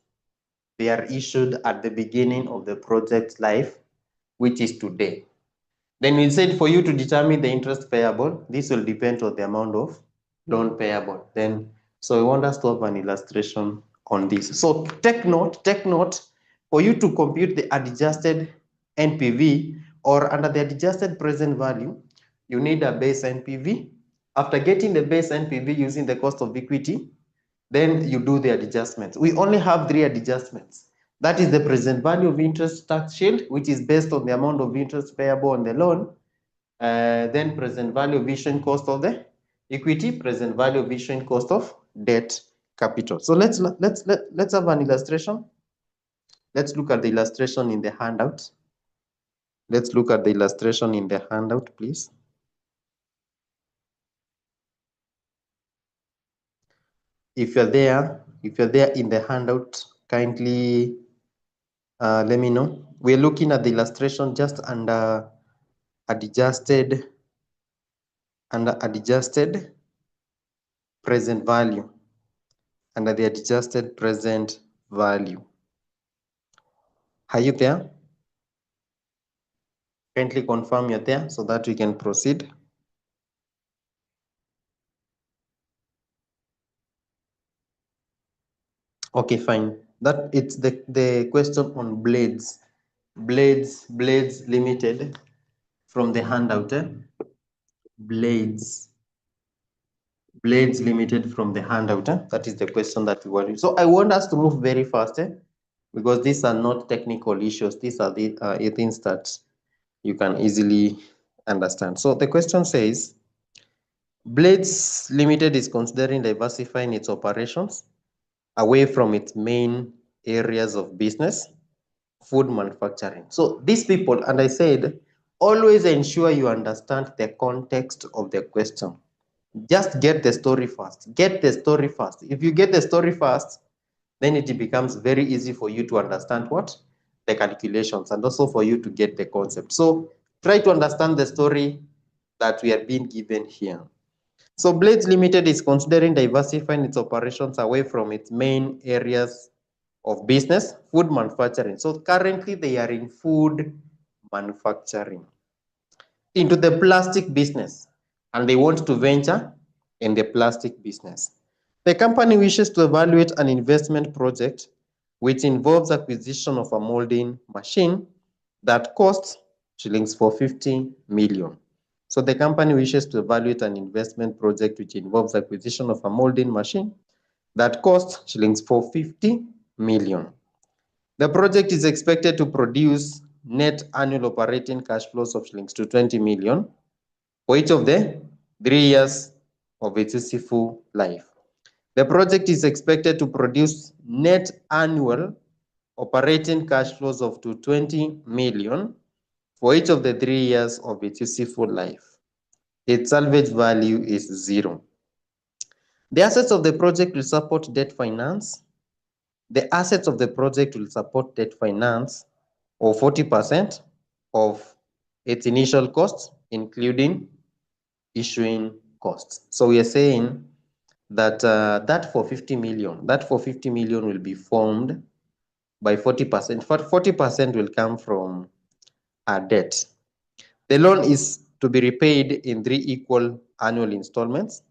they are issued at the beginning of the project's life, which is today. Then we said for you to determine the interest payable, this will depend on the amount of loan payable. So we want us to have an illustration on this. So take note, for you to compute the adjusted NPV or under the adjusted present value, you need a base NPV. After getting the base NPV using the cost of equity, then you do the adjustments. We only have 3 adjustments. That is the present value of interest tax shield, which is based on the amount of interest payable on the loan. Then present value of issuing cost of the equity, present value of issuing cost of debt capital. So let's have an illustration. Let's look at the illustration in the handout. Let's look at the illustration in the handout, please. If you're there in the handout, kindly let me know. We're looking at the illustration just under adjusted present value, under the adjusted present value. Are you there? Kindly confirm you're there so that we can proceed. Okay, fine. That it's the question on blades limited from the handout. Blades limited from the handout. That is the question that we want. So I want us to move very fast because these are not technical issues. These are the things that you can easily understand. So the question says, Blades Limited is considering diversifying its operations away from its main areas of business, food manufacturing. So these people, and I said, always ensure you understand the context of the question. Just get the story first. Get the story first. If you get the story first, then it becomes very easy for you to understand what? The calculations, and also for you to get the concept. So try to understand the story that we are being given here. So Blades Limited is considering diversifying its operations away from its main areas of business, food manufacturing. So currently they are in food manufacturing, into the plastic business, and they want to venture in the plastic business. The company wishes to evaluate an investment project which involves acquisition of a molding machine that costs shillings 450 million. So the company wishes to evaluate an investment project which involves acquisition of a molding machine that costs shillings 450 million. The project is expected to produce net annual operating cash flows of shillings 220 million for each of the 3 years of its useful life. The project is expected to produce net annual operating cash flows of 220 million for each of the 3 years of its useful life. Its salvage value is 0. The assets of the project will support debt finance. The assets of the project will support debt finance or 40% of its initial costs, including issuing costs. So we are saying that that 450 million will be formed by 40%. 40% will come from our debt. The loan is to be repaid in 3 equal annual installments.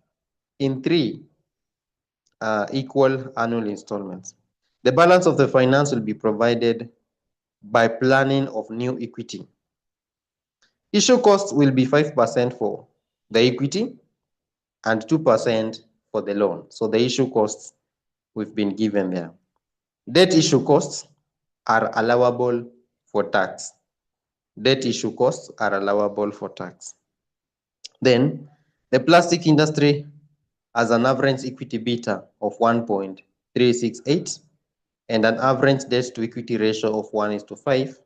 The balance of the finance will be provided by planning of new equity. Issue costs will be 5% for the equity and 2% for the loan. So the issue costs we've been given there. Debt issue costs are allowable for tax. Debt issue costs are allowable for tax. Then the plastic industry has an average equity beta of 1.368 and an average debt to equity ratio of 1:5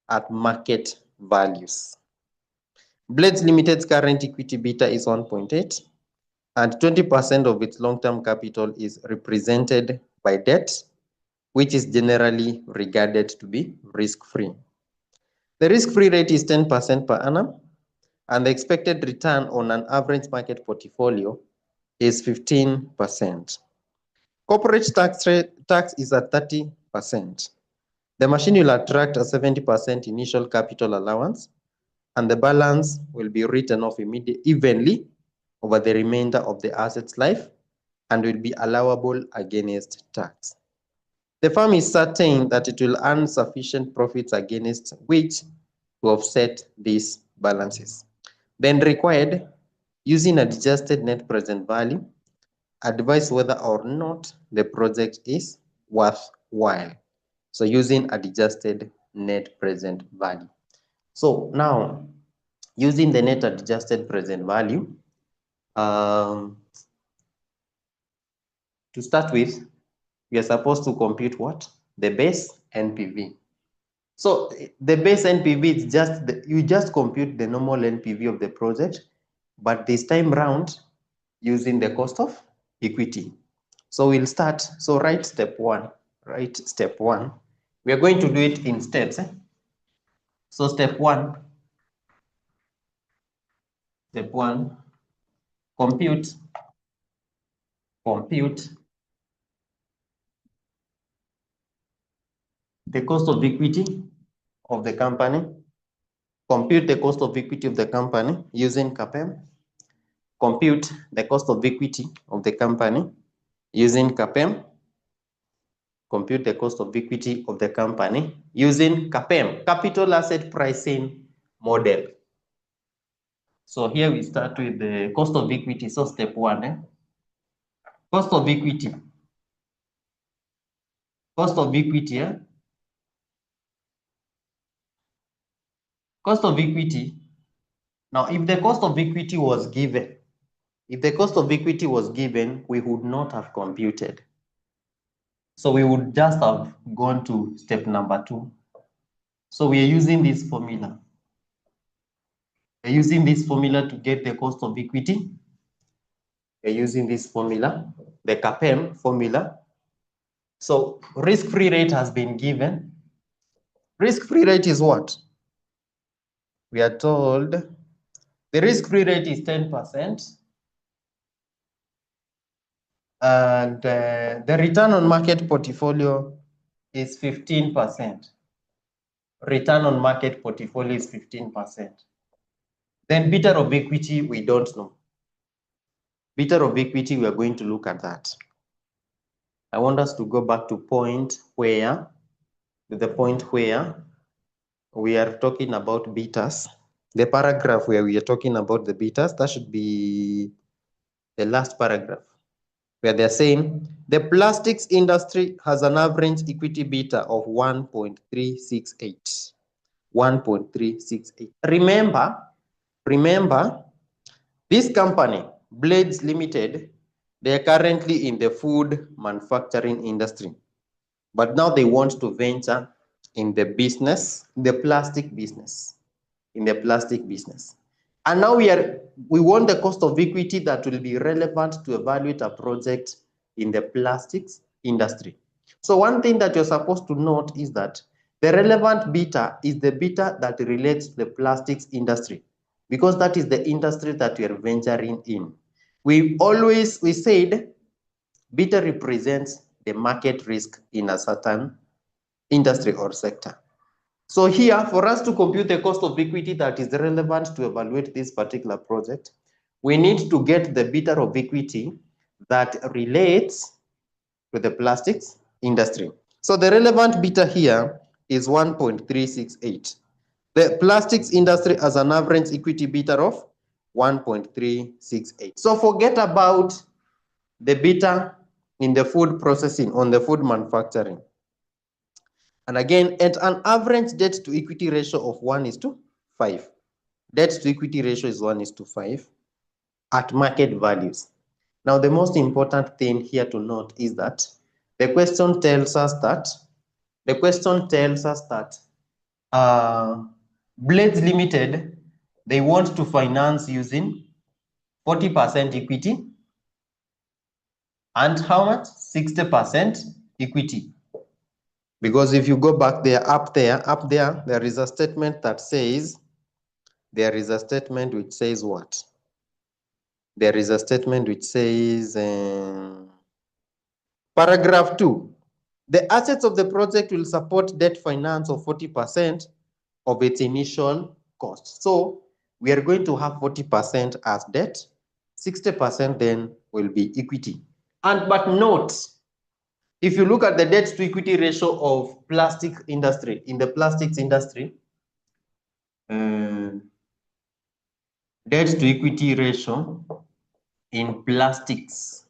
at market values. Blades Limited's current equity beta is 1.8, and 20% of its long-term capital is represented by debt, which is generally regarded to be risk-free. The risk-free rate is 10% per annum, and the expected return on an average market portfolio is 15%. Corporate tax is at 30%. The machine will attract a 70% initial capital allowance, and the balance will be written off evenly over the remainder of the asset's life and will be allowable against tax. The firm is certain that it will earn sufficient profits against which to offset these balances. Then required, using adjusted net present value, advise whether or not the project is worthwhile. So using adjusted net present value. So now, using the net adjusted present value, to start with, we are supposed to compute what? The base NPV. So the base NPV is just, you just compute the normal NPV of the project, but this time round, using the cost of equity. So we'll start, so write step one. We are going to do it in steps. So step one, compute the cost of equity of the company. Compute the cost of equity of the company using CAPM. Compute the cost of equity of the company using CAPM. Compute the cost of equity of the company using CAPM, Capital Asset Pricing Model. So here we start with the cost of equity. So step one, cost of equity. Cost of equity, Cost of equity. Now, if the cost of equity was given, we would not have computed. So we would just have gone to step number 2. So we are using this formula. We're using this formula to get the cost of equity. We're using this formula, the CAPM formula. So risk-free rate has been given. Risk-free rate is what? we are told the risk-free rate is 10%, and the return on market portfolio is 15%. Return on market portfolio is 15%. Then beta of equity, we don't know. Beta of equity, we are going to look at that. I want us to go back to the point where we are talking about betas. The paragraph where we are talking about the betas, that should be the last paragraph, where they're saying the plastics industry has an average equity beta of 1.368. 1.368. Remember, this company, Blades Limited, they are currently in the food manufacturing industry, but now they want to venture in the business, the plastic business, And now we want the cost of equity that will be relevant to evaluate a project in the plastics industry. So one thing that you're supposed to note is that the relevant beta is the beta that relates to the plastics industry, because that is the industry that we are venturing in. We said beta represents the market risk in a certain industry or sector. So here, for us to compute the cost of equity that is relevant to evaluate this particular project, we need to get the beta of equity that relates to the plastics industry. So the relevant beta here is 1.368. The plastics industry has an average equity beta of 1.368. So forget about the beta in the food processing, on the food manufacturing. And again, at an average debt to equity ratio of 1:5. Debt to equity ratio is 1:5 at market values. Now, the most important thing here to note is that the question tells us that Blades Limited, they want to finance using 40% equity and how much? 60% equity. Because if you go back there, up there, there is a statement that says, what? There is a statement which says, paragraph 2, the assets of the project will support debt finance of 40% of its initial cost. So we are going to have 40% as debt, 60% then will be equity. But note, if you look at the debt to equity ratio of plastics industry, in the plastics industry, debt to equity ratio in plastics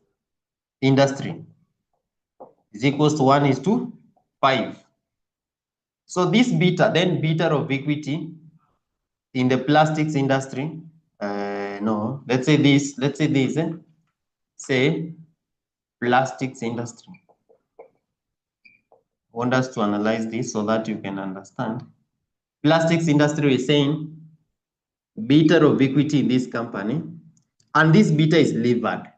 industry is equals to 1:5. So this beta of equity in the plastics industry, say plastics industry. I want us to analyze this so that you can understand. Plastics industry is saying beta of equity in this company, and this beta is levered.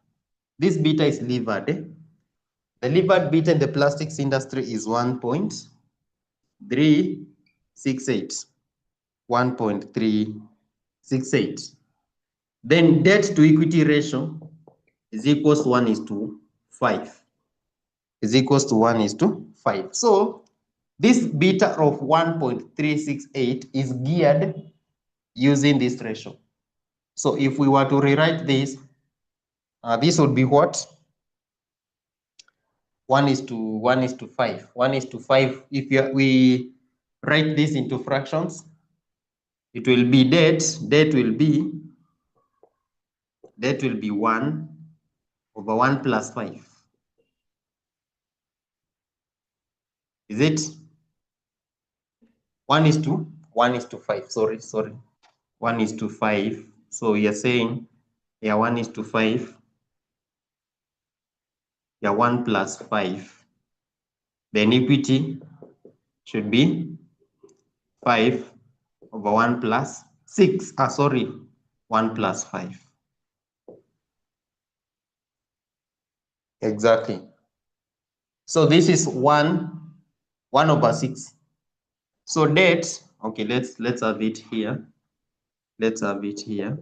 This beta is levered. The levered beta in the plastics industry is 1.368. 1.368. Then debt to equity ratio is equals to 1:5. Is equals to 1:5. So this beta of 1.368 is geared using this ratio. So if we were to rewrite this, this would be what? 1:5. 1:5. If we write this into fractions, it will be debt will be 1/1 plus 5. Is it 1:5? Sorry. 1:5. So we are saying, 1:5. 1 plus 5. Then equity should be 5/1 plus 6. 1 plus 5. Exactly. So this is 1/6. So debt, okay, let's have it here. let's have it here.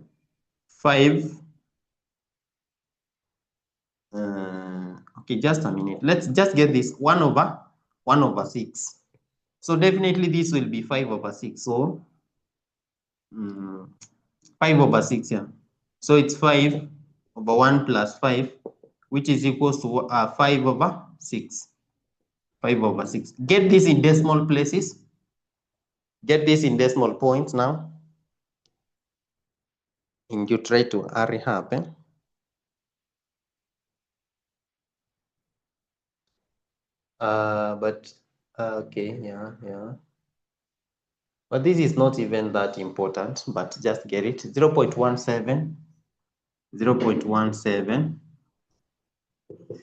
5. Okay, just a minute. Let's just get this 1 over 6. So definitely this will be 5 over 6. So 5 over 6, yeah. So it's 5 over 1 plus 5, which is equals to 5 over 6. 5 over 6. Get this in decimal places. Get this in decimal points now. And you try to hurry up. But okay, yeah. But this is not even that important, but just get it. 0.17, 0.17,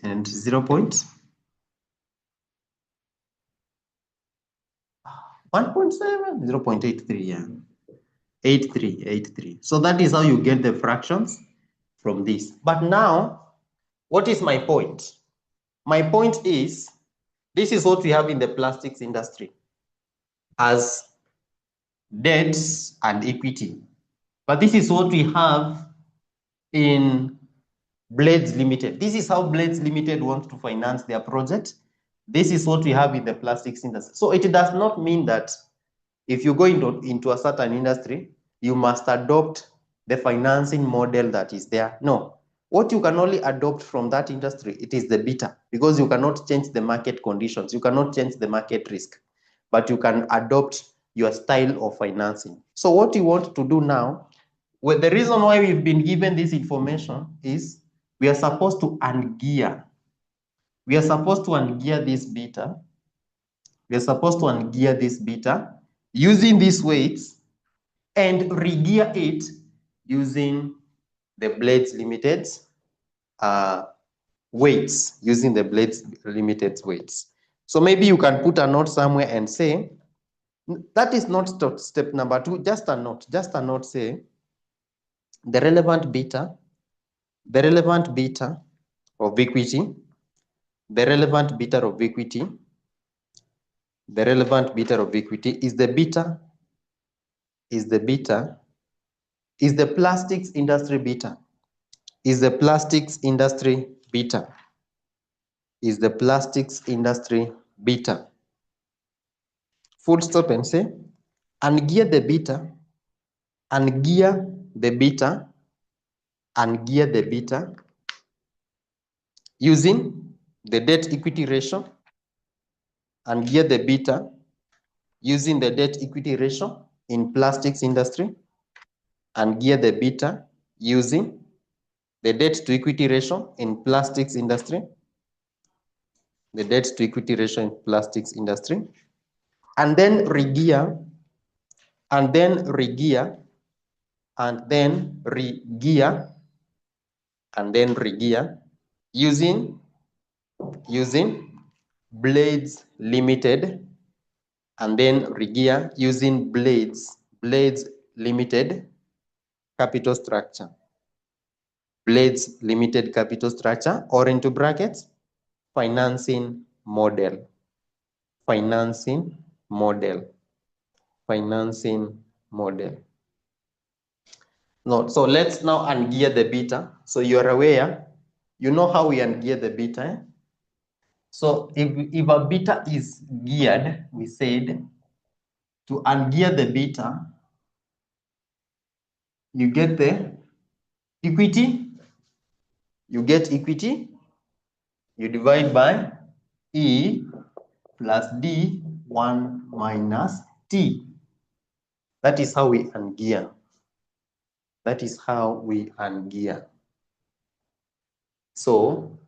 and 0.1.7, 0.83, yeah. 83. So that is how you get the fractions from this. But now, what is my point? My point is, this is what we have in the plastics industry as debts and equity. But this is what we have in Blades Limited. This is how Blades Limited wants to finance their project. This is what we have in the plastics industry. So it does not mean that if you go into a certain industry, you must adopt the financing model that is there. No. What you can only adopt from that industry, it is the beta, because you cannot change the market conditions. You cannot change the market risk, but you can adopt your style of financing. So what you want to do now, well, the reason why we've been given this information is we are supposed to ungear. We are supposed to ungear this beta. We are supposed to ungear this beta using these weights and regear it using the Blades Limited weights, using the Blades Limited weights. So maybe you can put a note somewhere and say, that is not step number 2, just a note, say, the relevant beta of equity, the relevant beta of equity is the plastics industry beta, is the plastics industry beta. Full stop and say, ungear the beta, using the debt equity ratio, ungear the beta using the debt equity ratio in plastics industry, ungear the beta using the debt to equity ratio in plastics industry, and then regear, using Blades Limited, and then regear using Blades Limited capital structure. Blades Limited capital structure, or into brackets, financing model. No, so let's now ungear the beta. So you're aware, you know how we ungear the beta. So if a beta is geared, we said, to ungear the beta, you get the equity, you divide by E plus D 1 minus T. That is how we ungear. So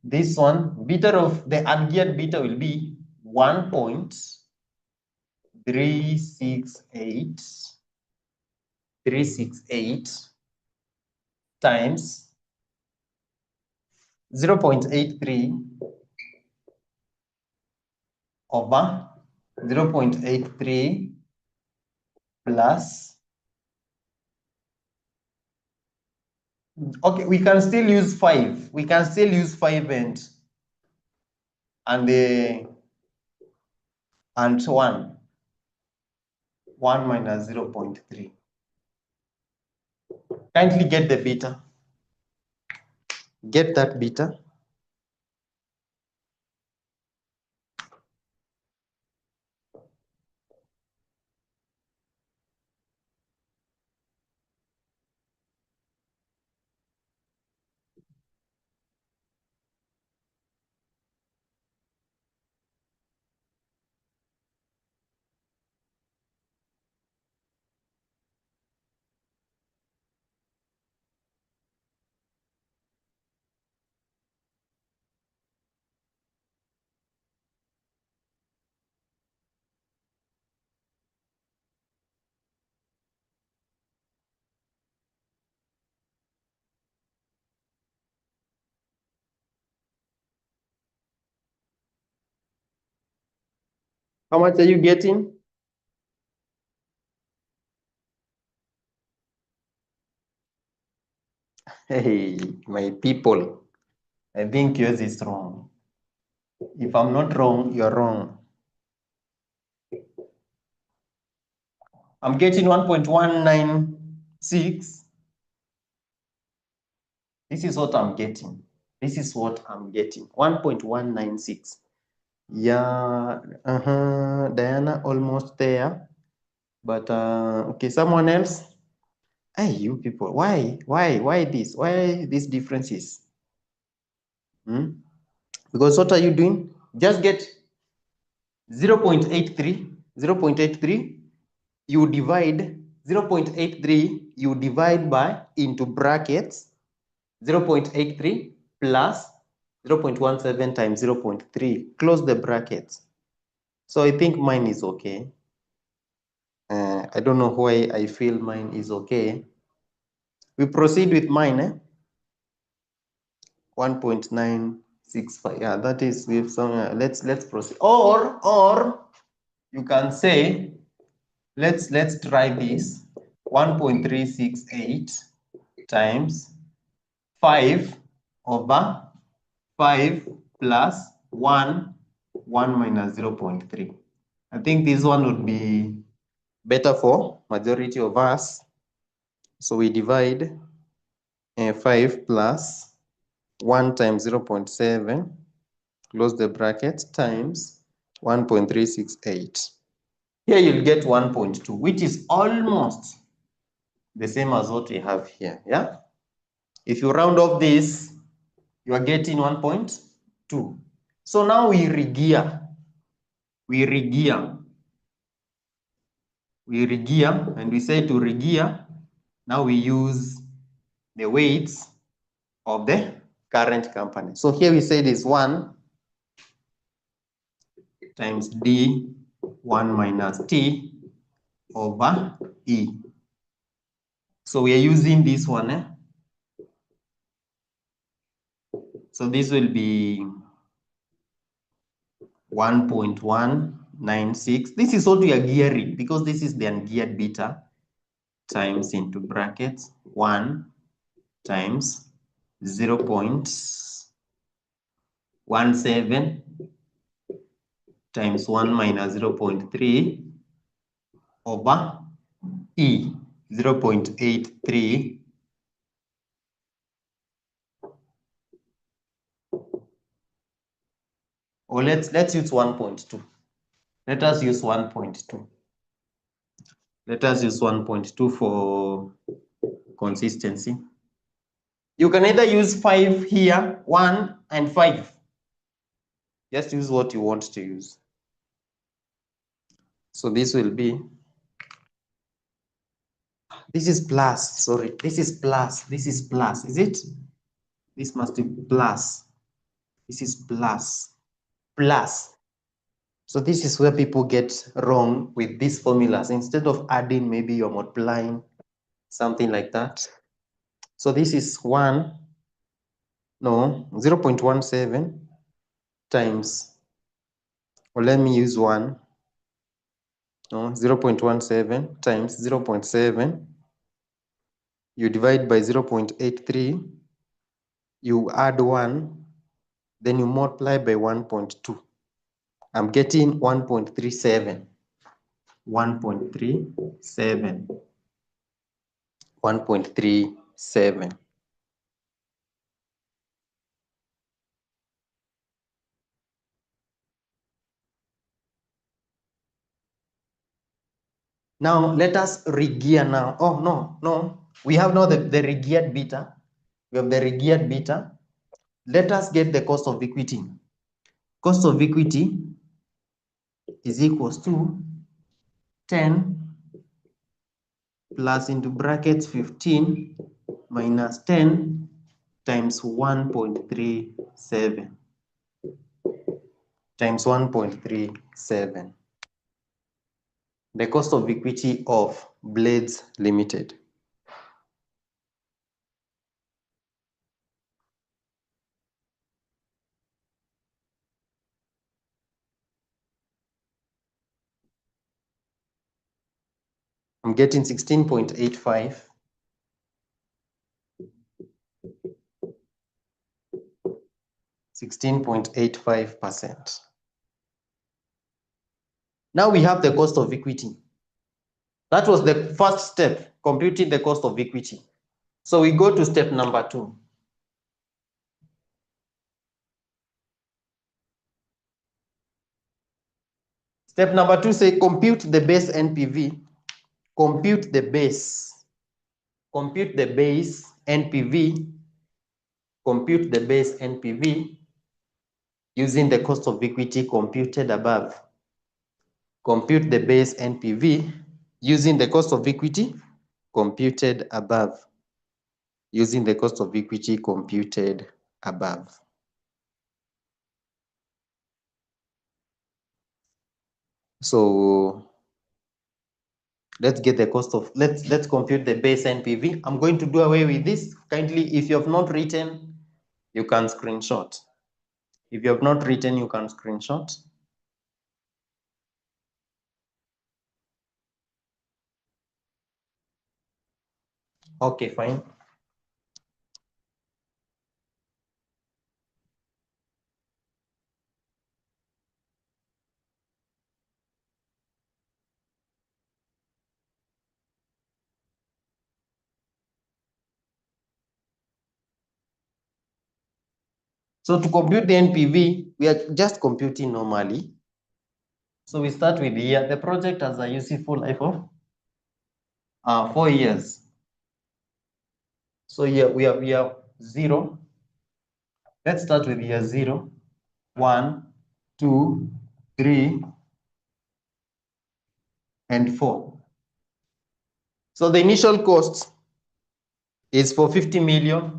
this one, beta of the ungeared beta will be 1.368 times 0.83 over 0.83 plus, okay, we can still use 5. We can still use 5 and so on. 1 minus 0.3. Kindly get the beta. Get that beta. How much are you getting? Hey, my people, I think yours is wrong. If I'm not wrong, you're wrong. I'm getting 1.196. This is what I'm getting. This is what I'm getting. 1.196. Yeah, Diana almost there. But okay, someone else. Hey, you people, why this? Why these differences? Because what are you doing? Just get 0.83, 0.83, you divide 0.83, you divide by into brackets 0.83 plus 0.17 times 0.3, close the brackets. So I think mine is okay. I don't know why I feel mine is okay. We proceed with mine, 1.965. Yeah, that is with some. Let's proceed. Or you can say, let's try this. 1.368 times 5 over 5 plus 1 minus 0.3. I think this one would be better for majority of us. So we divide 5 plus 1 times 0.7, close the bracket, times 1.368. Here you'll get 1.2, which is almost the same as what we have here. Yeah. If you round off this, you are getting 1.2. So now we regear. We regear, and we say to regear, now we use the weights of the current company. So here we say it is 1 times D 1 minus T over E. So we are using this one. So this will be 1.196. This is what we are gearing, because this is the ungeared beta, times into brackets 1 times 0.17 times 1 minus 0.3 over E, 0.83. Or let's use 1.2. Let us use 1.2. Let us use 1.2 for consistency. You can either use 5 here, 1 and 5. Just use what you want to use. So this will be, this is plus, sorry, this is plus, is it? This must be plus. This is plus. So this is where people get wrong with these formulas. Instead of adding, maybe you're multiplying, something like that. So this is 0.17 times, or let me use 0.17 times 0.7. You divide by 0.83, you add 1, then you multiply by 1.2. I'm getting 1.37. 1.37. 1.37. Now let us regear now. Oh, no. We have now the regeared beta. We have the regeared beta. Let us get the cost of equity. Cost of equity is equals to 10 plus into brackets 15 minus 10 times 1.37 times 1.37. The cost of equity of Blades Limited. I'm getting 16.85. 16.85%. Now we have the cost of equity. That was the first step, computing the cost of equity. So we go to step number 2. Step number 2 say compute the base NPV. Compute the base. Compute the base NPV. Compute the base NPV using the cost of equity computed above. Compute the base NPV using the cost of equity computed above. Using the cost of equity computed above. So let's get the cost of, let's compute the base NPV. I'm going to do away with this. Kindly, if you have not written, you can screenshot. If you have not written, you can screenshot. Okay, fine. So to compute the NPV, we are just computing normally. So we start with the year. The project has a useful life of 4 years. So here we have 0. Let's start with year 0, 1, 2, 3, and 4. So the initial cost is for 50 million.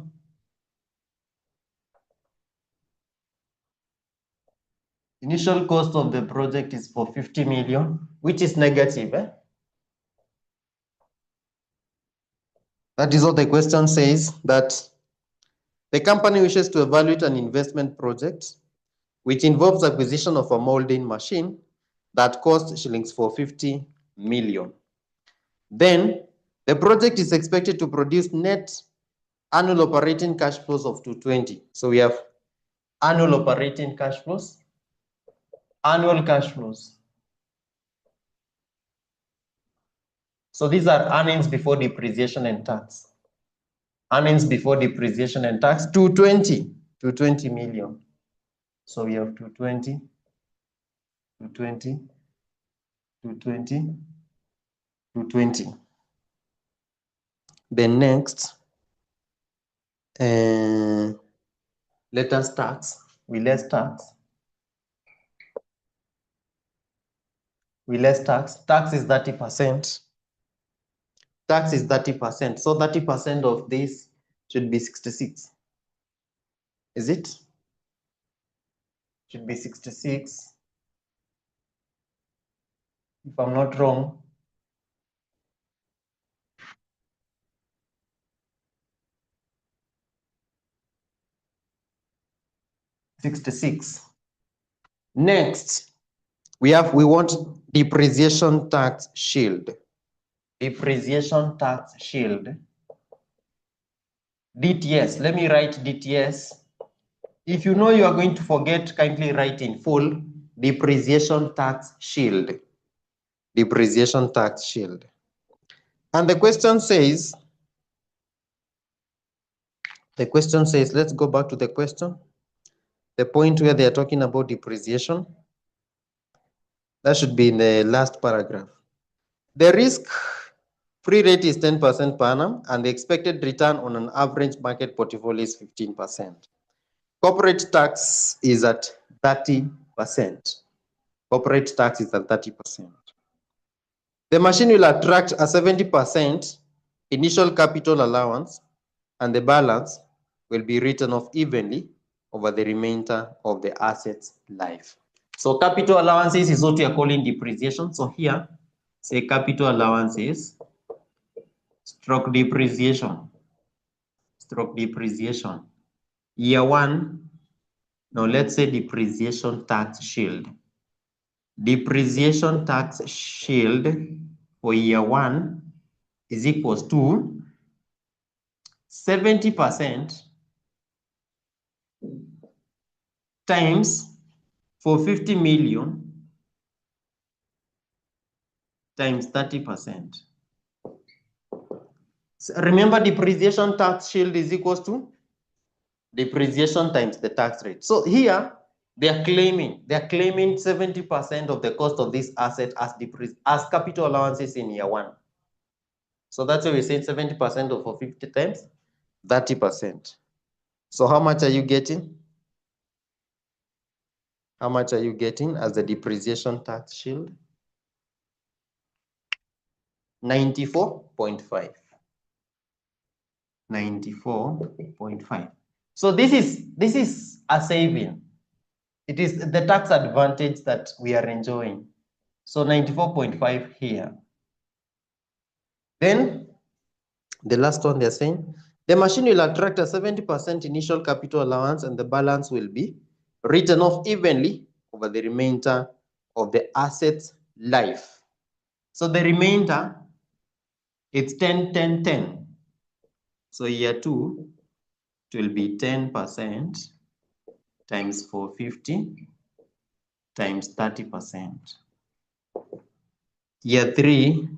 Initial cost of the project is for 50 million, which is negative. That is what the question says, that the company wishes to evaluate an investment project which involves acquisition of a molding machine that costs shillings 450 million. Then the project is expected to produce net annual operating cash flows of 220. So we have annual operating cash flows, annual cash flows. So these are earnings before depreciation and tax. Earnings before depreciation and tax, 220 million. So we have 220, 220, 220, 220. Then next, let us tax. We less tax. We less tax. Tax is 30%. Tax is 30%. So 30% of this should be 66. Is it? Should be 66. If I'm not wrong. $66. Next, we want depreciation tax shield. Depreciation tax shield. DTS. Let me write DTS. If you know you are going to forget, kindly write in full depreciation tax shield. depreciation tax shield. And the question says, let's go back to the question. The point where they are talking about depreciation, that should be in the last paragraph. The risk-free rate is 10% per annum, and the expected return on an average market portfolio is 15%. Corporate tax is at 30%. Corporate tax is at 30%. The machine will attract a 70% initial capital allowance, and the balance will be written off evenly over the remainder of the asset's life. So capital allowances is what we are calling depreciation. So here, say capital allowances stroke depreciation. Year one, now let's say depreciation tax shield. Depreciation tax shield for year one is equals to 70% times for 50 million times 30%. So remember, depreciation tax shield is equals to depreciation times the tax rate. So here they are claiming 70% of the cost of this asset as capital allowances in year one. So that's why we say 70% of 50 times 30%. So how much are you getting? How much are you getting as the depreciation tax shield? 94.5. 94.5. So this is a saving. It is the tax advantage that we are enjoying. So 94.5 here. Then the last one they're saying, the machine will attract a 70% initial capital allowance, and the balance will be written off evenly over the remainder of the asset's life. So the remainder, it's 10, 10, 10. So year two, it will be 10% times 450 times 30%. Year three,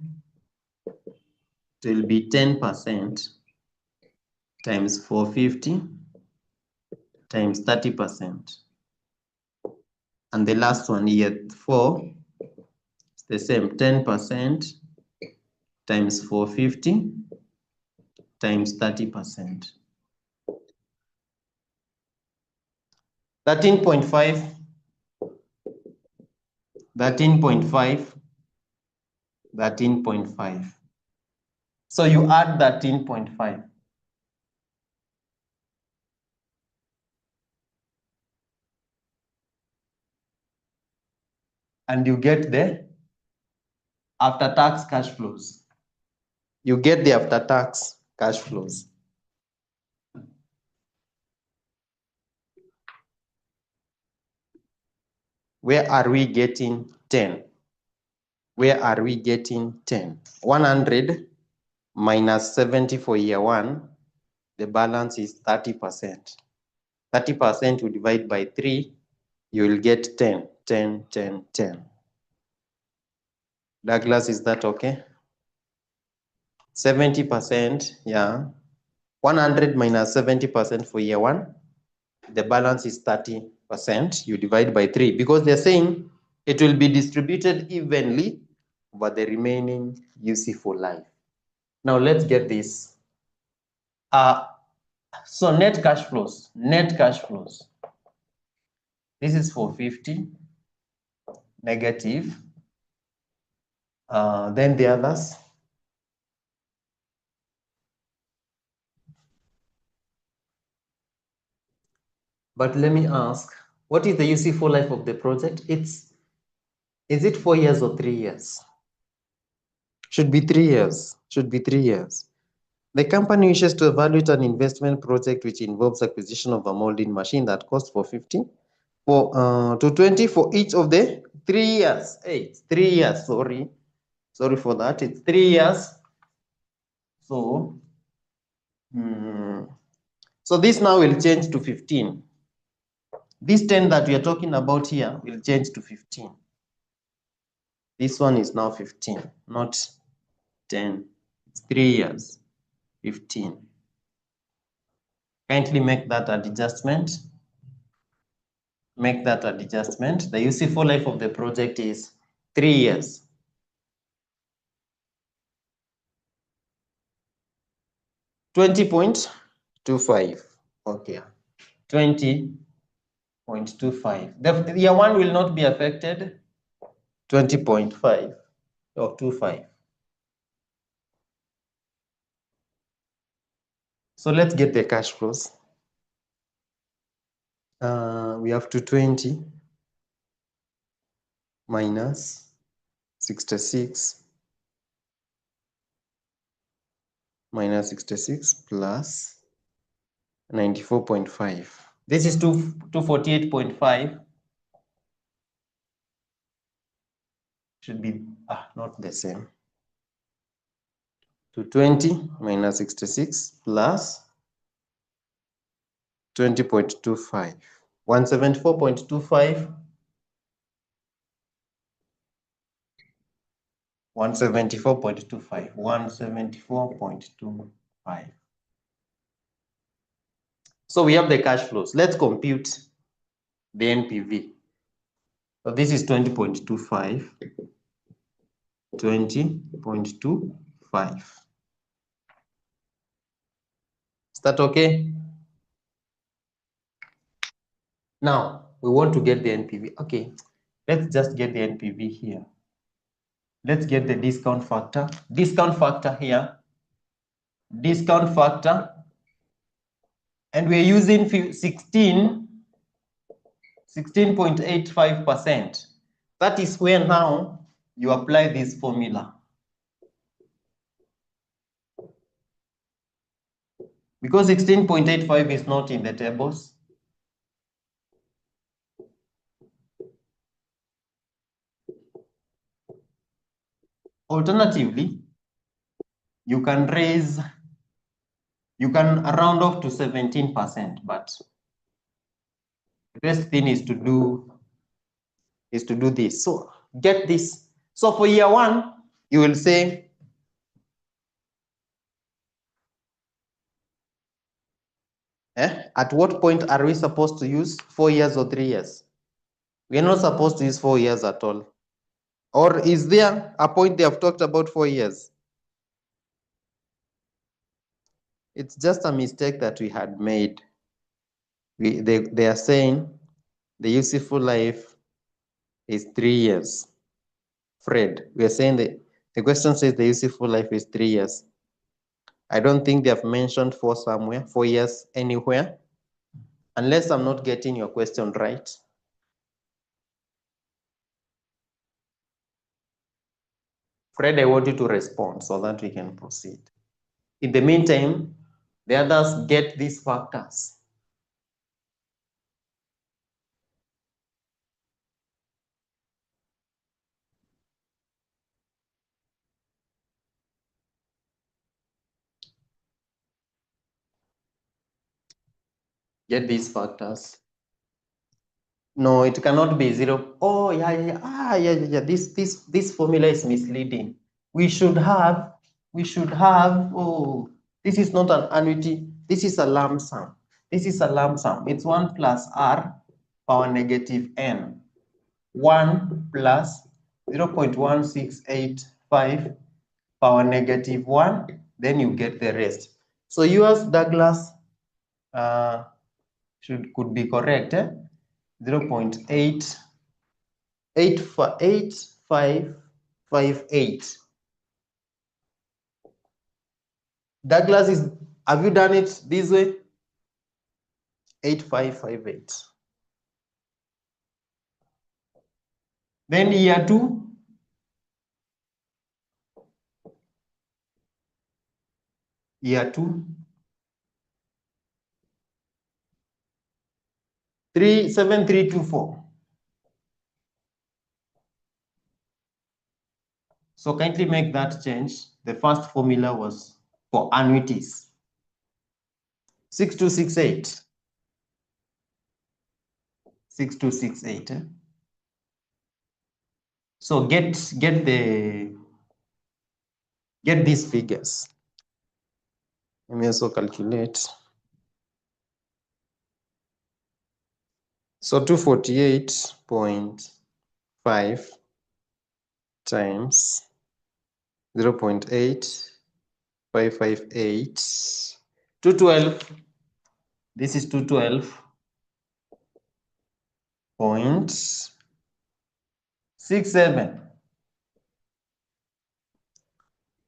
it will be 10% times 450 times 30%. And the last one, year four, it's the same, 10% times 450 times 30%. 13.5, 13.5, 13.5. So you add 13.5. And you get the after-tax cash flows. You get the after-tax cash flows. Where are we getting 10? Where are we getting 10? 100 minus 70 for year one, the balance is 30%. 30% you divide by 3, you will get 10, 10, 10, 10. Douglas, is that okay? 70%, yeah. 100 minus 70% for year one, the balance is 30%. You divide by 3 because they're saying it will be distributed evenly over the remaining useful life. Now let's get this. So net cash flows. This is 450 negative. Then the others. But let me ask, what is the useful life of the project? Is it 4 years or 3 years? Should be 3 years. Should be 3 years. The company wishes to evaluate an investment project which involves acquisition of a molding machine that costs 450 to 20 for each of the 3 years. Hey, it's 3 years. Sorry for that. It's 3 years. So, so this now will change to 15. This 10 that we are talking about here will change to 15. This one is now 15, not 10. It's 3 years, 15. Kindly make that adjustment. Make that adjustment. The useful life of the project is 3 years. $20.25. Okay. 20.25. The year one will not be affected. 20.5 or 25. So let's get the cash flows. We have 220 minus 66 minus 66 plus 94.5. This is 248.5. Should be not the same. 220 minus 66 plus 20.25. 174.25. 174.25. 174.25. So we have the cash flows. Let's compute the NPV. So this is 20.25. 20.25. Is that okay? Now we want to get the NPV. Okay, let's just get the NPV here. Let's get the discount factor. Discount factor here. Discount factor. And we're using 16.85%. That is where now you apply this formula. Because 16.85 is not in the tables. Alternatively, you can round off to 17%, but the best thing is to do this. So get this. So for year one, you will say at what point are we supposed to use 4 years or 3 years? We are not supposed to use 4 years at all. Or is there a point they have talked about 4 years? It's just a mistake that we had made. They are saying the useful life is 3 years. Fred, we are saying the question says the useful life is 3 years. I don't think they have mentioned 4 somewhere, 4 years anywhere, unless I'm not getting your question right. Fred, I want you to respond so that we can proceed. In the meantime, the others get these factors. Get these factors. No, it cannot be 0. Oh, yeah. This formula is misleading. We should have, oh, this is not an annuity. This is a lump sum. This is a lump sum. It's 1 plus R power negative N. 1 plus 0.1685 power negative 1. Then you get the rest. So yours, Douglas, could be correct. 0.8558. Douglas, have you done it this way? 8558. Then year 2. Year 2. 7324. So kindly make that change. The first formula was for annuities. 6268. 6268. So get these figures. Let me also calculate. So 248.5 times 0.8558, 212. This is 212.67.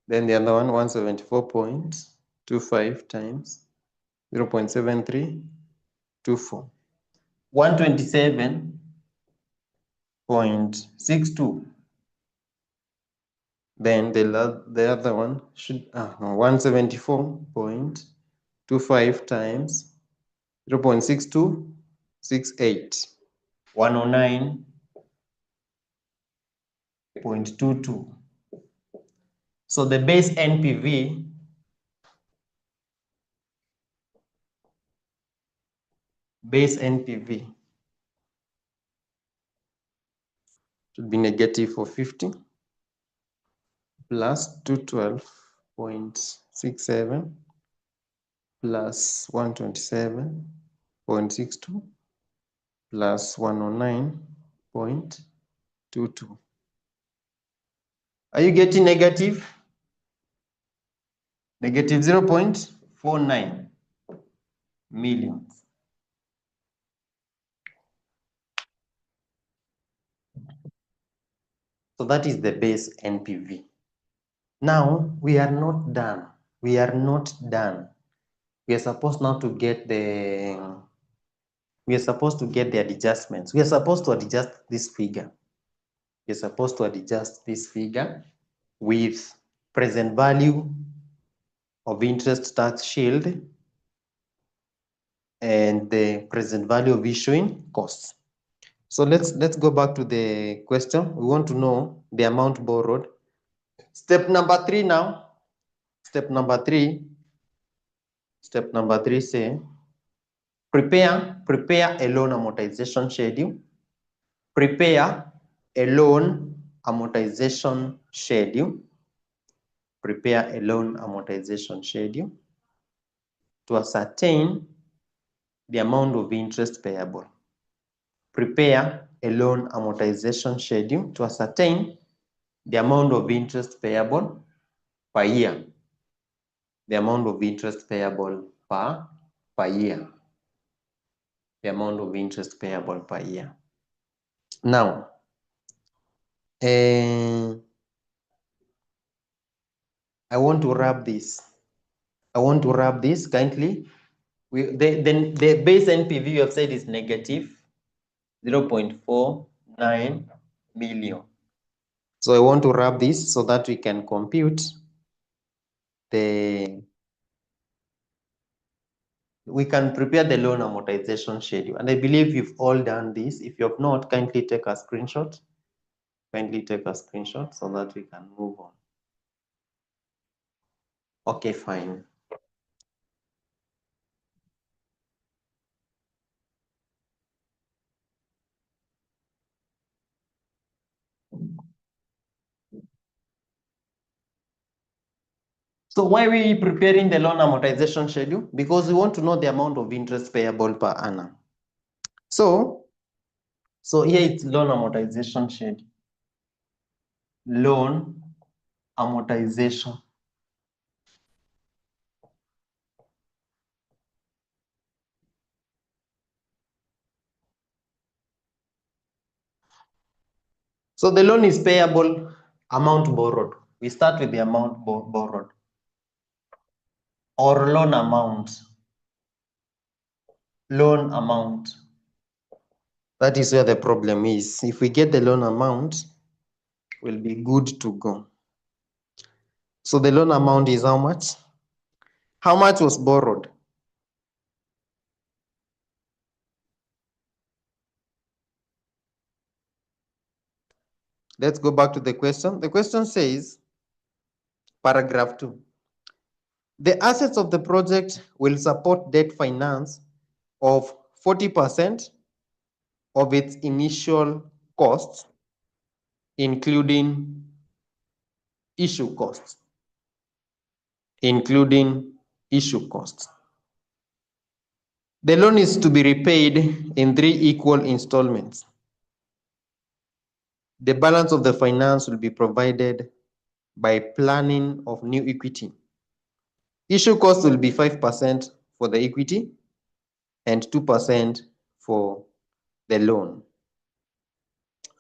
Then the other one, 174.25 times 0.7324. 127.62. Then the other one should 174.25 times 0.6268. 109.22. So the base NPV should be negative 450 plus 212.67 plus 127.62 plus 109.22. Are you getting negative? Negative 0.49 million. So that is the base NPV. Now we are not done. We are not done. We are supposed now to get the adjustments. We are supposed to adjust this figure. We are supposed to adjust this figure with present value of interest tax shield and the present value of issuing costs. So let's go back to the question. We want to know the amount borrowed. Step number 3 now. Step number three say prepare a loan amortization schedule. Prepare a loan amortization schedule. Prepare a loan amortization schedule to ascertain the amount of interest payable. Prepare a loan amortization schedule to ascertain the amount of interest payable per year. The amount of interest payable per year. The amount of interest payable per year. Now, I want to wrap this. Kindly. The base NPV you have said is negative 0.49 million. So I want to wrap this so that we can compute we can prepare the loan amortization schedule. And I believe you've all done this. If you have not, kindly take a screenshot. Kindly take a screenshot so that we can move on. Okay, fine. So why are we preparing the loan amortization schedule? Because we want to know the amount of interest payable per annum. So here it's loan amortization schedule. Loan amortization. So the loan is payable amount borrowed. We start with the amount borrowed. Or loan amount. Loan amount. That is where the problem is. If we get the loan amount, we'll be good to go. So the loan amount is how much? How much was borrowed? Let's go back to the question. The question says, paragraph 2. The assets of the project will support debt finance of 40% of its initial costs including issue costs. Including issue costs. The loan is to be repaid in 3 equal installments. The balance of the finance will be provided by planning of new equity. Issue cost will be 5% for the equity and 2% for the loan.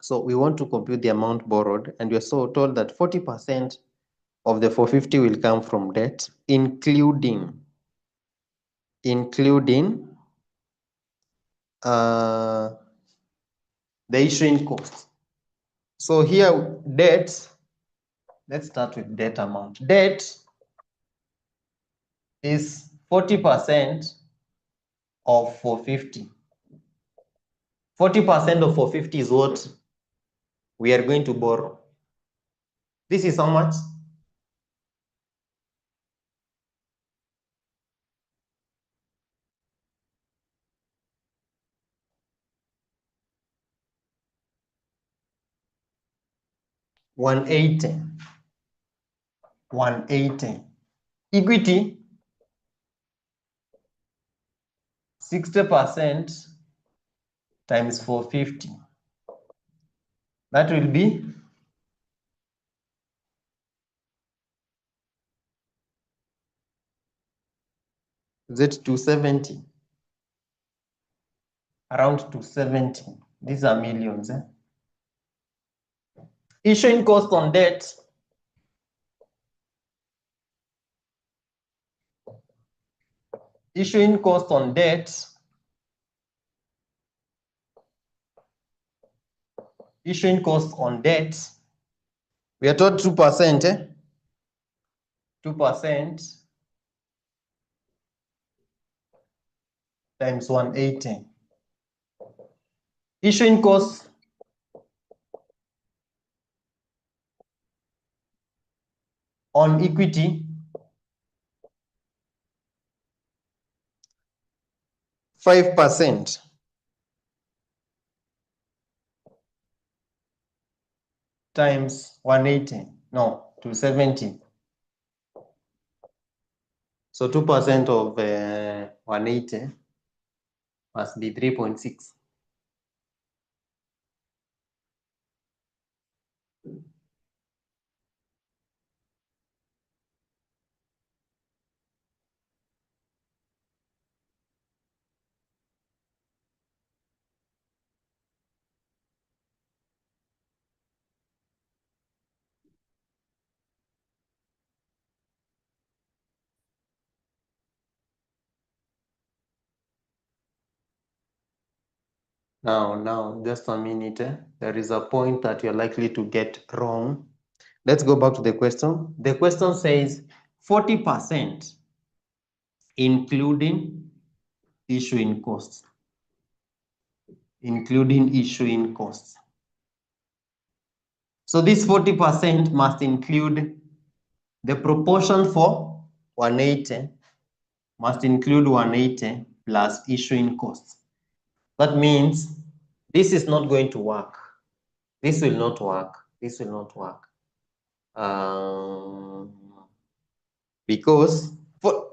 So we want to compute the amount borrowed, and we are so told that 40% of the 450 will come from debt, including the issuing costs. So here, debt, let's start with debt amount. Debt is 40% of 450. 40% of 450 is what we are going to borrow. This is how much? $180. Equity, 60% times 450. That will be $270. Around 270. These are millions. Issuing cost on debt, issuing cost on debt, issuing cost on debt, we are told 2%. 2% times 180. Issuing cost on equity, 5% times 180. No, 270. So 2% of 180 must be 3.6. Now, just a minute. There is a point that you're likely to get wrong. Let's go back to the question. The question says 40% including issuing costs. Including issuing costs. So this 40% must include the proportion for 180, must include 180 plus issuing costs. That means this is not going to work. This will not work. This will not work. Because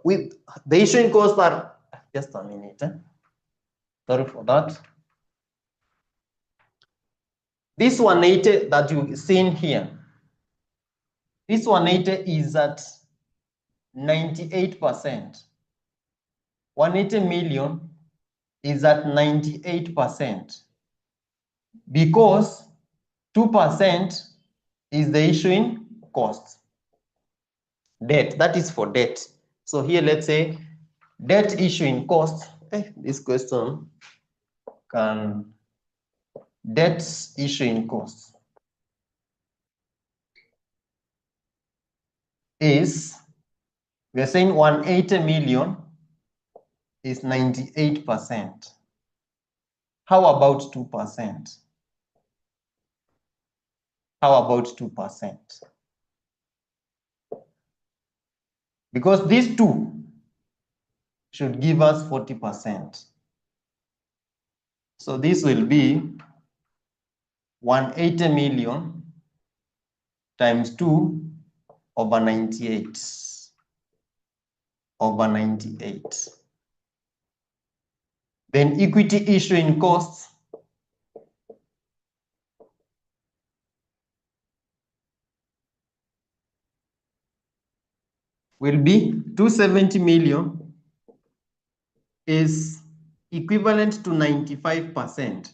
with the issuing costs are, just a minute. Sorry for that. This 180 that you've seen here, this 180 is at 98%. 180 million is at 98% because 2% is the issuing cost. Debt, that is for debt. So here, let's say debt issuing cost. This question can debt issuing cost is, we are saying 180 million is 98%. How about 2%? How about 2%? Because these two should give us 40%. So this will be 180 million times 2 over 98 over 98. Then equity issuing costs will be 270 million is equivalent to 95%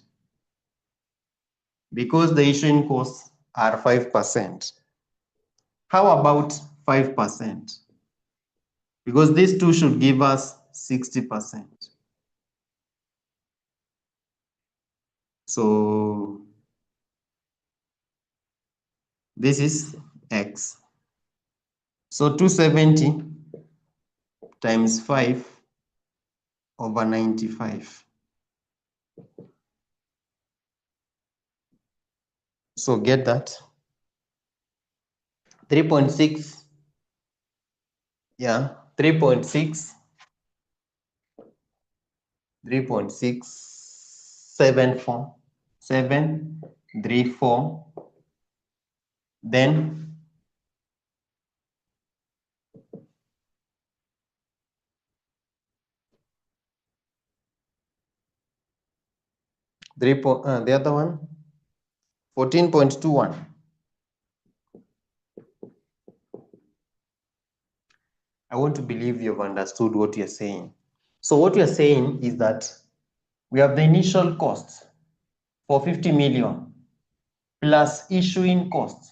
because the issuing costs are 5%. How about 5%? Because these two should give us 60%. So this is X. So 270 times 5 over 95. So get that. 3.6. Yeah, 3.6. 3.674. 734. Then 3. The other one 14.21. I want to believe you've understood what you're saying. So what you're saying is that we have the initial costs for 50 million plus issuing costs.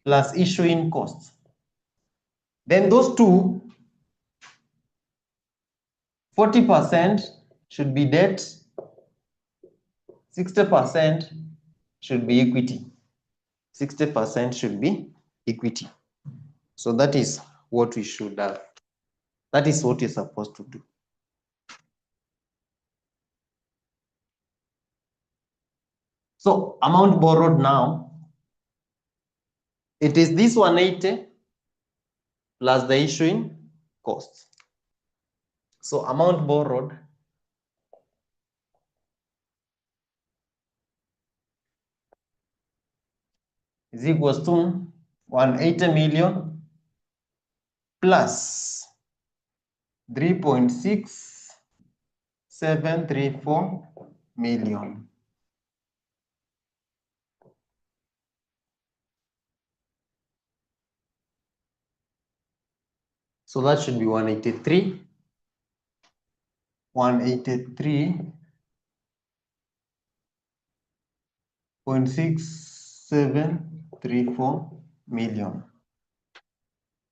Plus issuing costs. Then those two, 40% should be debt, 60% should be equity. 60% should be equity. So that is what we should have. That is what you're supposed to do. So amount borrowed now, it is this 180 plus the issuing costs. So amount borrowed is equals to 180 million plus 3.6734 million. So that should be 183. 183.6734 million.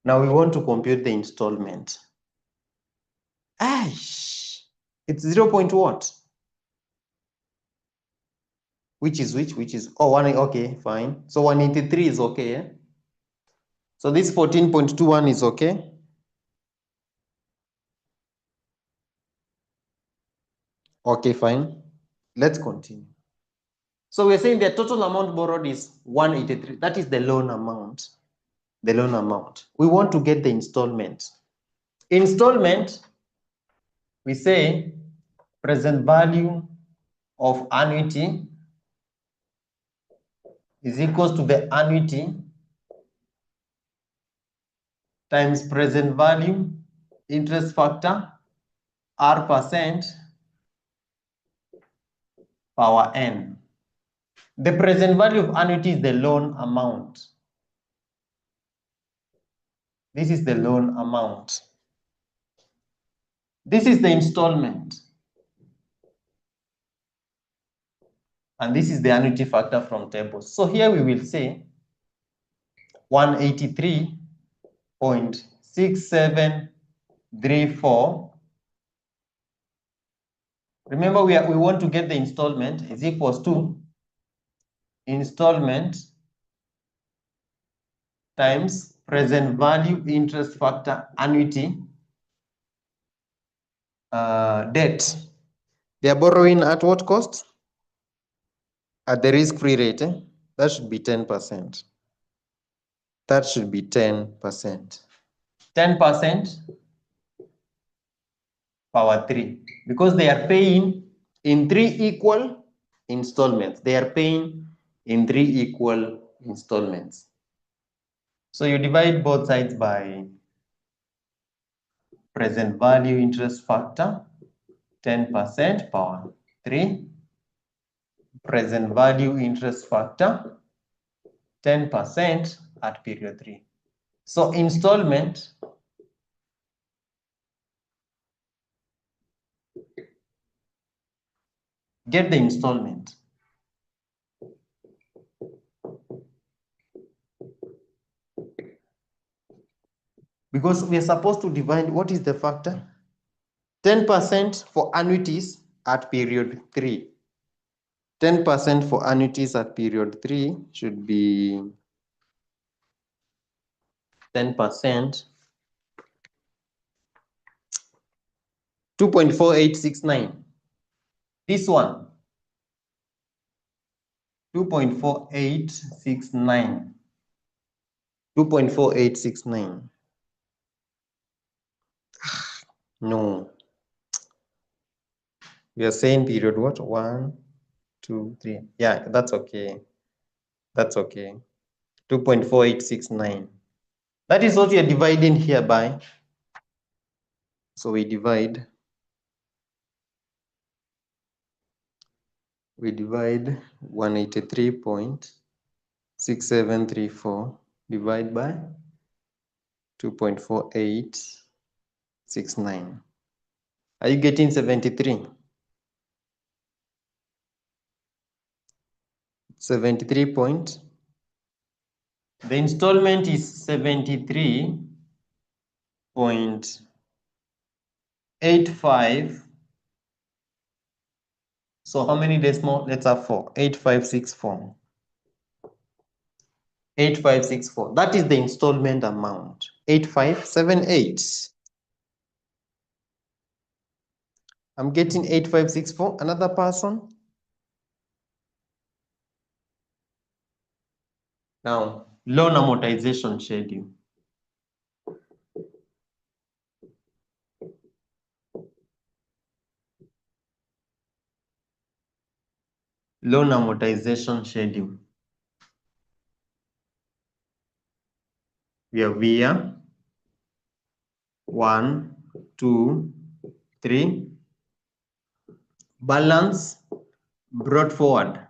Now we want to compute the installment. It's 0. What? Which is oh, okay, fine. So 183 is okay. Yeah? So this 14.21 is okay. Okay, fine. Let's continue. So we're saying the total amount borrowed is 183. That is the loan amount. The loan amount. We want to get the installment. Installment, we say present value of annuity is equals to the annuity times present value interest factor R% power n. The present value of annuity is the loan amount. This is the loan amount. This is the installment. And this is the annuity factor from tables. So here we will say 183.6734. Remember, we want to get the installment is equals to installment times present value interest factor annuity debt. They are borrowing at what cost? At the risk-free rate. That should be 10%. That should be 10%. 10% power 3. Because they are paying in 3 equal installments. They are paying in 3 equal installments. So you divide both sides by present value interest factor, 10% power 3, present value interest factor, 10% at period 3. So installment get the installment. Because we are supposed to divide, what is the factor? 10% for annuities at period 3. 10% for annuities at period 3 should be 10%, 2.4869. This one, 2.4869. 2.4869. No. We are saying period what? 1, 2, 3. Yeah, that's okay. That's okay. 2.4869. That is what we are dividing here by. So we divide 183.6734 divide by 2.4869. Are you getting 73? 73 point. The installment is 73.85. So how many decimal? Let's have 4. 8564. 8564. That is the installment amount. 8578. I'm getting 8564. Another person? Now, loan amortization schedule. Loan amortization schedule. We have here 1, 2, 3. Balance brought forward.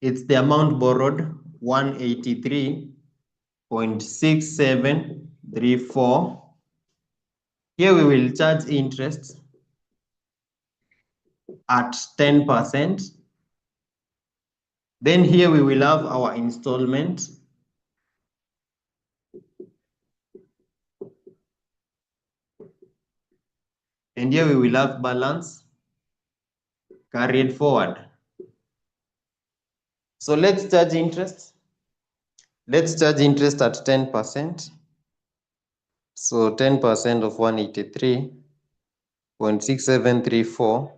It's the amount borrowed, 183.6734. Here we will charge interest at 10%. Then here we will have our installment. And here we will have balance carried forward. So let's charge interest. Let's charge interest at 10%. So 10% of 183.6734,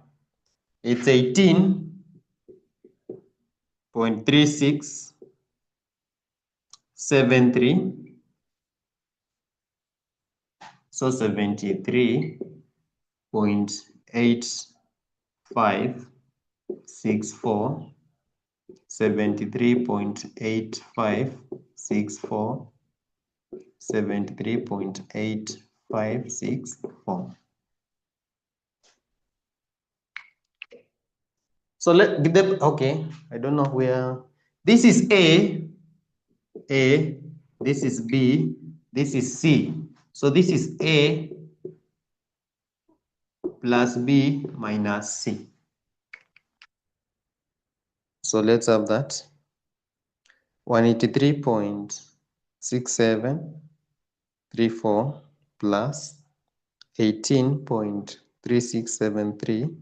it's 18.3673. So 73.8564. 73.8564. 73.8564. So let give them, okay, I don't know where. This is A, this is B, this is C. So this is A plus B minus C. So let's have that. 183.6734 plus 18.3673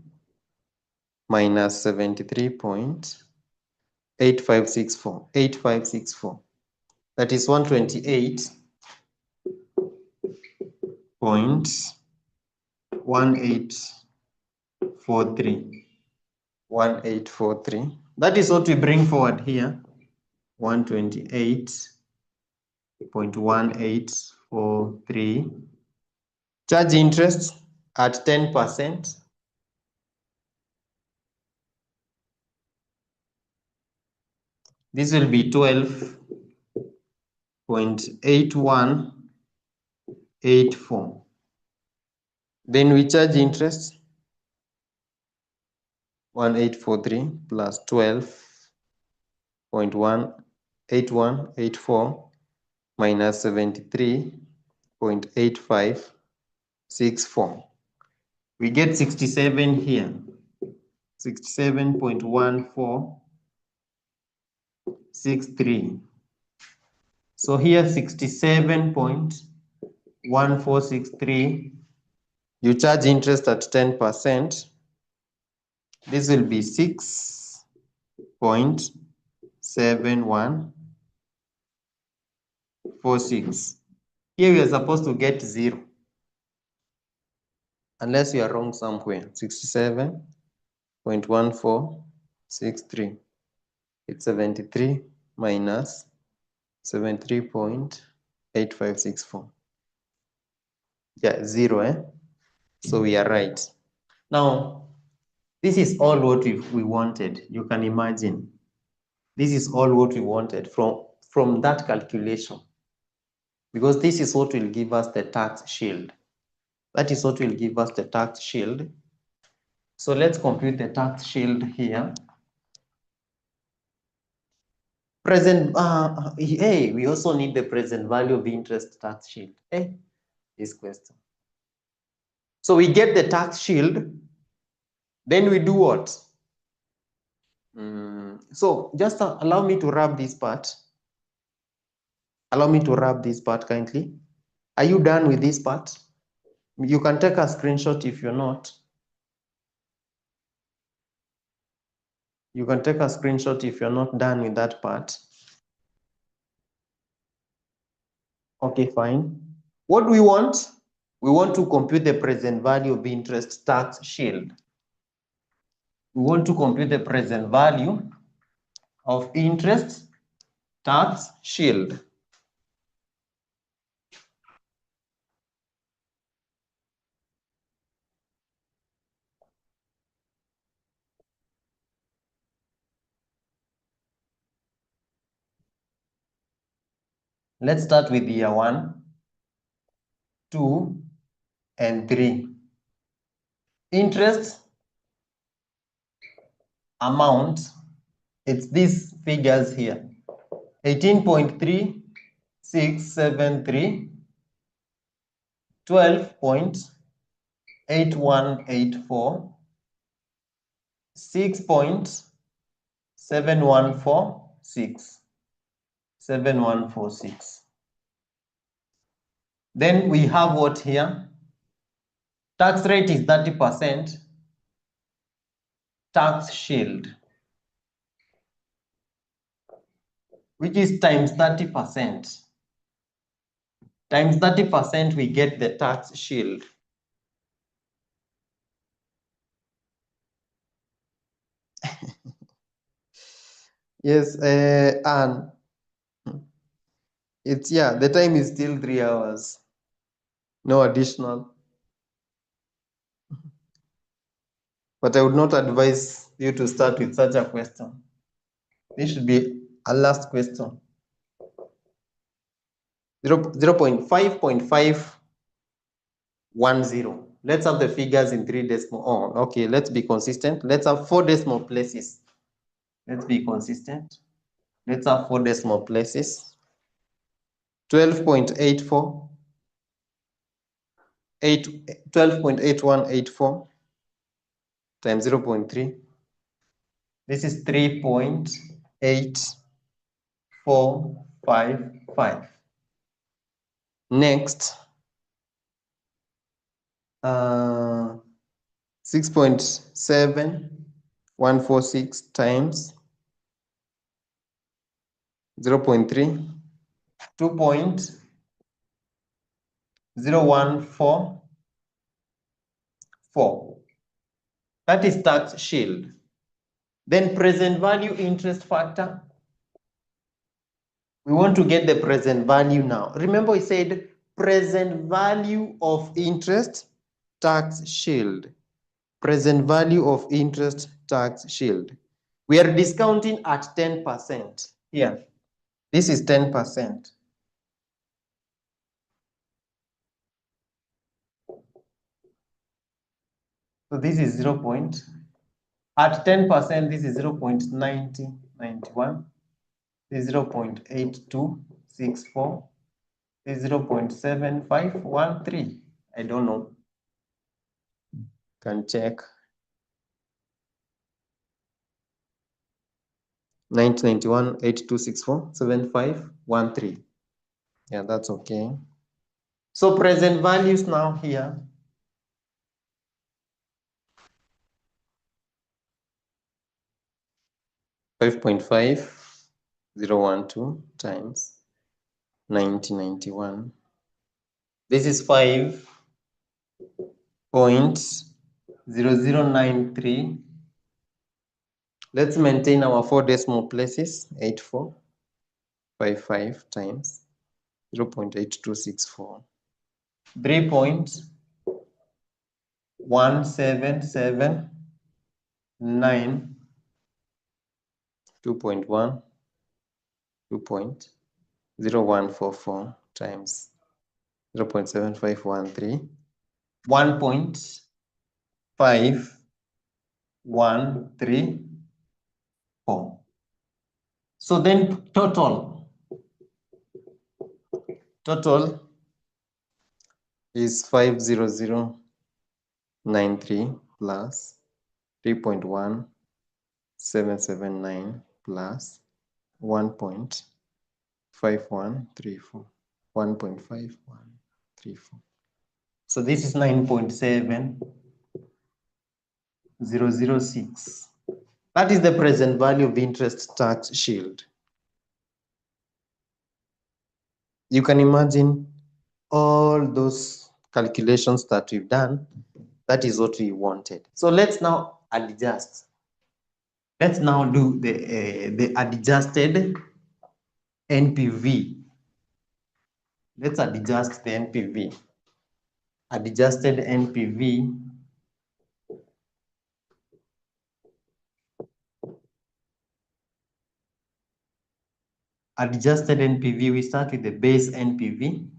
minus 73.8564. 8564. That is 128.1843. 1843. That is what we bring forward here. 128.1843. Charge interest at 10%. This will be 12.8184. Then we charge interest 1843 plus 12.8184 minus 73.8564. We get 67 here. 67.1463. So here 67.1463. You charge interest at 10%. This will be 6.7146. Here we are supposed to get 0. Unless you are wrong somewhere. 67.1463. It's 73 minus 73.8564. Yeah, 0, eh? So we are right. Now, this is all what we wanted. You can imagine. This is all what we wanted from that calculation. Because this is what will give us the tax shield. That is what will give us the tax shield. So let's compute the tax shield here. Present, hey, we also need the present value of interest tax shield. Hey, this question. So we get the tax shield, then we do what? So just allow me to wrap this part. Allow me to wrap this part kindly. Are you done with this part? You can take a screenshot if you're not. You can take a screenshot if you're not done with that part. Okay, fine. What do we want? We want to compute the present value of interest tax shield. We want to compute the present value of interest tax shield. Let's start with year 1, 2, and 3. Interest amount, it's these figures here. 18.3673, 12.8184, 6.7146. 7146. Then we have what here? Tax rate is 30%. Tax shield, which is times 30%. Times 30%, we get the tax shield. Yes, and it's, yeah, the time is still 3 hours. No additional. But I would not advise you to start with such a question. This should be a last question. 0.5.510. Let's have the figures in 3 decimal. Oh, okay, let's be consistent. Let's have 4 decimal places. Let's be consistent. Let's have 4 decimal places. 12.84. 12.8184 times 0.3. This is 3.8455. Next, 6.7146 times 0.3, 2.0144. That is tax shield. Then present value interest factor. We want to get the present value now. Remember we said present value of interest tax shield. Present value of interest tax shield. We are discounting at 10%. here. This is 10%. So this is 0. At 10%, this is 0.9091. This is 0.8264. This is 0.7513. I don't know. Can check. 991, 8264, 7513. Yeah, that's okay. So present values now here. $5.5012 times 9091. This is 5.0093. Let's maintain our 4 decimal places. 8455 times 0.8264. 3.1779. 2.1, 2.0144 times 0.7513, 1.5134. So then total is 50093 plus 3.1779 plus 1.5134. 1.5134. So this is 9.7006. That is the present value of the interest tax shield. You can imagine all those calculations that we've done. That is what we wanted. So let's now adjust. Let's now do the adjusted NPV. Let's adjust the NPV. Adjusted NPV. Adjusted NPV, we start with the base NPV.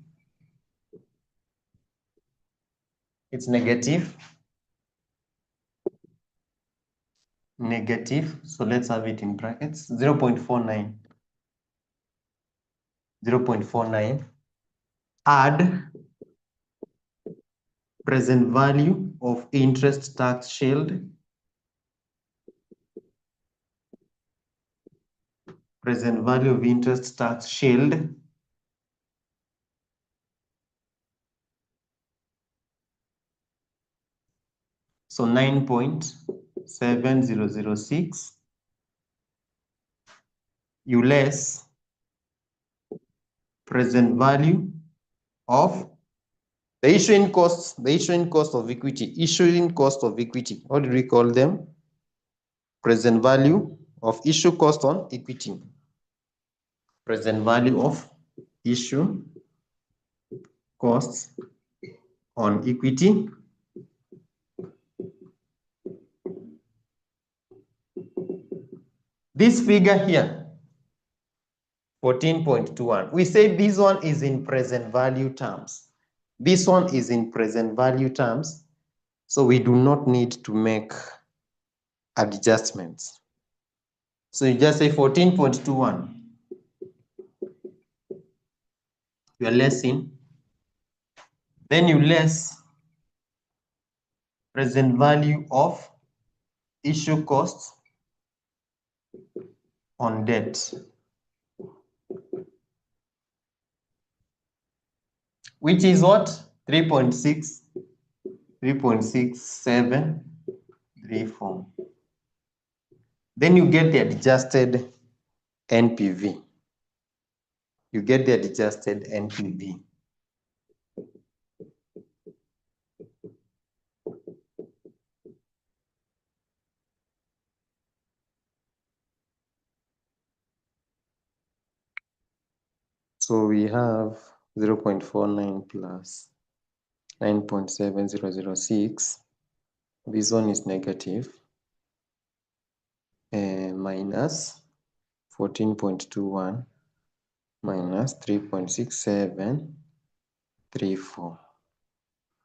It's negative. So let's have it in brackets. 0.49. 0.49. Add present value of interest tax shield. Present value of interest tax shield. So 9.7006. You less present value of the issuing costs, of equity, What do we call them? Present value of issue cost on equity. Present value of issue costs on equity. This figure here, 14.21. We say this one is in present value terms. This one is in present value terms, so we do not need to make adjustments. So you just say 14.21. You are lessing. Then you less present value of issue costs on debt, which is what? 3.6734. Then you get the adjusted NPV. So we have 0.49 plus 9.7006. This one is negative. Minus 14.21 minus 3.6734.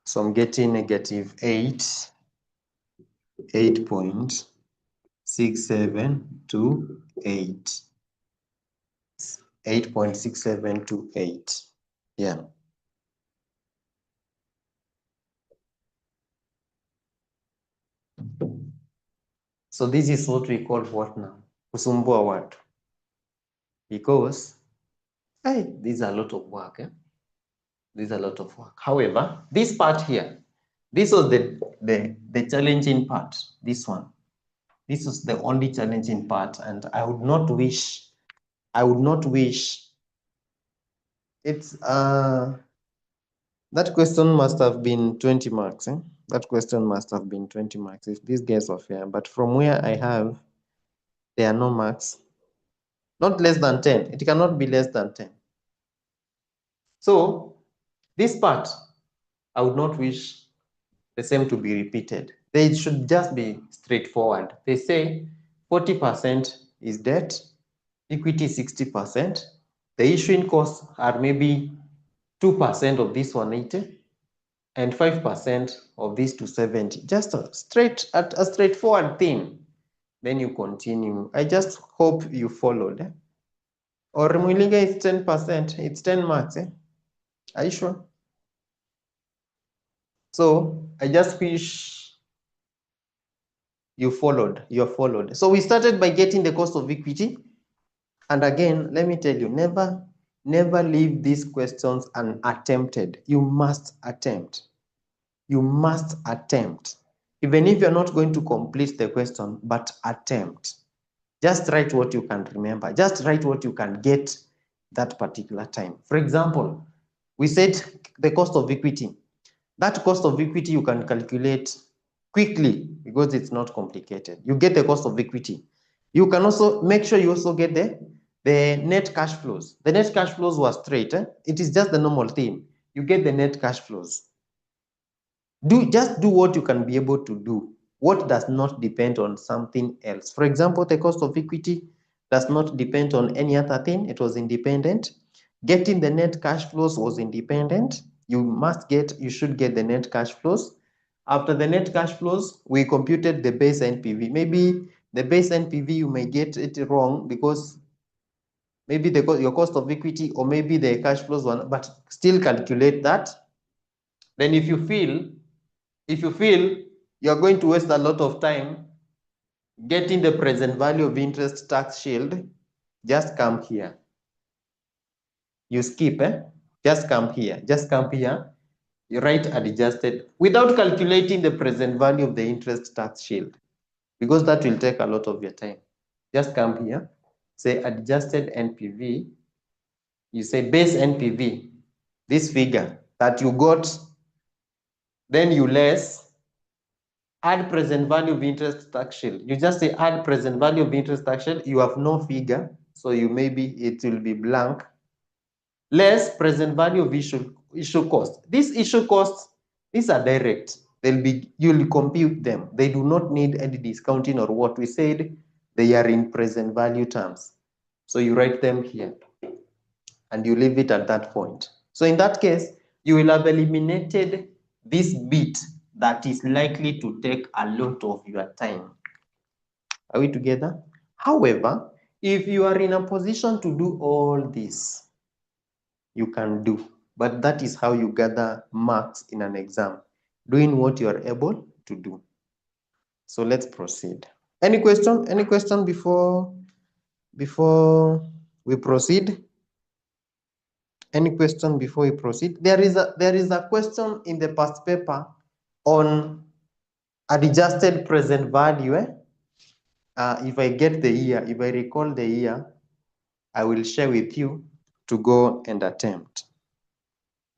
So I'm getting negative 8.6728. 8.6728. Yeah. So this is what we call what now? Kusumbua watu. Because these are a lot of work. These are a lot of work. However, this part here, this was the challenging part. This one. This was the only challenging part, and I would not wish it's that question must have been 20 marks. That question must have been 20 marks if these guys are fair. But from where I have, there are no marks. Not less than 10. It cannot be less than 10. So this part, I would not wish the same to be repeated. They should just be straightforward. They say 40% is debt, equity 60%. The issuing costs are maybe 2% of this 180 and 5% of this 270. Just a straightforward thing. Then you continue. I just hope you followed. Or Mulinga is 10%. It's 10 marks. Are you sure? So I just wish you followed. You're followed. So we started by getting the cost of equity. And again, let me tell you, never leave these questions unattempted. You must attempt. You must attempt. Even if you're not going to complete the question, but attempt. Just write what you can remember. Just write what you can get that particular time. For example, we said the cost of equity. That cost of equity you can calculate quickly because it's not complicated. You get the cost of equity. You can also make sure you also get the net cash flows. The net cash flows were straight. It is just the normal thing. You get the net cash flows. Just do what you can be able to do. What does not depend on something else. For example, the cost of equity does not depend on any other thing. It was independent. Getting the net cash flows was independent. You should get the net cash flows. After the net cash flows, we computed the base NPV. Maybe the base NPV, you may get it wrong because maybe your cost of equity or maybe the cash flows one, but still calculate that. Then if you feel you're going to waste a lot of time getting the present value of interest tax shield, just come here. You skip, just come here. Just come here. You write adjusted without calculating the present value of the interest tax shield, because that will take a lot of your time. Just come here, say adjusted NPV. You say base NPV, this figure that you got, then you less add present value of interest tax shield. You just say add present value of interest tax shield. You have no figure, so it will be blank. Less present value of issue cost. These issue costs, these are direct. You'll compute them. They do not need any discounting or what we said. They are in present value terms. So you write them here and you leave it at that point. So in that case, you will have eliminated this bit that is likely to take a lot of your time. Are we together? However, if you are in a position to do all this, you can do. But that is how you gather marks in an exam, doing what you are able to do. So let's proceed. Any question? Any question before we proceed? Any question before we proceed? There is a question in the past paper on adjusted present value. If I get the year, if I recall the year, I will share with you to go and attempt.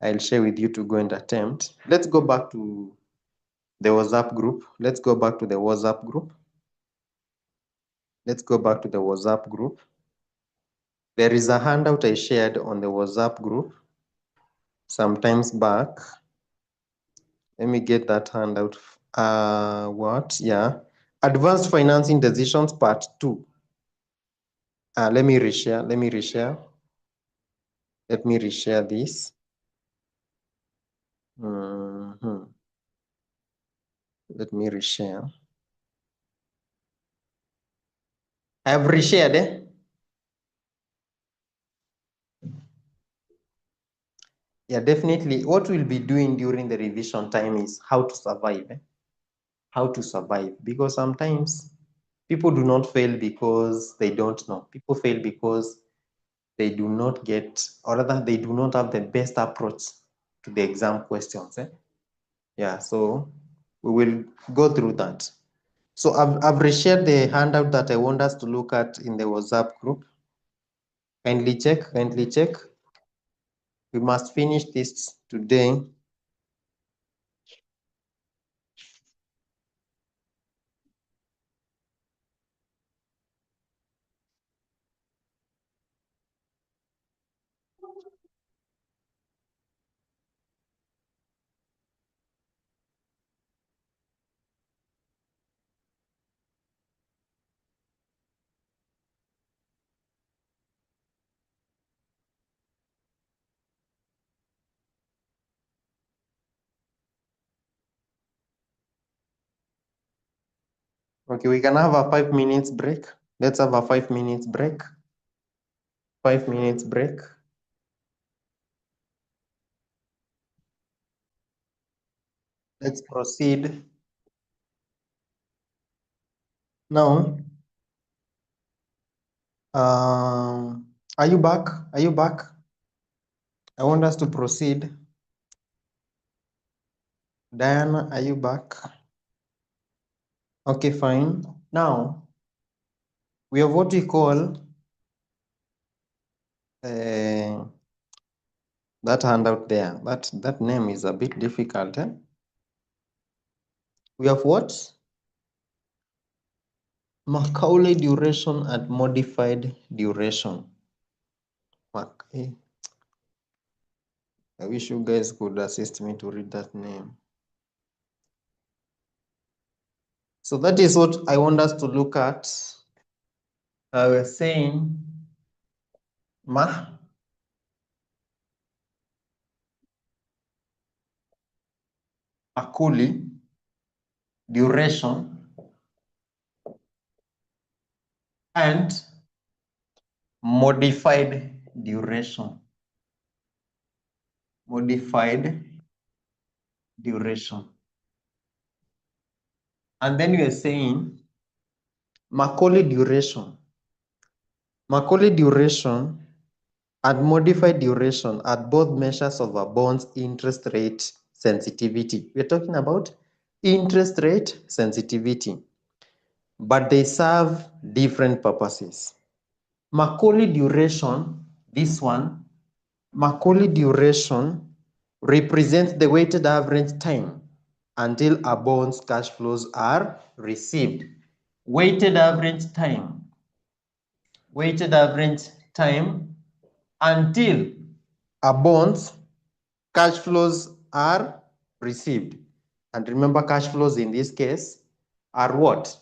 I'll share with you to go and attempt. Let's go back to the WhatsApp group. Let's go back to the WhatsApp group. Let's go back to the WhatsApp group. There is a handout I shared on the WhatsApp group sometimes back. Let me get that handout. Yeah. Advanced Financing Decisions Part 2. Let me reshare. Let me reshare this. Let me reshare. I have reshared. Yeah, definitely. What we'll be doing during the revision time is how to survive. How to survive. Because sometimes people do not fail because they don't know. People fail because they do not get, or rather, they do not have the best approach to the exam questions. Yeah, so we will go through that. So I've reshared the handout that I want us to look at in the WhatsApp group. Kindly check, kindly check. We must finish this today. Okay, we can have a 5 minutes break. Let's have a 5 minutes break. 5 minutes break. Let's proceed. Now, are you back? Are you back? I want us to proceed. Diana, are you back? Okay, fine. Now, we have what we call that handout there. That name is a bit difficult. We have what? Macaulay duration and modified duration. I wish you guys could assist me to read that name. So that is what I want us to look at. I was saying Macaulay duration and modified duration. Modified duration. And then we are saying Macaulay duration. Macaulay duration and modified duration are both measures of a bond's interest rate sensitivity. We're talking about interest rate sensitivity, but they serve different purposes. Macaulay duration, this one, Macaulay duration represents the weighted average time until a bond's cash flows are received. Weighted average time until a bond's cash flows are received. And remember, cash flows in this case are what?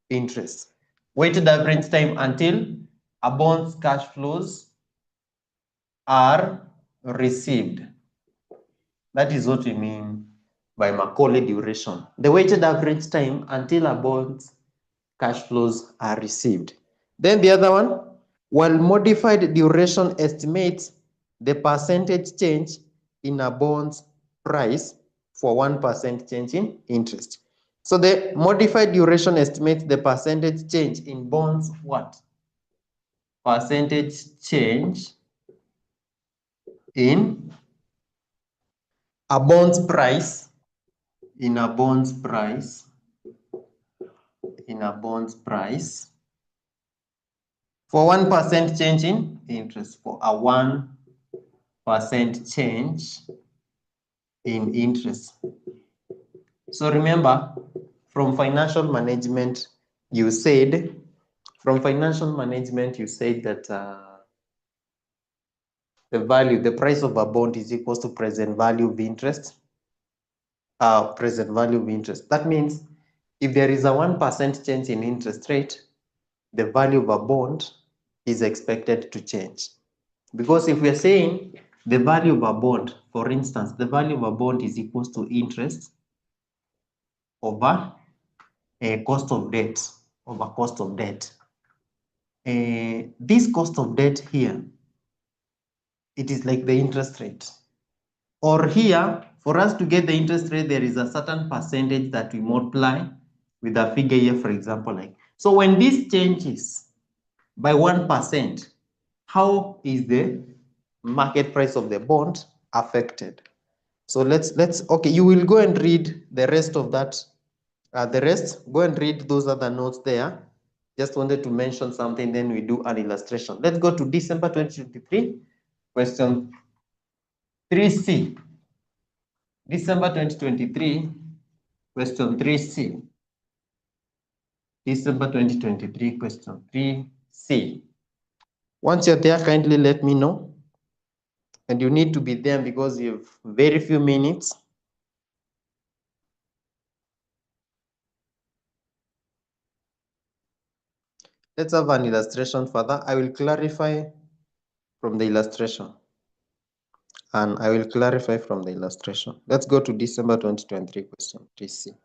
Interest. Weighted average time until a bond's cash flows are received. That is what we mean by Macaulay duration. The weighted average time until a bond's cash flows are received. Then the other one, while modified duration estimates the percentage change in a bond's price for 1% change in interest. So the modified duration estimates the percentage change in bonds what? Percentage change in a bond's price, for 1% change in interest, for a 1% change in interest. So remember, from financial management, you said that the price of a bond is equal to present value of interest. That means if there is a 1% change in interest rate, the value of a bond is expected to change. Because if we are saying the value of a bond, for instance, the value of a bond is equal to interest over a cost of debt, over cost of debt. This cost of debt here, it is like the interest rate. Or here, for us to get the interest rate, there is a certain percentage that we multiply with a figure here, for example, like. So when this changes by 1%, how is the market price of the bond affected? So let's okay, you will go and read the rest of that. Go and read those other notes there. Just wanted to mention something, then we do an illustration. Let's go to December 2023, question 3C. December 2023, question 3C. December 2023, question 3C. Once you're there, kindly let me know. And you need to be there because you have very few minutes. Let's have an illustration further. I will clarify from the illustration. And I will clarify from the illustration. Let's go to December 2023, question 3C.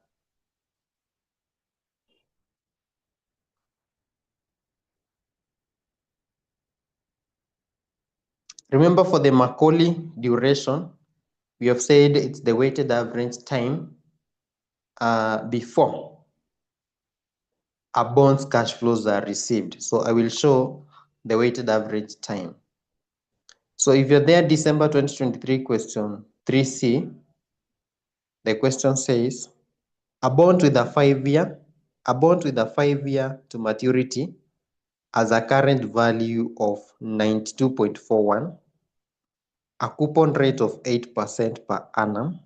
Remember, for the Macaulay duration, we have said it's the weighted average time before a bond's cash flows are received. So I will show the weighted average time. So if you're there, December 2023, question 3C, the question says, a bond with a 5-year to maturity has a current value of 92.41, a coupon rate of 8% per annum,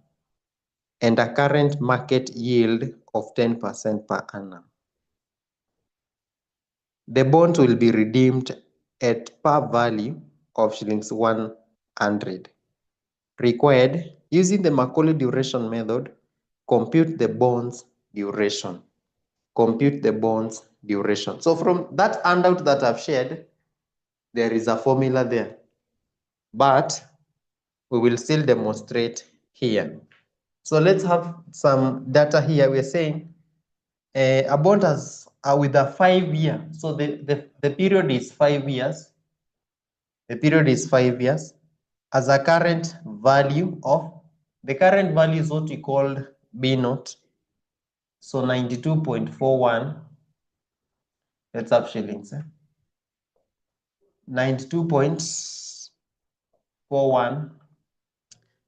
and a current market yield of 10% per annum. The bond will be redeemed at par value of shillings 100. Required, using the Macaulay duration method, compute the bond's duration. Compute the bond's duration. So from that handout that I've shared, there is a formula there, but we will still demonstrate here. So let's have some data here. We're saying a bond has with a 5-year. So the period is 5 years. The period is 5 years. As a current value of, the current value is what we call B naught. So 92.41. Let's have shillings. 92.41.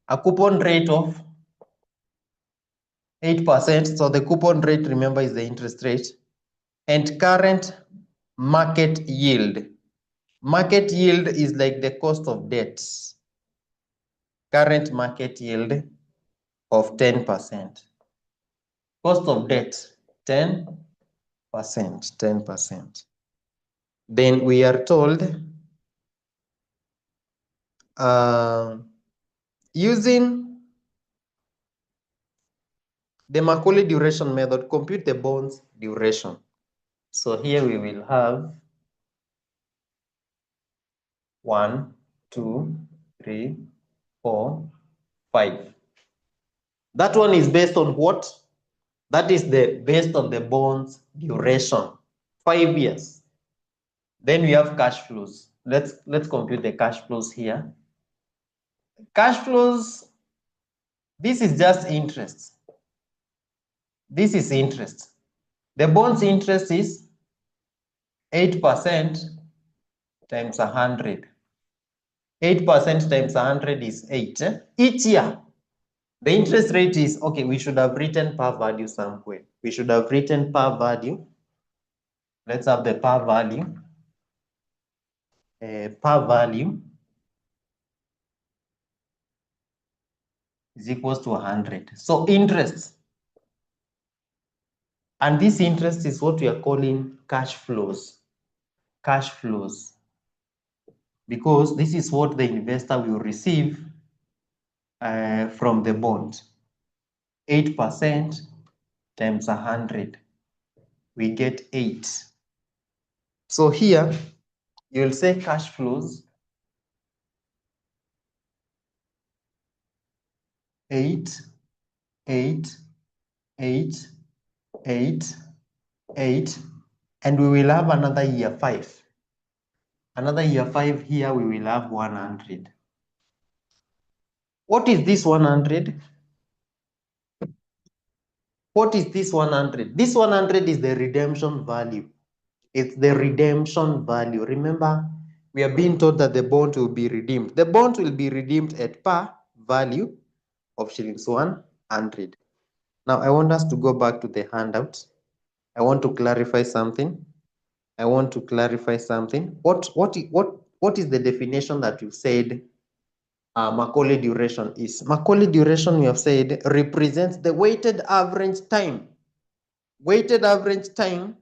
A coupon rate of 8%. So the coupon rate, remember, is the interest rate. And current market yield. Market yield is like the cost of debt. Current market yield of 10%. Cost of debt, 10%. Then we are told, using the Macaulay duration method, compute the bond's duration. So here we will have 1, 2, 3, 4, 5. That one is based on what? That is based on the bond's duration, 5 years. Then we have cash flows. Let's compute the cash flows here. Cash flows, this is just interest. This is interest. The bond's interest is 8% times 100. 8% times 100 is 8. Each year, the interest rate is, okay, we should have written par value somewhere. We should have written par value. Let's have the par value. Par value is equals to 100. So interest. And this interest is what we are calling cash flows. Cash flows. Because this is what the investor will receive from the bond. 8% times 100. We get 8. So here, You will say cash flows 8, 8, 8, 8, 8, and we will have another year 5. Another year 5 here, we will have 100. What is this 100? What is this 100? This 100 is the redemption value. It's the redemption value. Remember, we are being told that the bond will be redeemed. The bond will be redeemed at par value of shillings 100. Now, I want us to go back to the handout. I want to clarify something. What is the definition that you said Macaulay duration is? Macaulay duration, we have said, represents the weighted average time. Weighted average time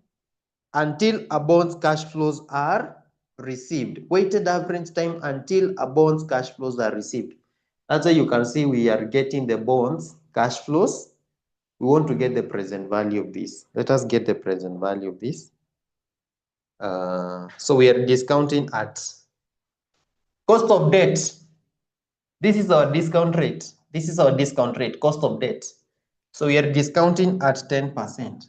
until a bond's cash flows are received. Weighted average time until a bond's cash flows are received. That's why you can see we are getting the bonds cash flows. We want to get the present value of this. Let us get the present value of this. So we are discounting at cost of debt. This is our discount rate. This is our discount rate, cost of debt. So we are discounting at 10%.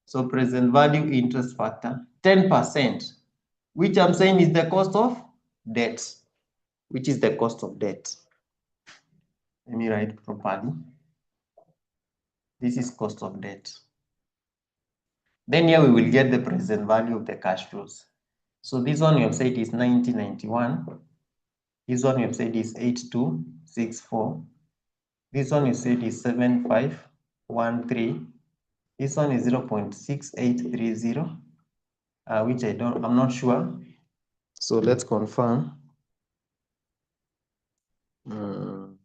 So present value interest factor, 10%, which I'm saying is the cost of debt, which is the cost of debt. Let me write properly. This is cost of debt. Then here we will get the present value of the cash flows. So this one we have said is 9091. This one we have said is 8264. This one we said is 7513. This one is 0.6830, which I'm not sure. So let's confirm. 10%,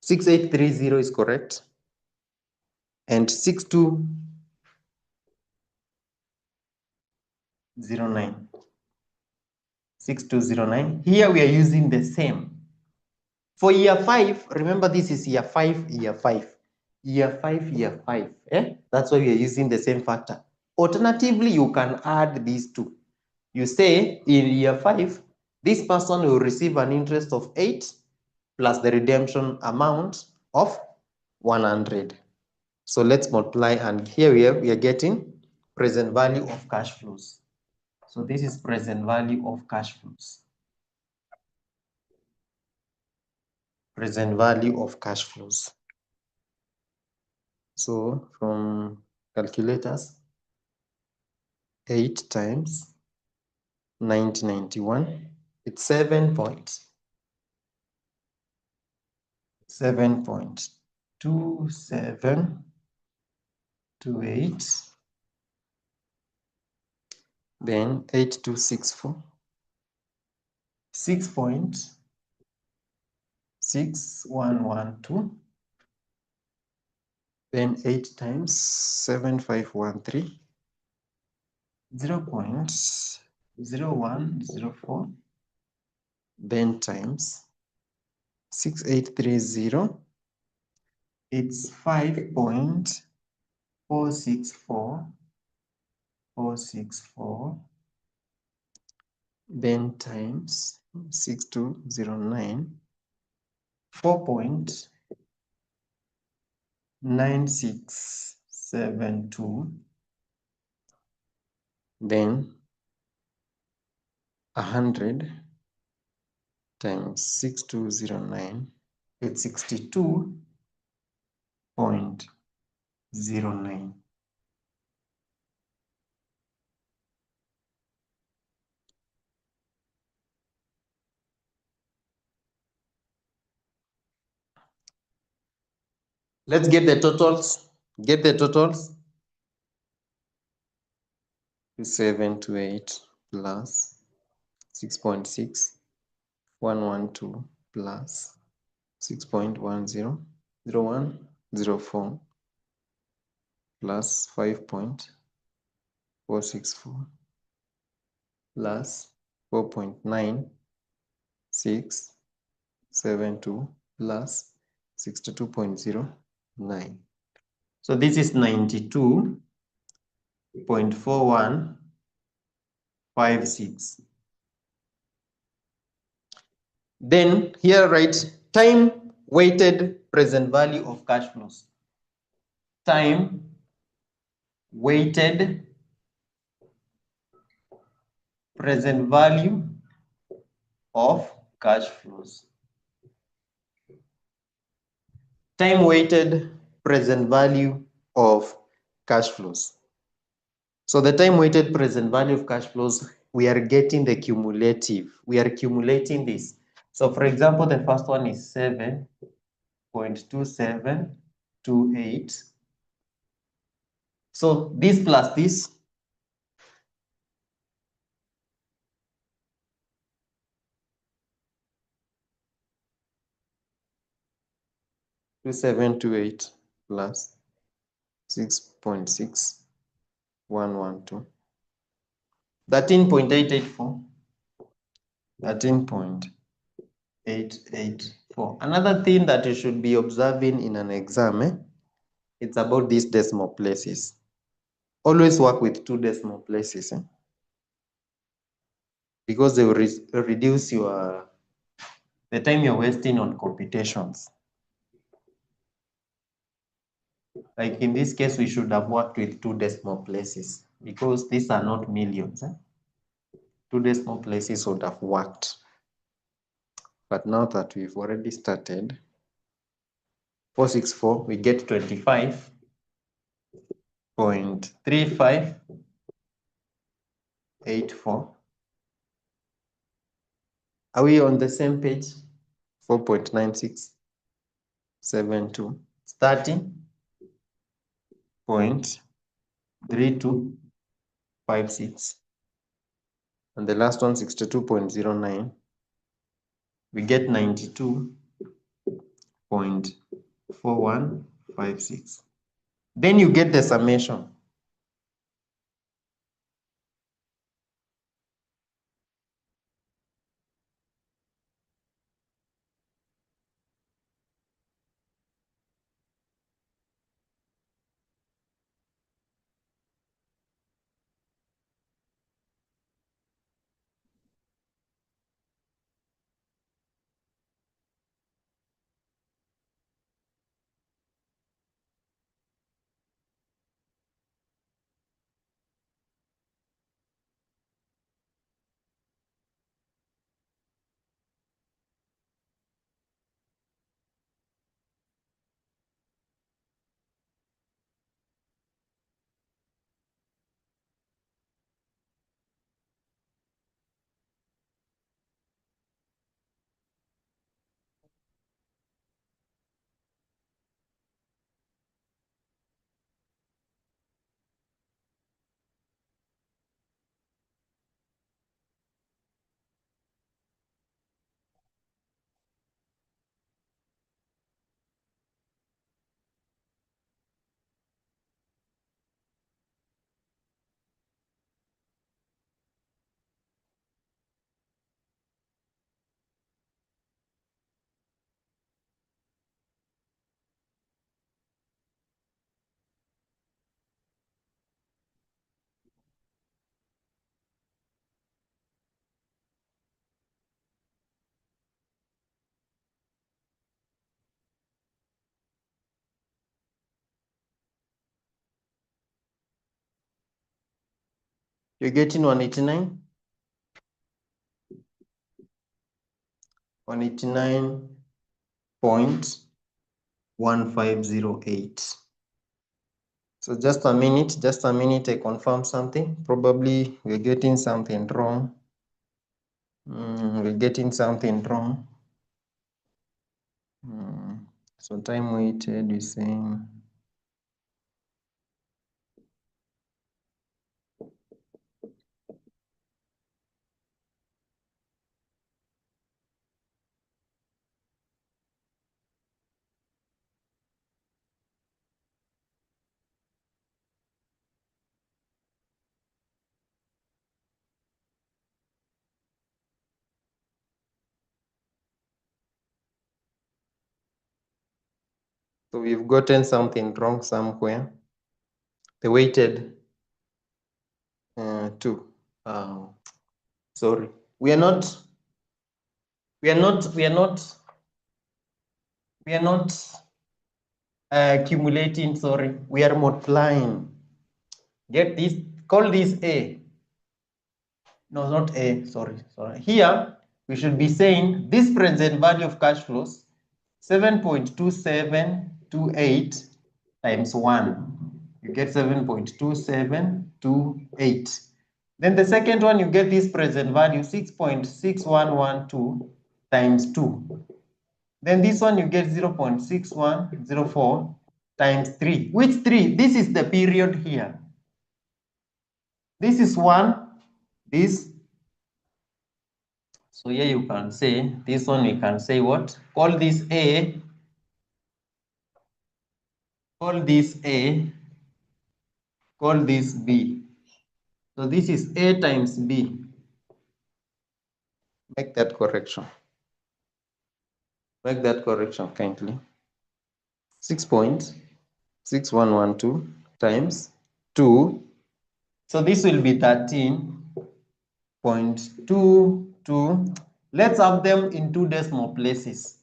6830 is correct. And 6209. 6209. Here we are using the same. For year 5, remember this is year 5, year 5. Year 5, year 5. That's why we are using the same factor. Alternatively, you can add these two. You say in year 5, this person will receive an interest of 8 plus the redemption amount of 100. So let's multiply, and here we are getting present value of cash flows. So this is present value of cash flows. Present value of cash flows. So from calculators, 8 times 9091, it's 7.2728, then 8264, 6.6112, then 8 times 7513, 0.0104, then times 6830, it's 5.464464, then times 6209, 4.9672, then 100 times 6209, it's 62.09. Let's get the totals. Get the totals. 2728 plus 6.6, 112 plus 6.10, 0104 plus 5.464 plus 4.9672 plus 62.09. So this is 92 0.4156. Then here write time weighted present value of cash flows. Time weighted present value of cash flows. Time weighted present value of cash flows. So the time weighted present value of cash flows, we are getting the cumulative. We are accumulating this. So for example, the first one is 7.2728. So this plus this, two seven two eight plus 6.6112, 13.884, 13.884. Another thing that you should be observing in an exam, it's about these decimal places. Always work with 2 decimal places, because they will reduce the time you're wasting on computations. Like in this case, we should have worked with 2 decimal places because these are not millions. 2 decimal places would have worked. But now that we've already started, 464, we get 25.3584. Are we on the same page? 4.9672. Starting point 3256. And the last one, 62.09. We get 92.4156. Then you get the summation. You're getting 189? 189.1508. So just a minute, I confirm something. Probably we're getting something wrong. We're getting something wrong. So time weighted is saying so we've gotten something wrong somewhere. The weighted 2. Sorry, we are not accumulating, sorry, we are multiplying. Get this, call this A. No, not A, sorry. Here, we should be saying this present value of cash flows, 7.2728 times 1. You get 7.2728. Then the second one, you get this present value, 6.6112 times 2. Then this one, you get 0.6104 times 3. Which 3? This is the period here. This is 1, this. So here you can say, this one we can say what? Call this A. Call this A. Call this B. So this is A times B. Make that correction. Make that correction kindly. 6.6112 times 2. So this will be 13.22. Let's have them in 2 decimal places.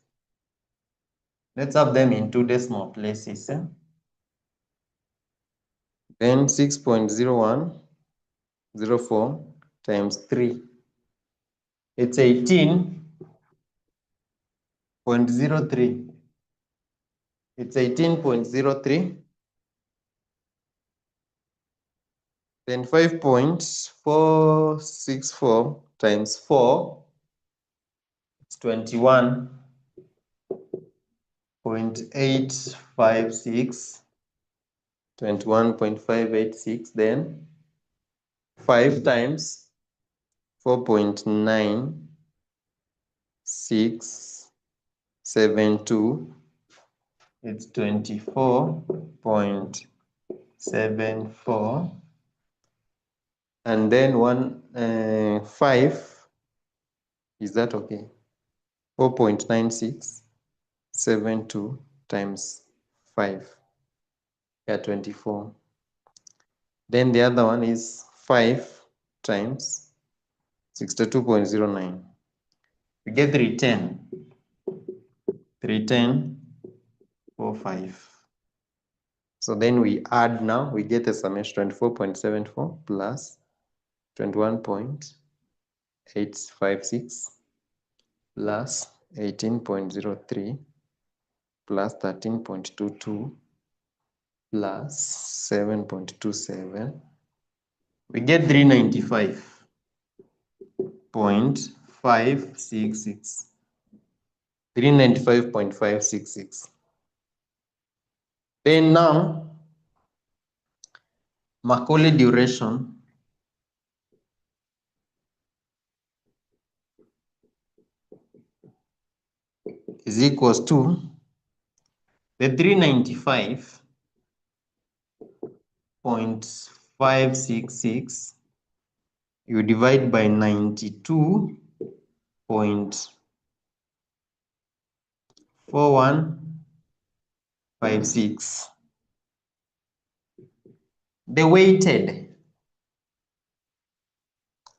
Let's have them in 2 decimal places. Then 6.0104 times 3. It's 18.03. It's 18.03. Then 5.464 times 4. It's 21.856. 21.586. Then 5 times 4.9672. It's 24.74. And then 5, is that okay? 4.9672 times 5. Yeah, 24. Then the other one is 5 times 62.09. We get 310. 310.45. So then we add now, we get a summation 24.74 plus 21.856 plus 18.03 plus 13.22 plus 7.27. We get 395.566. 395.566. Then now, Macaulay duration is equals to the 395.566 you divide by 92.4156. The weighted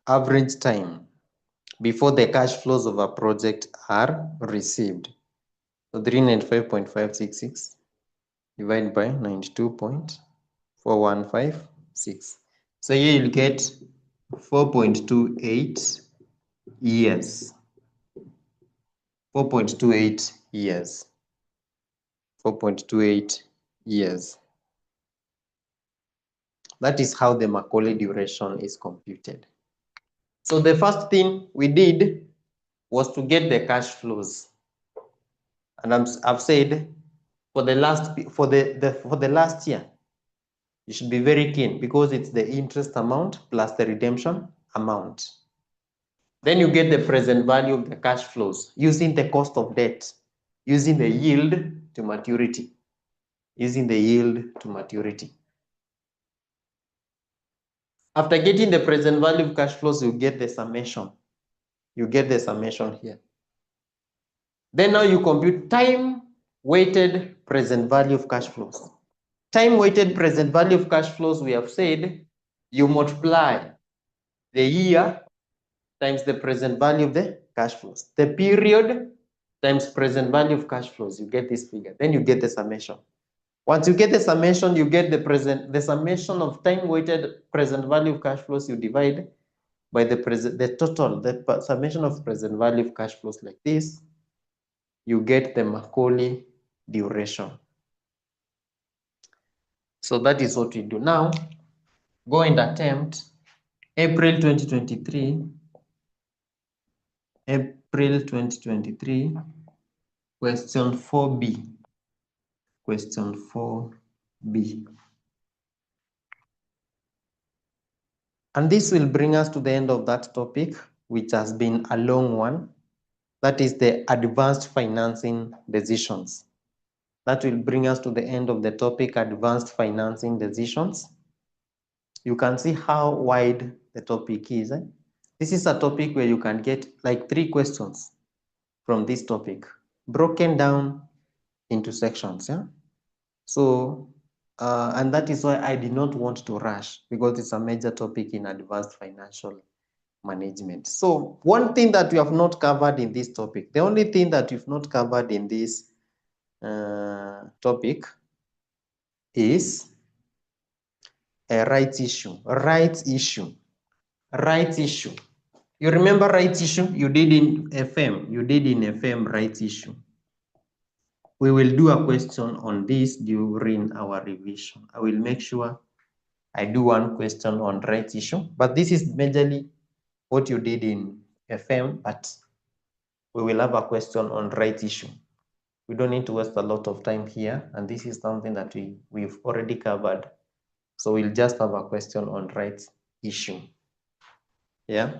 average time before the cash flows of a project are received. So 395.566 divided by 92.4156. So here you'll get 4.28 years. 4.28 years. 4.28 years. That is how the Macaulay duration is computed. So the first thing we did was to get the cash flows. And I've said for the last year, you should be very keen because it's the interest amount plus the redemption amount. Then you get the present value of the cash flows using the cost of debt, using the yield to maturity, using the yield to maturity. After getting the present value of cash flows, you get the summation. You get the summation here. Then now you compute time-weighted present value of cash flows. Time-weighted present value of cash flows, we have said, you multiply the year times the present value of the cash flows. The period times present value of cash flows. You get this figure. Then you get the summation. Once you get the summation, you get the summation of time-weighted present value of cash flows. You divide by the summation of present value of cash flows like this. You get the Macaulay duration. So that is what we do. Now, go and attempt April 2023. April 2023, question 4B. Question 4B. And this will bring us to the end of that topic, which has been a long one. That is the advanced financing decisions. That will bring us to the end of the topic, advanced financing decisions. You can see how wide the topic is. This is a topic where you can get like 3 questions from this topic, broken down into sections. Yeah. So, and that is why I did not want to rush, because it's a major topic in advanced financial management. So one thing that we have not covered in this topic, the only thing that we've not covered in this topic is a rights issue. Rights issue. Rights issue. You remember rights issue? You did in FM. You did in FM rights issue. We will do a question on this during our revision. I will make sure I do one question on rights issue, but this is majorly what you did in FM, but we will have a question on rights issue. We don't need to waste a lot of time here, and this is something that we've already covered. So we'll just have a question on rights issue. Yeah.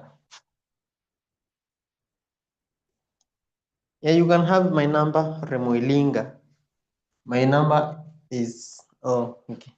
Yeah, you can have my number, Remoilinga. My number is, oh, okay.